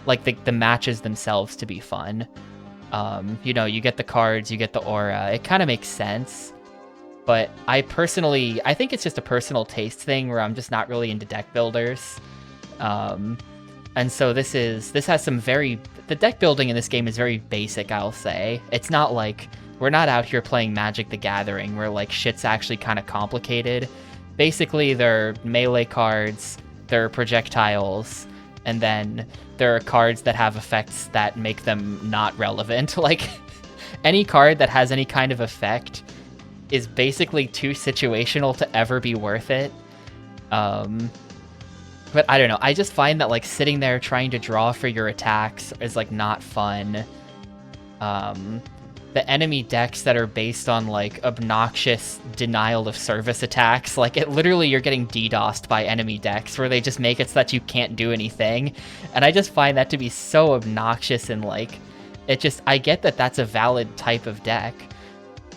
like the matches themselves to be fun. You know, you get the cards, you get the aura. It kind of makes sense. But I think it's just a personal taste thing where I'm just not really into deck builders. And so this has some the deck building in this game is very basic, I'll say. It's not like, we're not out here playing Magic the Gathering where like shit's actually kind of complicated. Basically, there are melee cards, there are projectiles, and then there are cards that have effects that make them not relevant. Like, any card that has any kind of effect is basically too situational to ever be worth it. But I don't know, I just find that like sitting there trying to draw for your attacks is like not fun. The enemy decks that are based on like obnoxious denial of service attacks, like it literally you're getting DDoSed by enemy decks where they just make it so that you can't do anything. And I just find that to be so obnoxious, and like, I get that that's a valid type of deck.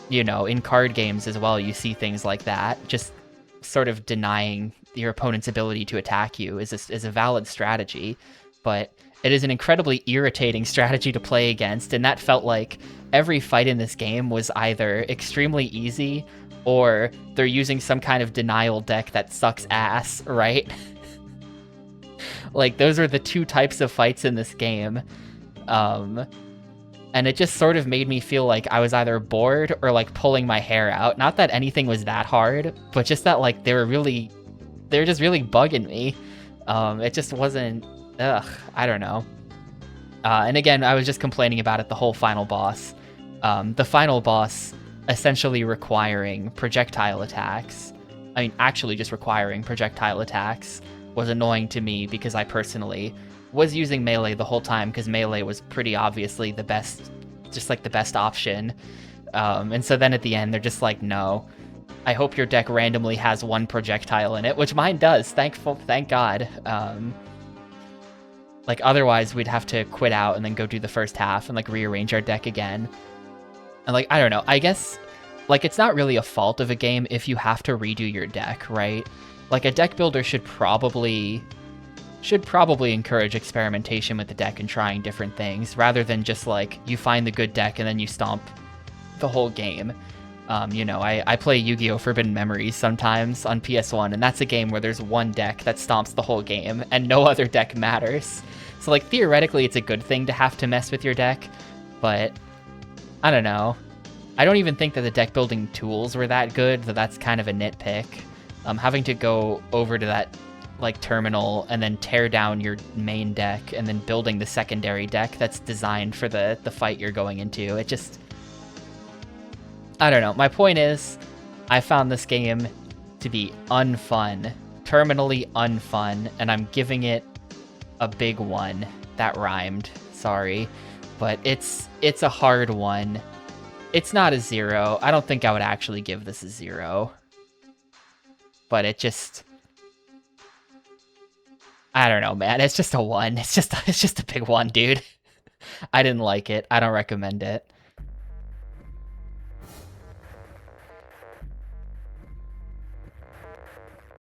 You know, in card games as well, you see things like that. Just sort of denying your opponent's ability to attack you is a valid strategy, but it is an incredibly irritating strategy to play against, and that felt like every fight in this game was either extremely easy or they're using some kind of denial deck that sucks ass, right? Like, those are the 2 types of fights in this game. And it just sort of made me feel like I was either bored or like pulling my hair out. Not that anything was that hard, but just that like they were just really bugging me. It just wasn't, I don't know. And again, I was just complaining about it, the whole final boss. The final boss essentially requiring projectile attacks. I mean, actually just requiring projectile attacks was annoying to me because I personally was using melee the whole time, because melee was pretty obviously the best, just like the best option. And so then at the end, they're just like, no, I hope your deck randomly has 1 projectile in it, which mine does, thank God. Like, otherwise we'd have to quit out and then go do the first half and like rearrange our deck again. And like, I don't know, I guess like it's not really a fault of a game if you have to redo your deck, right? Like, a deck builder should probably encourage experimentation with the deck and trying different things, rather than just like you find the good deck and then you stomp the whole game. You know, I play Yu-Gi-Oh! Forbidden Memories sometimes on PS1, and that's a game where there's 1 deck that stomps the whole game and no other deck matters. So like, theoretically it's a good thing to have to mess with your deck, but I don't know. I don't even think that the deck building tools were that good, so that's kind of a nitpick. Having to go over to that like terminal and then tear down your main deck and then building the secondary deck that's designed for the fight you're going into, it just, I don't know. My point is, I found this game to be unfun, terminally unfun, and I'm giving it a big 1. That rhymed, sorry, but it's a hard 1. It's not a 0. I don't think I would actually give this a 0, but it just, I don't know, man. It's just a 1. It's just a big 1, dude. I didn't like it. I don't recommend it.